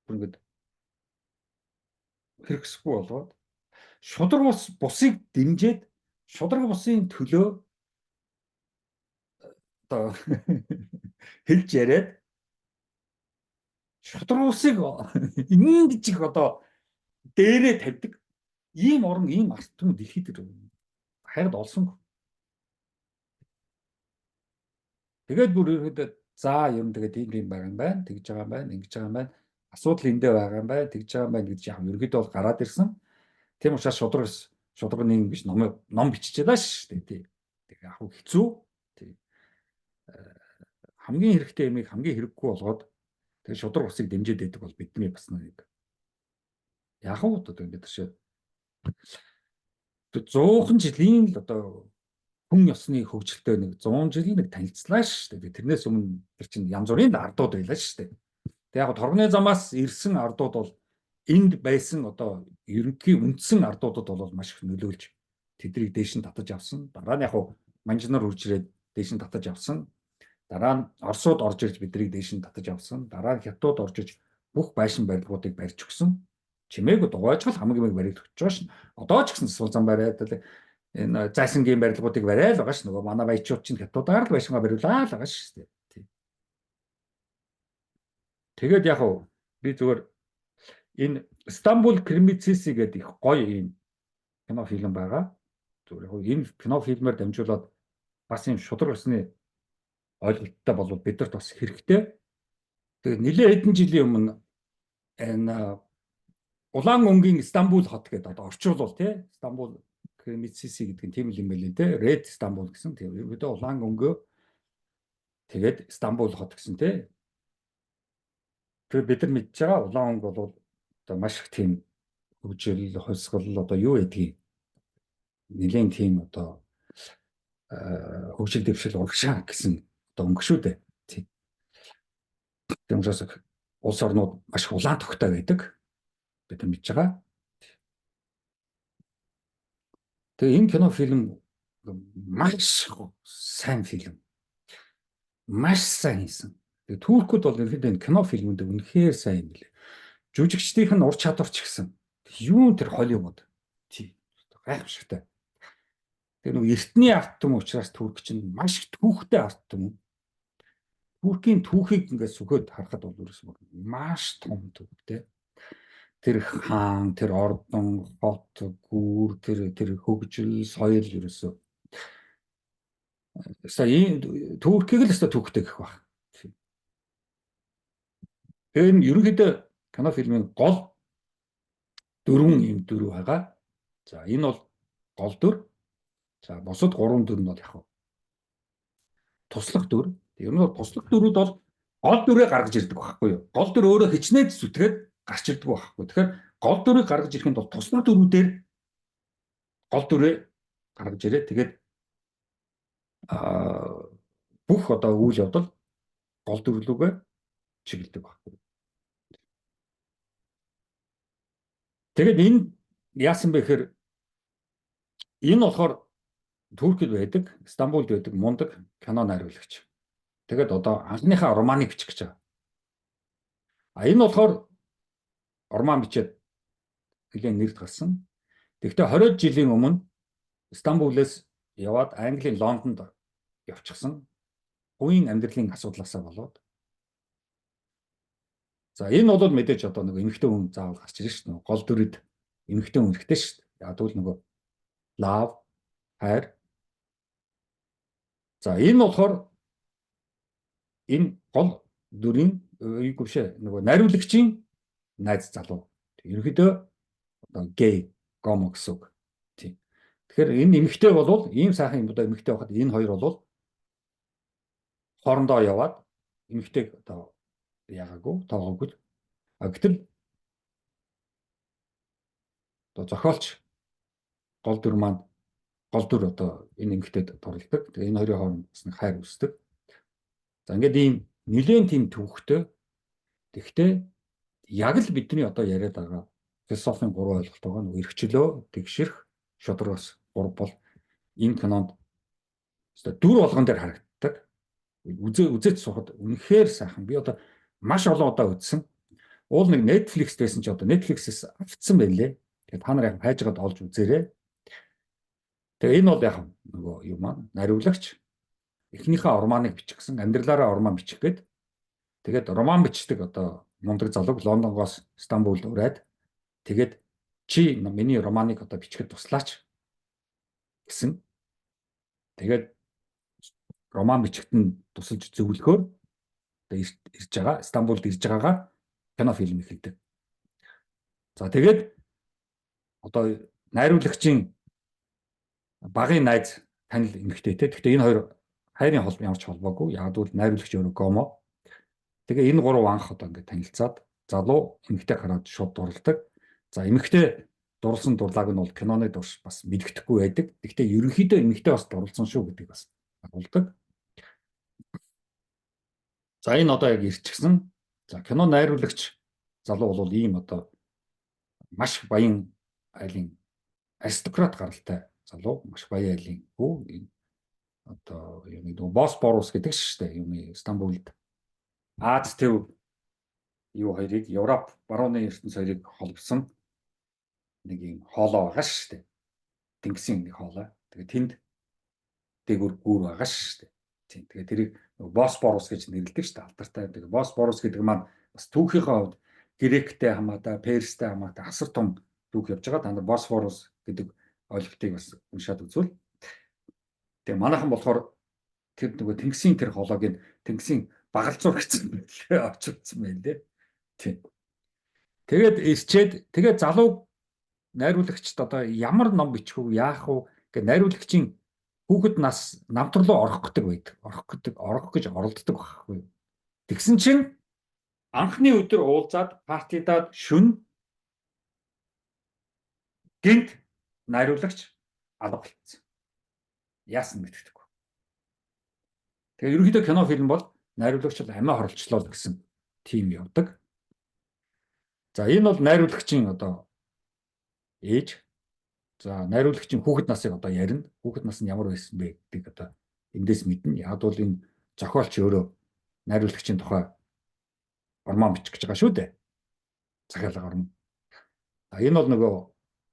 ингээд хэрэгсэхгүй болгоод шудраг ус бусыг дэмжиж шудраг усын төлөө одоо хэлж яриад шудраг усыг ингэж их одоо дээрээ тавьдаг ийм орн ийм ард түмэн дэлхийд хайрд олсон. Тэгээд бүр ирэхэд за юм тэгээд ийм байгаа юм байна, тэгж байгаа юм байна, ингэж байгаа юм байна. Асуудал эндээ байгаа юм байна, тэгж байгаа юм байна гэж яг ерөөдөө бол гараад ирсэн. Тийм учраас шудраг нэг биш ном биччихлаа шүү дээ тий. Тэгээ яг хэцүү. Тий. Хамгийн хэрэгтэй юмыг хамгийн хэрэггүй болгоод тэгээ шудраг усыг дэмжиж байдаг бол бидний бас нэг яг одоо ингээд тийш 100 жилийн л одоо хүн ёсны хөгжилтэй нэг 100 жилийн нэг танилцлаа шүү дээ. Тэрнээс өмнө тэр чинь янз бүрийн ардууд байлаа шүү дээ. Тэг яг торгоны замаас ирсэн ардууд бол энд байсан одоо ерөнхий үндсэн ардуудад бол маш их нөлөөлж тэднийг дээш нь татаж авсан. Дараа нь яг манжнаар үрж ирээд дээш нь татаж авсан. Дараа нь Оросууд орж ирж биднийг дээш нь татаж авсан. Дараа нь Хятадууд орж ирж бүх байшин барилгуудыг барьж өгсөн. Чимээгүй дугойж л хамгийн их барилгаж байгаа шин. Одоо ч гэсэн сул зам бариад энэ зайсангийн барилгуудыг бариад байгаа ш. Нөгөө манай баячууд чинь Хятадаар л байшингаа бариулаа л байгаа ш. Тэгээд яг би зүгээр энэ Стамбул Кремицис гэдэг их гоё ийм кино фильм байгаа. Зүгээр яг энэ кино фильмээр дамжуулаад бас ийм шудраг усны ойлголттой болов бидэрт бас хэрэгтэй. Тэгээд нэлээд хэдэн жилийн өмнө энэ Улаан өнгийн Стамбул хот гэдэг одоо орчуулвал тий Стамбул Кремицис гэдэг нь тийм юм байл л дээ. Red Стамбул гэсэн тийм ерөөдөө улаан өнгөө тэгээд Стамбул хот гэсэн тий. Тэгээд бид нар мэдж байгаа улаан өнгө бол одоо маш их тийм хөгжил, хувьсгал одоо юу гэдгийг Нэгэн тийм одоо хөгжил дэвшил урагшаа гэсэн одоо өнгө шүү дээ. Тийм. Тиймээс улс орнууд маш улаан тогттой байдаг. Бид мэдж байгаа. Тэгээ энэ кино фильм маш сайн фильм. Маш сайн хийсэн. Тэгээ туркууд бол ерөнхийдөө энэ кино фильмүүд үнэхээр сайн юм билээ. Жүжигчдийнх нь ур чадвар ч гэсэн юу тэр Холливуд. Тий. Гайхамшигтай. Тэр нэг эртний арт түмэн учраас турк чинь маш түүхтэй арт түмэн. Туркийн түүхийг ингээд сүхээд харахад бол ерөөсөө маш том түүхтэй. Тэр хаан, тэр ордон, хот, гүр, тэр хөгжил, соёл ерөөсөө. Сая Туркийг л өстой түүхтэй гэх баг. Тэр нь ерөнхийдөө кино фильмийн гол дөрвөн юм дөрөв байгаа. За энэ бол гол дүр. За бусад гурван дүр нь бол яг туслах дүр. Ер нь туслах дүрүүд бол гол дүрээ гаргаж ирдэг байхгүй юу? Гол дүр өөрөө хичнээн зүтгээд гарч ирдэг байхгүй. Тэгэхээр гол дүрийг гаргаж ирэхэд бол туслах дүрүүдээр гол дүрээ гаргаж ирээ. Тэгээд бүх одоо үйл явдал гол дүрлүүгээ чиглэдэг байхгүй. Тэгээд энэ яасан бэ гэхээр энэ болохоор Туркид байдаг, Стамбулд байдаг мундаг кино найруулагч. Тэгээд одоо анхныхаа романыг бичих гэж байгаа. Энэ болохоор роман бичээд нэлийн нэрд гарсан. Тэгэхдээ 20 жилийн өмнө Стамбулээс яваад Английн Лондонд явчихсан. Хувийн амьдралын асуудлаасаа болоод. За энэ бол мэдээж одоо нэг эмэгтэй хүн заавал гарч ирж шүү дээ. Гол дүрэд эмэгтэй хүн хэрэгтэй шүү дээ. Яг тэгвэл нөгөө love, хайр. За энэ болохоор энэ гол дүрийн үгүйшээ нөгөө найруулагчийн найз залуу. Ерөнхийдөө одоо гей, гомо гэсэн үг. Тийм. Тэгэхээр энэ эмэгтэй бол ийм сайхан юм одоо эмэгтэй байхад энэ хоёр бол хоорондоо яваад эмэгтэйг одоо яагаагүй, тоогоогүй. Гэтэл одоо зохиолч гол дүр маань гол дүр одоо энэ эмэгтэйд дурлдаг. Тэгээ энэ хоёрын хооронд бас нэг хайр үүсдэг. За ингээд ийм нэлээд тийм төвхтэй. Тэгэхдээ яг л бидний одоо яриад байгаа философийн гурван ойлголт байгаа. Нөгөө эрхчлөө, тэгшэрх, шударгаас гур бол энэ кинонд дүр болгон дээр харагддаг. Үзэж сухад үнэхээр сайхан. Би одоо маш олон удаа үзсэн. Уул нэг Netflix байсан ч одоо Netflix-с авцсан байлээ. Тэгээд та нар яг хайжгаад олж үзээрэй. Тэгээ энэ бол яг нөгөө юу маань нариулагч эхнийхээ романыг бичих гэсэн амьдралаараа роман бичих гээд тэгээд роман бичдэг одоо мундаг залуу Лондонгоос Стамбулд ураад тэгээд чи миний романыг одоо бичихэд туслаач гэсэн. Тэгээд роман бичигтэн тусалж зөвлөхөөр ирж байгаа Стамбулд ирж байгаагаа кино фильм эхэлдэг. За тэгээд одоо найруулагчийн багын найз танил эмэгтэйтэй. Гэхдээ энэ хоёр хайрын холбоо ямар ч холбоогүй. Яг л найруулагч өөрөө гомо. Тэгээ энэ гурав анх одоо ингээд танилцаад залуу эмэгтэй хараад шууд дурлдаг. За эмэгтэй дурлсан дурлааг нь бол киноны дурш бас мэддэхгүй байдаг. Гэхдээ ерөнхийдөө эмэгтэй бас дурлсан шүү гэдэг бас агуулдаг. За энэ одоо яг ирчихсэн. За кино найруулагч залуу бол ийм одоо маш баян айлын аристократ гаралтай залуу, маш баян айлын хүү энэ одоо юу нэг Босфорус гэдэг шүү дээ. Юуны Стамбулд Аз төв юу хоёрыг Европ барууны ертөнц хоёрыг холбосон нэг юм хоолоо байгаа шүү дээ. Тэнгисийн нэг хоолой. Тэгээ тэнд дээгүр гүүр байгаа шүү дээ. Тийм. Тэгээ тэрийг Босфорус гэж нэрлэдэг шүү дээ. Алдартай. Тэгээ Босфорус гэдэг маань бас түүхийнхээ хувьд Гректэй хамаатай, Перстэй хамаатай асар том түүх явж байгаа. Та нар Босфорус гэдэг ойлголтыг бас уншаад үзвэл. Тэгээ манайхан болохоор тэр нөгөө Тэнгисийн тэр хоолойг Тэнгисийн багалзуур гэсэн мэтлээ очилсан байлээ. Тийм. Тэгээд ирчээд тэгээд залуу найруулагчд одоо ямар ном бичих вэ, яах вэ гэж найруулагчийн хүүхэд нас намтар руу орох гэдэг байдаг. Орох гэж оролддог байхгүй. Тэгсэн чинь анхны өдөр уулзаад партидад шүн гинт найруулагч алга болчихсон. Яасан мэддэхгүй. Тэгээ ерөнхийдөө кино фильм бол найруулагч бол амиа хорлцлоо л гэсэн тим явдаг. За энэ бол найруулагчийн одоо ээж. За найруулагчийн хүүхэд насыг одоо ярина. Хүүхэд нас нь ямар байсан бэ гэдгийг одоо эндээс мэднэ. Яг бол энэ зохиолч өөрөө найруулагчийн тухай ормон бичих гэж байгаа шүү дээ. Захиалга ормон. Энэ бол нөгөө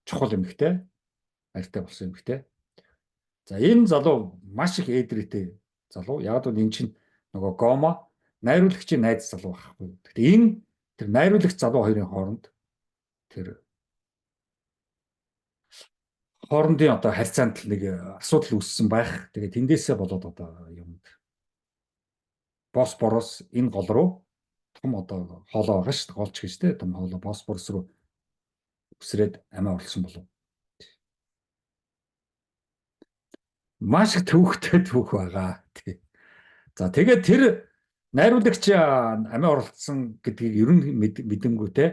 чухал эмэгтэй, хайртай болсон эмэгтэй. За энэ залуу маш их ээдрээтэй залуу. Яг бол эн чинь нөгөө Гомо найруулагчийн найз залуу байхгүй. Гэхдээ энэ тэр найруулагч залуу хоёрын хооронд тэр хоорондын одоо харьцаанд нэг асуудал үүссэн байх. Тэгээд тэндээсээ болоод одоо юмд Босфорос энэ гол руу том одоо хоолоо байгаа шүү дээ. Голч гэж дээ. Том хоолоо Босфорос руу үсрээд амиа орлсон болов. Маш их төвхтэй түүх байгаа. За тэгээд тэр найруулагч амиа орлсон гэдгийг ер нь мэдэнгүүтээ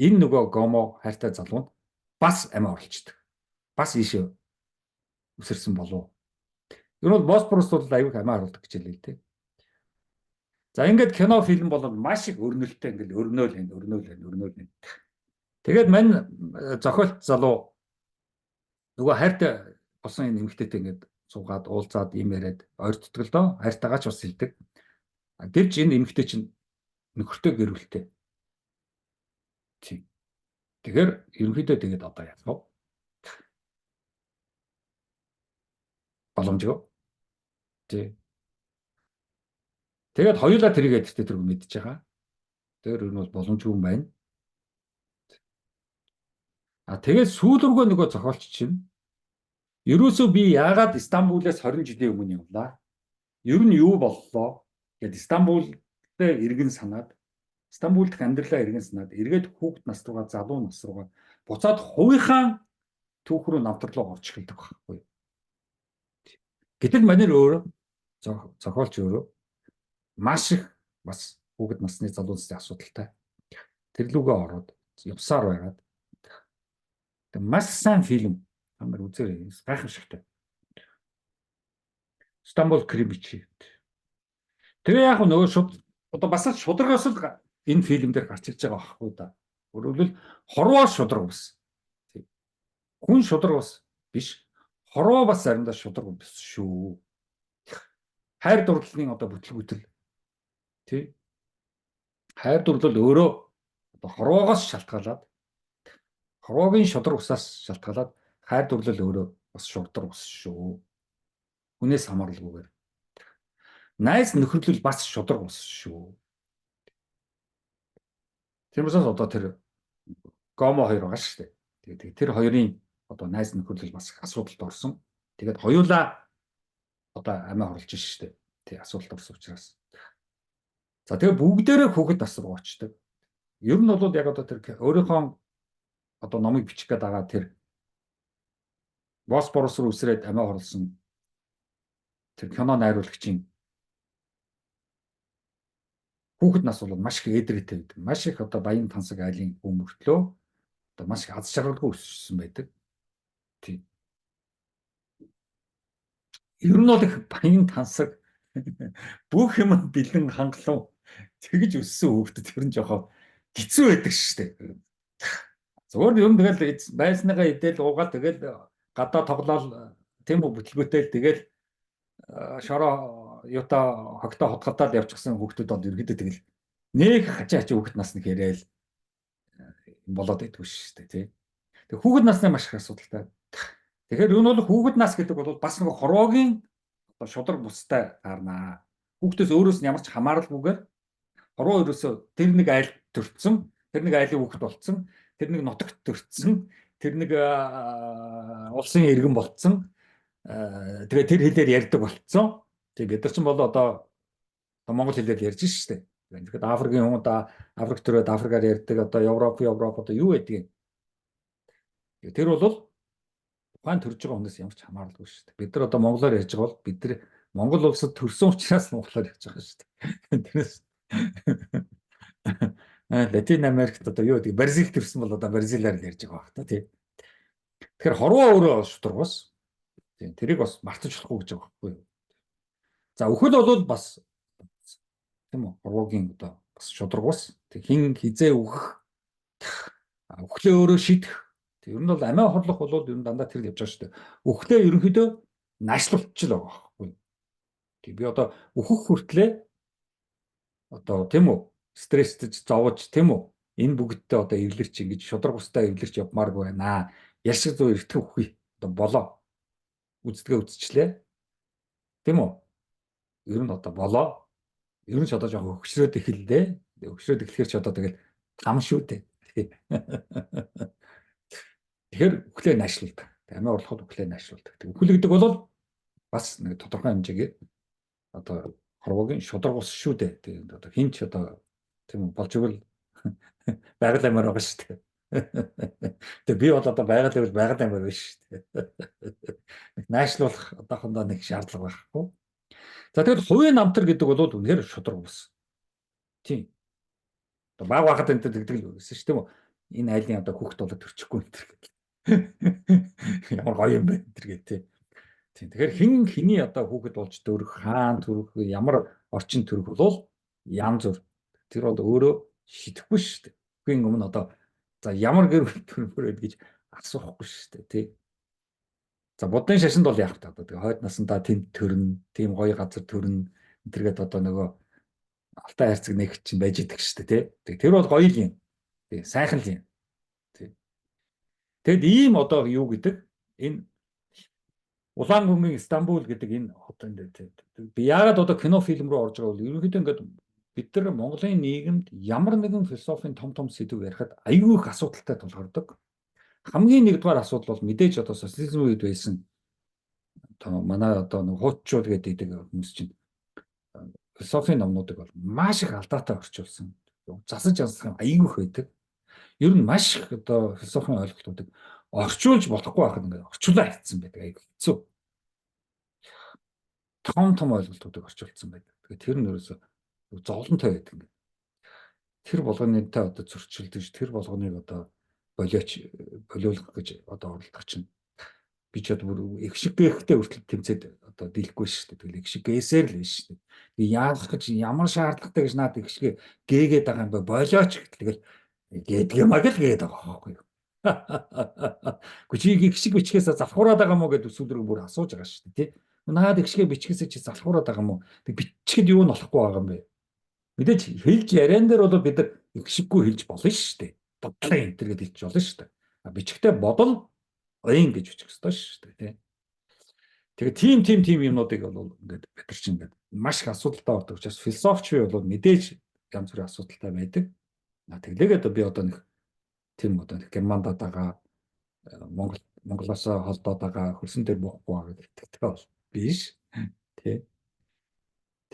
энэ нөгөө Гомо хайртай залуу нь бас амиа орлцдог. Бас ийшээ үсэрсэн болов. Ер нь Босфорос бол аюух амиа орлдог гэж хэлээ л дээ. За ингээд кино фильм бол маш их өрнөлттэй ингээд өрнөөл. Тэгээд мань зохиолч залуу нөгөө хайртай болсон энэ эмэгтэйтэй ингээд суугаад уулзаад юм яриад ойртдог л доо. Хайртайгаа ч бас хэлдэг. Гэвч энэ эмэгтэй чинь нөхөртэй гэрүүлтэй. Тийм. Тэгэхээр ерөнхийдөө тэгээд одоо яах вэ? Боломжгүй. Тий. Тэгээд хоёулаа тэрийг эдэртэй тэрг мэдж байгаа. Тэр ер нь бол боломжгүй юм байна. Тэгээд сүүл рүүгээ нөгөө зохиолч чинь ерөөсөө би яагаад Стамбулээс 20 жилийн өмнө явлаа? Ер нь юу боллоо? Гэт Стамбулд иргэн санаад Стамбулд амьдралаа иргэн санаад эргээд хүүхэд нас руугаа залуу нас руугаа буцаад хувийнхаа түүх рүү навтарлаа орж эхэлдэг байхгүй. Гэтэл манер өөрөө зохиолч өөрөө маш их бас хүүхэд насны залуусны асуудалтай. Тэр лүгээ ороод явсаар байгаад маш сайн фильм амар үзээрэй. Гайхамшигтай. Стамбул Кримичи. Тэгээ яг нөгөө шууд одоо бас шударгаас л энэ фильм дээр гарч ирж байгаа байхгүй да. Өөрөөр хорвоо шударга бас. Хүн шударга бас биш. Хорвоо бас заримдаа шударга бас шүү. Хайр дурлалын одоо бүтлгүүтэл. Тий. Хайр дурлал өөрөө одоо хорвоогоос шалтгаалаад хорвоогийн шударга усаас шалтгаалаад хайр дурлал өөрөө бас шударга ус шүү. Хүнээс хамааралгүйгээр. Найс нөхөрлөл бас шударга ус шүү. Тэрнээс одоо тэр Гомо хоёр байгаа шүү дээ. Тэгээд тэр хоёрын одоо найс нөхөрлөл бас асуудалд орсон. Тэгээд хоёулаа одоо амиа хорлож шүү дээ. Тий асуудалд орсон учраас. За тэгээд бүгдээрээ хүүхэд нас руу очдог. Ер нь бол яг одоо тэр өөрийнхөө одоо номыг бичих гээд байгаа тэр Босфорос руу үсрээд амиа хорлсон тэр кино найруулагчийн хүүхэд нас бол маш их ээдрээтэй байдаг. Маш их одоо баян тансаг айлын хүн мөртлөө одоо маш их аз жаргалгүй өссөн байдаг. Тийм. Ер нь бол их баян тансаг бүх юм бэлэн хангалуун тэгж өссөн хүүхдэд ер нь жоохон хэцүү байдаг шүү дээ. Зөвхөн ер нь тэгэл байсныгаа идэл уугаад тэгэл гадаа тоглоал тийм үү бүтлгүүтэй тэгэл шороо юута хогтоо хотгодоод явчихсан хүүхдүүд бол ерөөдөө тэгэл нэг хачаач хүүхэд насны хэрэгэл болоод идэггүй шүү дээ тий. Тэг хүүхэд насны маш их асуудалтай. Тэгэхээр юу нь бол хүүхэд нас гэдэг бол бас нэг хорвоогийн одоо шудраг бустай таарнаа. Хүүхдээс өөрөөс нь ямар ч хамааралгүйгээр хорвоо ерөөсөө тэр нэг айл төрцсөн, тэр нэг айлын хүүхэд болцсон, тэр нэг нутагт төрцсөн, тэр нэг улсын иргэн болцсон. Тэгээ тэр хэлээр ярьдаг болцсон. Тэг бид нар ч бол одоо монгол хэлээр ярьж шүү дээ. Тэгэхээр Африкийн хүн одоо Африк төрөөд Африкаар ярьдаг одоо Европ одоо юу байдгийг. Тэр бол ухаан төрж байгаа хүнээс ямар ч хамааралгүй шүү дээ. Бид нар одоо монголоор ярьж байгаа бол бид нар Монгол улсад төрсөн учраас монголоор ярьж байгаа шүү дээ. Тэрнээс Латин Америкт одоо юу гэдэг Бразил төрсэн бол одоо бразилаар ярьж байгаа байх та тий. Тэгэхээр хорвоо өөрөө шударга ус. Тийм тэрийг бас мартаж болохгүй гэж байгаа байхгүй юу. За үхэл бол бас тийм үү хуруугийн одоо бас шудраг ус. Тэг хин хизээ үхэх үхлээ өөрөө шийдэх. Тэг ер нь бол амиа хорлох бол ер нь дандаа тэр явж байгаа шүү дээ. Үхлээ ерөнхийдөө наашлуулчих л байгаа байхгүй юу. Тэг би одоо үхэх хүртлээ одоо тийм үү стресстэж зовж тийм үү энэ бүгдтэй одоо эвлэрч ингэж шудраг устай эвлэрч явмааргүй байна. Яшиг зүй эртхэн үхий одоо болоо үздэгэ үзчихлээ. Тийм үү? Ер нь одоо болоо. Ер нь ч одоо жоохон өгчрөөд эхэллээ. Өгчрөөд эхлэхээр ч одоо тэгэл там шүү дээ. Тэгэхээр үхлээ наашлуулдаг. Амиа орлоход үхлээ наашлуулдаг. Үхэл гэдэг бол бас нэг тодорхой хэмжээгээр одоо хорвоогийн шудраг ус шүү дээ. Тэгээд одоо хинч одоо тийм болж игэл байгаль амиар байгаа шүү дээ. Тэгээ би бол одоо байгаль амиар байна шүү дээ. Наашлуулах одоохондоо нэг шаардлага байхгүй. За тэгэхээр хувийн намтар гэдэг бол үнэхээр шудраг ус. Тийм. Одоо баг багахад энэ тэгдэг л байсан шүү дээ. Энэ айлын одоо хүүхд болоод төрчихгүй энэ төр гэдэг. Ямар гоё юм бэ энэ төр гэдэг тийм. Тэгэхээр хиний одоо хүүхэд болж төрөх, хаан төрөх, ямар орчин төрөх бол янз бүр. Тэр бол өөрөө шидэхгүй шүү дээ. Үгийн өмнө одоо за ямар гэр бүл төрмөр гэж асуухгүй шүү дээ тий. За будын шашинд бол яах вэ? Одоо хойд насандаа тэнд төрнө, тийм гоё газар төрнө. Тэргээд одоо нөгөө алтай хайрцаг нэг чинь байж идэг шүү дээ тий. Тэр бол гоё юм. Тий, сайхан л юм. Тий. Тэгэд ийм одоо юу гэдэг энэ Улаангүнгийн Стамбул гэдэг энэ хот энэ би яагаад одоо кино фильм рүү орж байгаа бол ерөнхийдөө ингээд бид нар Монголын нийгэмд ямар нэгэн философийн том сэдв ярихад аюул их асуудалтай тулгардаг. Хамгийн нэгдүгээр асуудал бол мэдээж одоо социализм үед байсан одоо манай одоо нэг хуучууд гэдэг хүмүүс чинь философийн номнуудыг бол маш их алдаатай орчуулсан. Засаж янзлах аюул их байдаг. Ер нь маш их одоо философийн ойлголтуудыг орчуулж болохгүй байхад ингээд орчуулаа хийцэн байдаг аюул хэцүү. Том ойлголтуудыг орчуулсан байдаг. Тэгэхээр тэр нь ерөөсө зовлонтой байдаг ингээд. Тэр болгонытай одоо зөрчилдөж тэр болгоныг одоо болиулах гэж одоо оролдох чинь би ч одоо бүр их шиг гээхтэй хүртэл тэмцээд одоо дийлэхгүй шүү дээ. Тэгэл их шиг гээсээр л биш шүү дээ. Би яах гэж ямар шаардлагатай гэж наад их шиг гээгээд байгаа юм бэ? Болооч тэгэл гэдэг юм аа гэл гээгээд байгаа байхгүй юу? Гүчиг их шиг бичгээс завхураад байгаа мó гэдэг өсвөлрөг бүр асууж байгаа шүү дээ. Тэ? Наад их шиг бичгээс чи завхураад байгаа мó? Тэг бичгэд юу нь болохгүй байгаа юм бэ? Мэдээж хэлж яриан дээр бол бид нар их шиггүй хэлж болно шүү дээ. Бодлоо энэ төр гэж хэлж болно шүү дээ. Бичгтээ бодол оён гэж бичих ёстой шүү дээ тий. Тэгээ тийм юмнуудыг бол ингээд бид нар чинь ингээд маш их асуудалтай ордог учраас философч бий бол мэдээж янз бүрийн асуудалтай байдаг. Тэглээгээд би одоо нэг тийм одоо Германд байгаа Монголоос холдоод байгаа хөрсөн дээр буухгүй байгаа гэдэгтэй бол биш тий.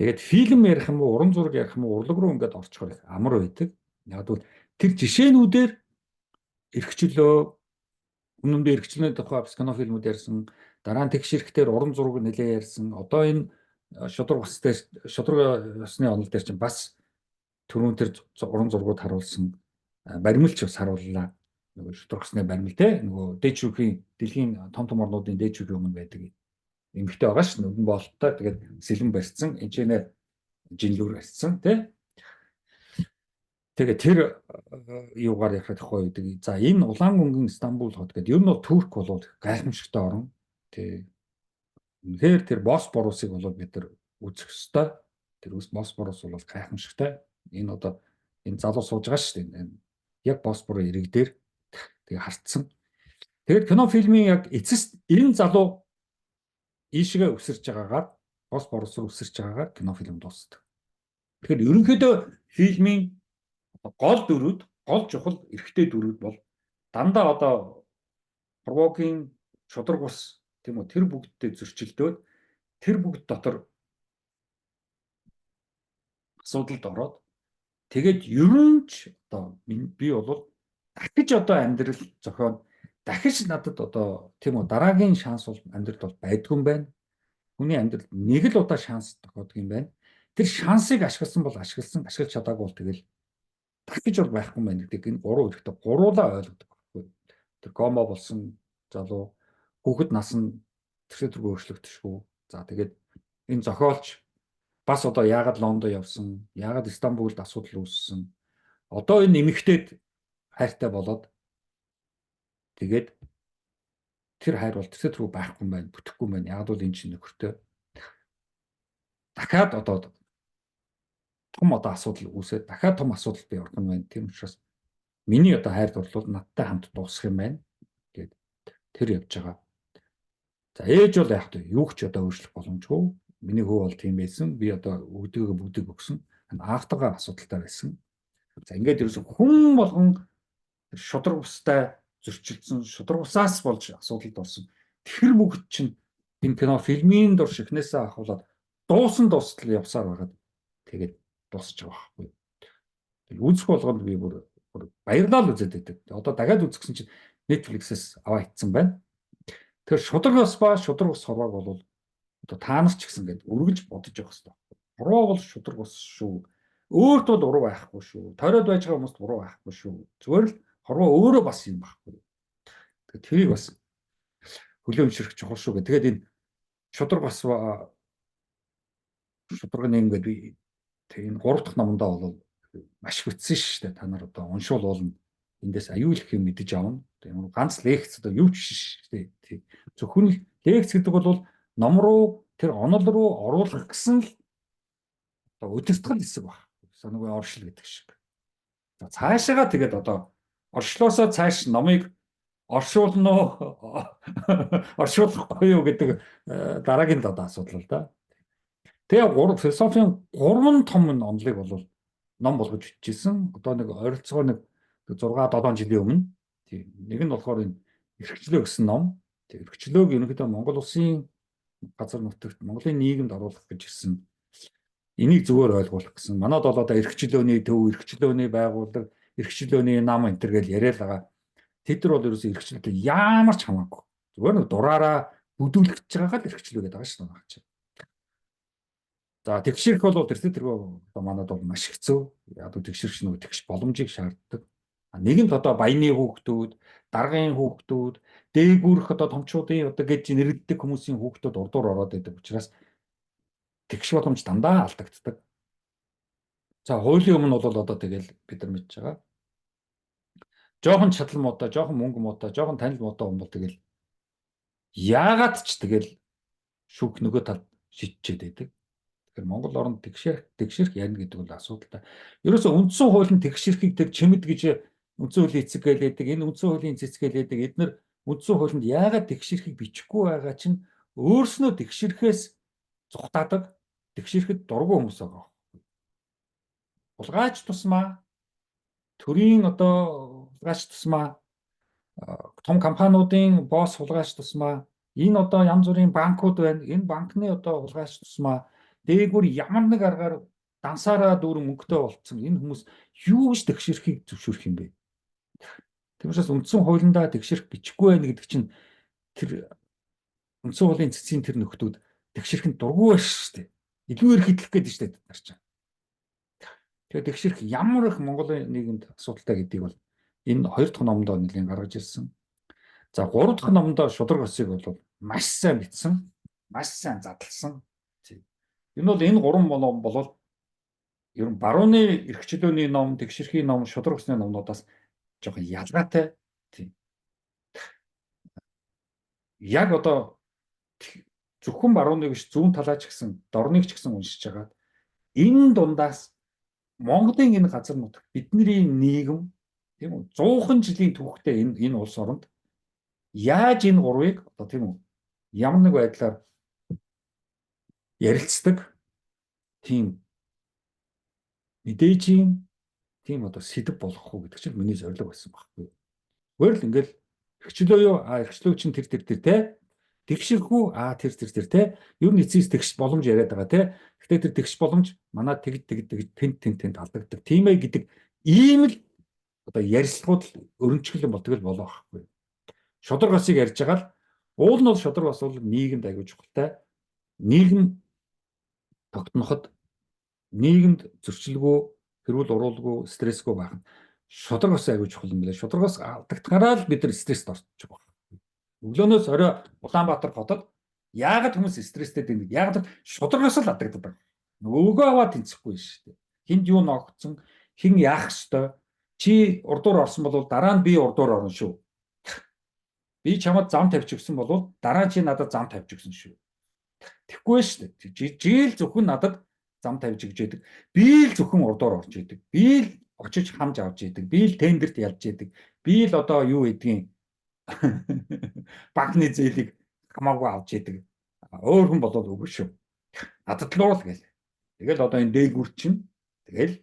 Тэгээд фильм ярих юм уу, уран зураг ярих юм уу, урлаг руу ингээд орчхоор их амар байдаг. Яг бол тэр жишээнүүдээр эргчлөө өмнө нь эргчлөөний тухай кино фильмүүд ярьсан, дараа нь тэгш ирэхээр уран зураг нэлээ ярьсан. Одоо энэ шудраг усны онол дээр чинь бас түрүүн тэр уран зургууд харуулсан баримлч бас харууллаа. Нөгөө шудраг усны баримл те нөгөө дээд шүүхийн дэлхийн том орнуудын дээд шүүхийн өмнө байдаг эмхтэй байгаа ш. Нүдэн болттой тэгээд сэлэн барьцсан, энэчнээ жинлүүр барьцсан тий. Тэгээд тэр юугаар ярих гэхгүй гэдэг. За энэ Улаангүнгийн Стамбул хот гэдэг ер нь бол Турк болоод гайхамшигтай орн. Тий. Үнэхээр тэр Босфорусыг бол бид нар үзэх ёстой. Тэр Босфорус бол гайхамшигтай. Энэ одоо энэ залуу сууж байгаа ш. Яг Босфорын ирэг дээр тэгээ хартсан. Тэгээд кино фильмийн яг эцэст энэ залуу ийшгээ өсөрч байгаагаар Босфорус руу өсөрч байгаагаар кино фильм дуусдаг. Тэгэхээр ерөнхийдөө фильмийн гол дүрүүд, гол чухал эрхтэй дүрүүд бол дандаа одоо Хорвоогийн шудраг ус тийм үү тэр бүгдтэй зөрчилдөөд тэр бүгд дотор асуудалд ороод тэгээд ерөн ч одоо би бол дахиж одоо амьдрал зохион дахиж надад одоо тийм үү дараагийн шанс бол амьдралд бол байдгүй юм байна. Хүний амьдралд нэг л удаа шанс тохиодог юм байна. Тэр шансыг ашигласан бол ашигласан, ашиглаж чадаагүй бол тэгэл дахиж бол байхгүй юм байна гэдэг энэ гурван хэрэгтэй гуруулаа ойлгодог байхгүй. Тэр гомо болсон залуу хүүхэд нас нь тэрхүү төргөө өөрчлөгдөшгүй. За тэгээд энэ зохиолч бас одоо яагаад Лондон явсан, яагаад Стамбулд асуудал үүссэн. Одоо энэ эмэгтэйд хайртай болоод тэгээд тэр хайр бол тэр төргөө байхгүй юм байна, бүтэхгүй юм байна. Яагаад бол энэ чинь нөхөртэй дахиад одоо том одоо асуудал үүсээд дахиад том асуудал бий орох нь байна. Тийм учраас миний одоо хайр дурлал надтай хамт дуусах юм байна гэд тэр явж байгаа. За ээж бол яг нь юу ч одоо өөрчлөх боломжгүй. Миний хүү бол тийм байсан. Би одоо өгдөгөө бүгдийг өгсөн. Автогаа асуудалтай байсан. За ингээд ерөөсө хүн болгон шудраг устай зөрчилдсөн, шудраг усаас болж асуудалд орсон. Тэр бүгд чинь энэ кино фильмийн дор шихнээсээ ахуулаад дуустал явсаар байгаад тэгээд дуусч байгаа байхгүй. Тэгэл үзэх болгонд би бүр баярлал үзээд байдаг. Одоо дахиад үзэх гэсэн чинь Netflix-ээс аваа ицсэн байна. Тэгэхээр шудрагаас ба шудраг ус хорвоог бол одоо та нар ч гэсэн гээд үргэлж бодож явах хэрэгтэй. Хорвоо бол шудраг ус шүү. Өөрт бол уруу байхгүй шүү. Тойроод байж байгаа хүмүүст уруу байхгүй шүү. Зүгээр л хорвоо өөрөө бас юм байхгүй. Тэгээд тэрийг бас хөлөөншөрөх чухал шүү гэх. Тэгээд энэ шудраг бас шудраг нэм гэдэг би энэ 3 дахь номондоо бол маш хүчсэн шүү дээ. Та нар одоо уншуул болно. Эндээс аюул их юм мэдэж авна. Тэгээд ганц лекц одоо юу ч шүү дээ. Зөвхөн лекц гэдэг бол ном руу тэр онол руу оруулах гэсэн л одоо удирдгал хэсэг баг. Санаагүй оршил гэдэг шиг. За цаашаага тэгээд одоо оршлоосоо цааш номыг оршуулно оршуулахгүй юу гэдэг дараагийн одоо асуудал л да. Тэгээ философийн 3 том онолыг бол ном болгож бичижсэн. Одоо нэг ойролцоогоор нэг 6-7 жилийн өмнө. Тийм. Нэг нь болохоор энэ эрхчлөө гэсэн ном. Тэгээ эрхчлөөг ерөнхийдөө Монгол улсын газар нутагт Монголын нийгэмд оруулах гэж ирсэн. Энийг зүгээр ойлгуулах гэсэн. Манайд бол одоо эрхчлөөний төв, эрхчлөөний байгууллага, эрхчлөөний нам энэ төр гэж яриад байгаа. Тэд нар бол ерөөсөө эрхчлөлтэй ямар ч хамаагүй. Зүгээр нэг дураараа бүдүүлгэж байгаагаа л эрхчлөө гэдэг байгаа шүү дээ. За тэгшэрх бол тэртээ одоо манайд бол маш хэцүү. Яг нь тэгшэрч нөгөө тэгш боломжийг шаарддаг. Нэгэнт одоо баяны хүүхдүүд, даргын хүүхдүүд, дээгүүрх одоо томчуудын одоо гэж нэрлэдэг хүмүүсийн хүүхдүүд урдуур ороод байдаг учраас тэгш боломж дандаа алдагддаг. За хуулийн өмнө бол одоо тэгэл бид нар мэдж байгаа. Жохон чадал муутай, жохон мөнгө муутай, жохон танил муутай хүн бол тэгэл яагаад ч тэгэл шүүх нөгөө талд шийдчихэд байдаг. Тэгэхээр Монгол оронд тэгшэрх ярина гэдэг бол асуудалтай. Ерөөсөө үндсэн хуулийн тэгшэрхийг тэр чимэд гэж үндсэн хуулийн эцэг гэлээдэг. Энэ үндсэн хуулийн цэцэг гэлээдэг. Эдгээр үндсэн хуулинд яагаад тэгшэрхийг бичихгүй байгаа чинь өөрснөө тэгшэрхээс зүхтаадаг. Тэгшэрхэд дургүй хүмүүс байгаа. Улгаач тусмаа төрийн одоо улгаач тусмаа том компаниудын босс улгаач тусмаа энэ одоо янз бүрийн банкуд байна. Энэ банкны одоо улгаач тусмаа дээгүүр ямар нэг аргаар дансаараа дүүрэн мөнгөтэй болцсон энэ хүмүүс юу гэж тэгшэрхийг зөвшөөрөх юм бэ? Тэгмээс үндсэн хуулиндаа тэгшэрх бичихгүй байх гэдэг чинь тэр үндсэн хуулийн цэцгийн тэр нөхдүүд тэгшэрхэнд дургүй байна шүү дээ. Илүү эрхидлэх гэдэг шүү дээ бид нар чинь. Тэгэхээр тэгшэрх ямар их Монголын нийгэмд асуудалтай гэдгийг бол энэ 2 дахь номдоо нэлийн гаргаж ирсэн. За 3 дахь номдоо шудраг усыг бол маш сайн бичсэн, маш сайн задлсан. Энэ бол энэ 3 ном болол ер нь барууны эрхчлөөний ном, тэгшэрхийн ном, шудраг усны номнуудаас жоохон ялгаатай. Тийм. Яг одоо зөвхөн барууныг биш зүүн талаач гэсэн дорныг ч гэсэн уншиж байгаа. Энэ дундаас Монголын энэ газар нутаг бидний нийгэм тийм үү 100 жилийн түүхтэй энэ улс оронд яаж энэ гурвыг одоо тийм үү ямар нэг байдлаар ярилцдаг тийм мэдээжийн тийм одоо сэдв болох уу гэдэг чинь миний зорилго байсан байхгүй. Зүгээр л ингээл эрхчлөө юу эрхчлөө чинь тэр те тэгшэрхүү тэр те ер нь эцэс тэгш боломж яриад байгаа те. Гэхдээ тэр тэгш боломж манай тент алдагддаг. Тийм ээ гэдэг ийм л одоо ярилцлагууд өрнөчгөл юм болдог л болоо байхгүй. Шудраг усыг ярьж байгаа л уул нь бол шудраг ус бол нийгэмд аягүй чухалтай. Нийгэм тогтноход нийгэмд зөрчилгүй, хэрүүл уруулгүй, стрессгүй байх нь шудраг ус аягүй чухал юм байна. Шудраг ус алдагдахаараа л бид нар стресст орчих واخ. Өглөөнөөс орой Улаанбаатар хотод Яагаад хүмүүс стресстэй байдаг? Яагаад шударгаас л адагддаг байна. Нөгөөгөө аваад тэнцэхгүй шүү дээ. Хинд юу ногцсон, хин яах ёстой. Чи урдуур орсон бол дараа нь би урдуур орно шүү. Би чамд зам тавьчих гэсэн бол дараа нь чи надад зам тавьчих гэсэн шүү. Тэгхгүй шүү дээ. Жийл зөвхөн надад зам тавьж өгч яадаг. Би л зөвхөн урдуур орж яадаг. Би л очиж хамж авч яадаг. Би л тендерт ялж яадаг. Би л одоо юу гэдгийг банкны зээлийг хамаагүй авч яадаг. Өөр хүн болоод үгүй шүү. Надад л уул гээл. Тэгэл одоо энэ дээгүр чинь тэгэл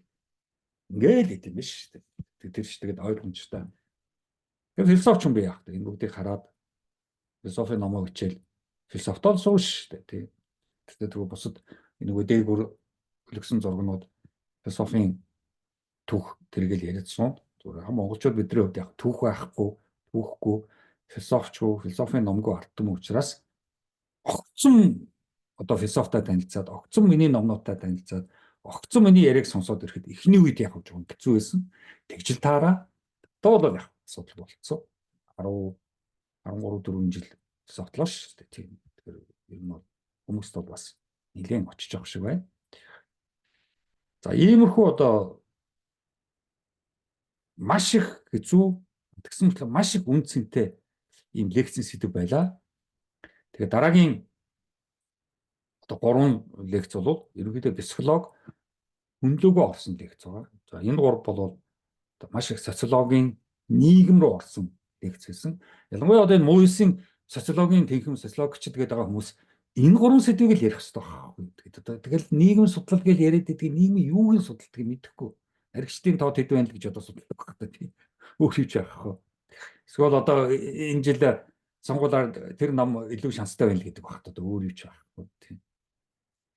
ингээл идэв биш шүү дээ. Тэр чинь тэгээд ойлгомжтой. Тэгээд философч юм би яах вэ? Энэ бүгдийг хараад философийн номоо хичээл философтол сууш шүү дээ. Тий. Тэгээд тэгвэл бусад нөгөө дээгүр өлгсөн зургнууд философийн түүх тэргээл яриадсан. Зүгээр монголчууд бидний хувьд яг түүх байхгүй, түүхгүй, философчгүй, философийн номгүй ардсан учраас огцом одоо философтой танилцаад, огцом миний номнуудтай танилцаад, огцом миний яриаг сонсоод ирэхэд эхний үед яг хавж байгаа хэцүү байсан. Тэгжил таараа тоолол яг асуудал болцсон. 10 13 4 жил сотлоо шүү дээ. Тийм. Тэгэхээр ер нь бол хүмүүст бол бас нэлээд очиж байгаа шиг байна. За иймэрхүү одоо маш их хэцүү тэгсэн мэт маш их үн цэнтэй ийм лекцийн сэдв байлаа. Тэгээ дараагийн одоо 3 лекц бол ерөнхийдөө психолог хөндлөгөө орсон лекц байгаа. За энэ 3 бол маш их социологийн нийгэм рүү орсон лекц гэсэн. Ялангуяа одоо энэ муусын социологийн тэнхим социологчд гэдэг байгаа хүмүүс энэ 3 сэдвийг л ярих хэрэгтэй байна. Тэгэл нийгэм судлал гэж яриад байдаг нийгмийн юуг нь судалдгийг мэдэхгүй. Аригчдын тоо хэд байна л гэж одоо судалдаг байна тийм. Өөр хийж яах вэ? Эсвэл одоо энэ жил сонгуулиар тэр ном илүү шанстай байна л гэдэг багт одоо өөр юу ч байхгүй тийм.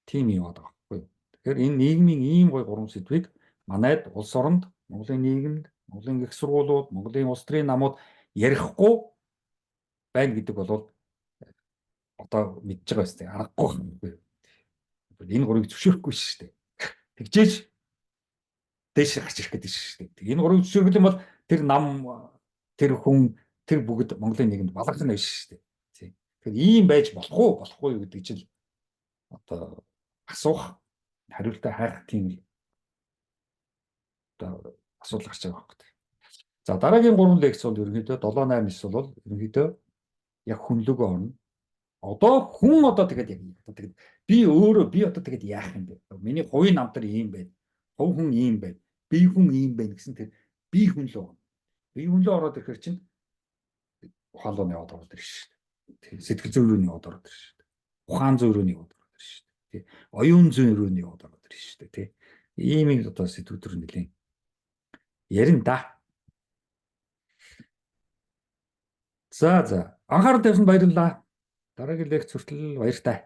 Тийм юм байгаа байхгүй. Тэгэхээр энэ нийгмийн ийм гой 3 сэдвийг манайд улс оронд, Монголын нийгэмд, Монголын их сургуулиуд, Монголын улс төрийн намууд ярихгүй байна гэдэг бол одоо мэдж байгаа юм байна. Аргагүй байхгүй. Энэ 3-ыг зөвшөөрөхгүй шүү дээ. Тэгжээж дээш гарч ирэх гэдэг шүү дээ. Энэ 3-ыг зөвшөөрөх юм бол тэр нам, тэр хүн, тэр бүгд Монголын нийгэмд баларх нь биш шүү дээ. Тийм. Тэгэхээр ийм байж болохгүй юу гэдэг чинь одоо асуух хариултаа хайх тийм одоо асуудал гарч байгаа байхгүй. За дараагийн 3 лекц бол ерөнхийдөө 7-8-9 бол ерөнхийдөө яг хүнлөгөө орно. Одоо хүн одоо тэгээд яг тэгээд би одоо тэгээд яах юм бэ? Миний хувийн намтар ийм байна. Хувь хүн ийм байна. Би хүн ийм байна гэсэн тэр би хүн л орно. Би хүн л ороод ирэхэр чинь ухаалууны яваад ороод ирж шүү дээ. Сэтгэл зүйн рүү яваад ороод ирж шүү дээ. Ухаан зүйн рүү яваад ороод ирж шүү дээ. Тий. Оюун зүйн рүү яваад ороод ирж шүү дээ. Тий. Ийм одоо сэдвүүдэр нэлийн ярина да. За анхаарал тавьсан баярлалаа. Дараагийн лекц хүртэл баяртай.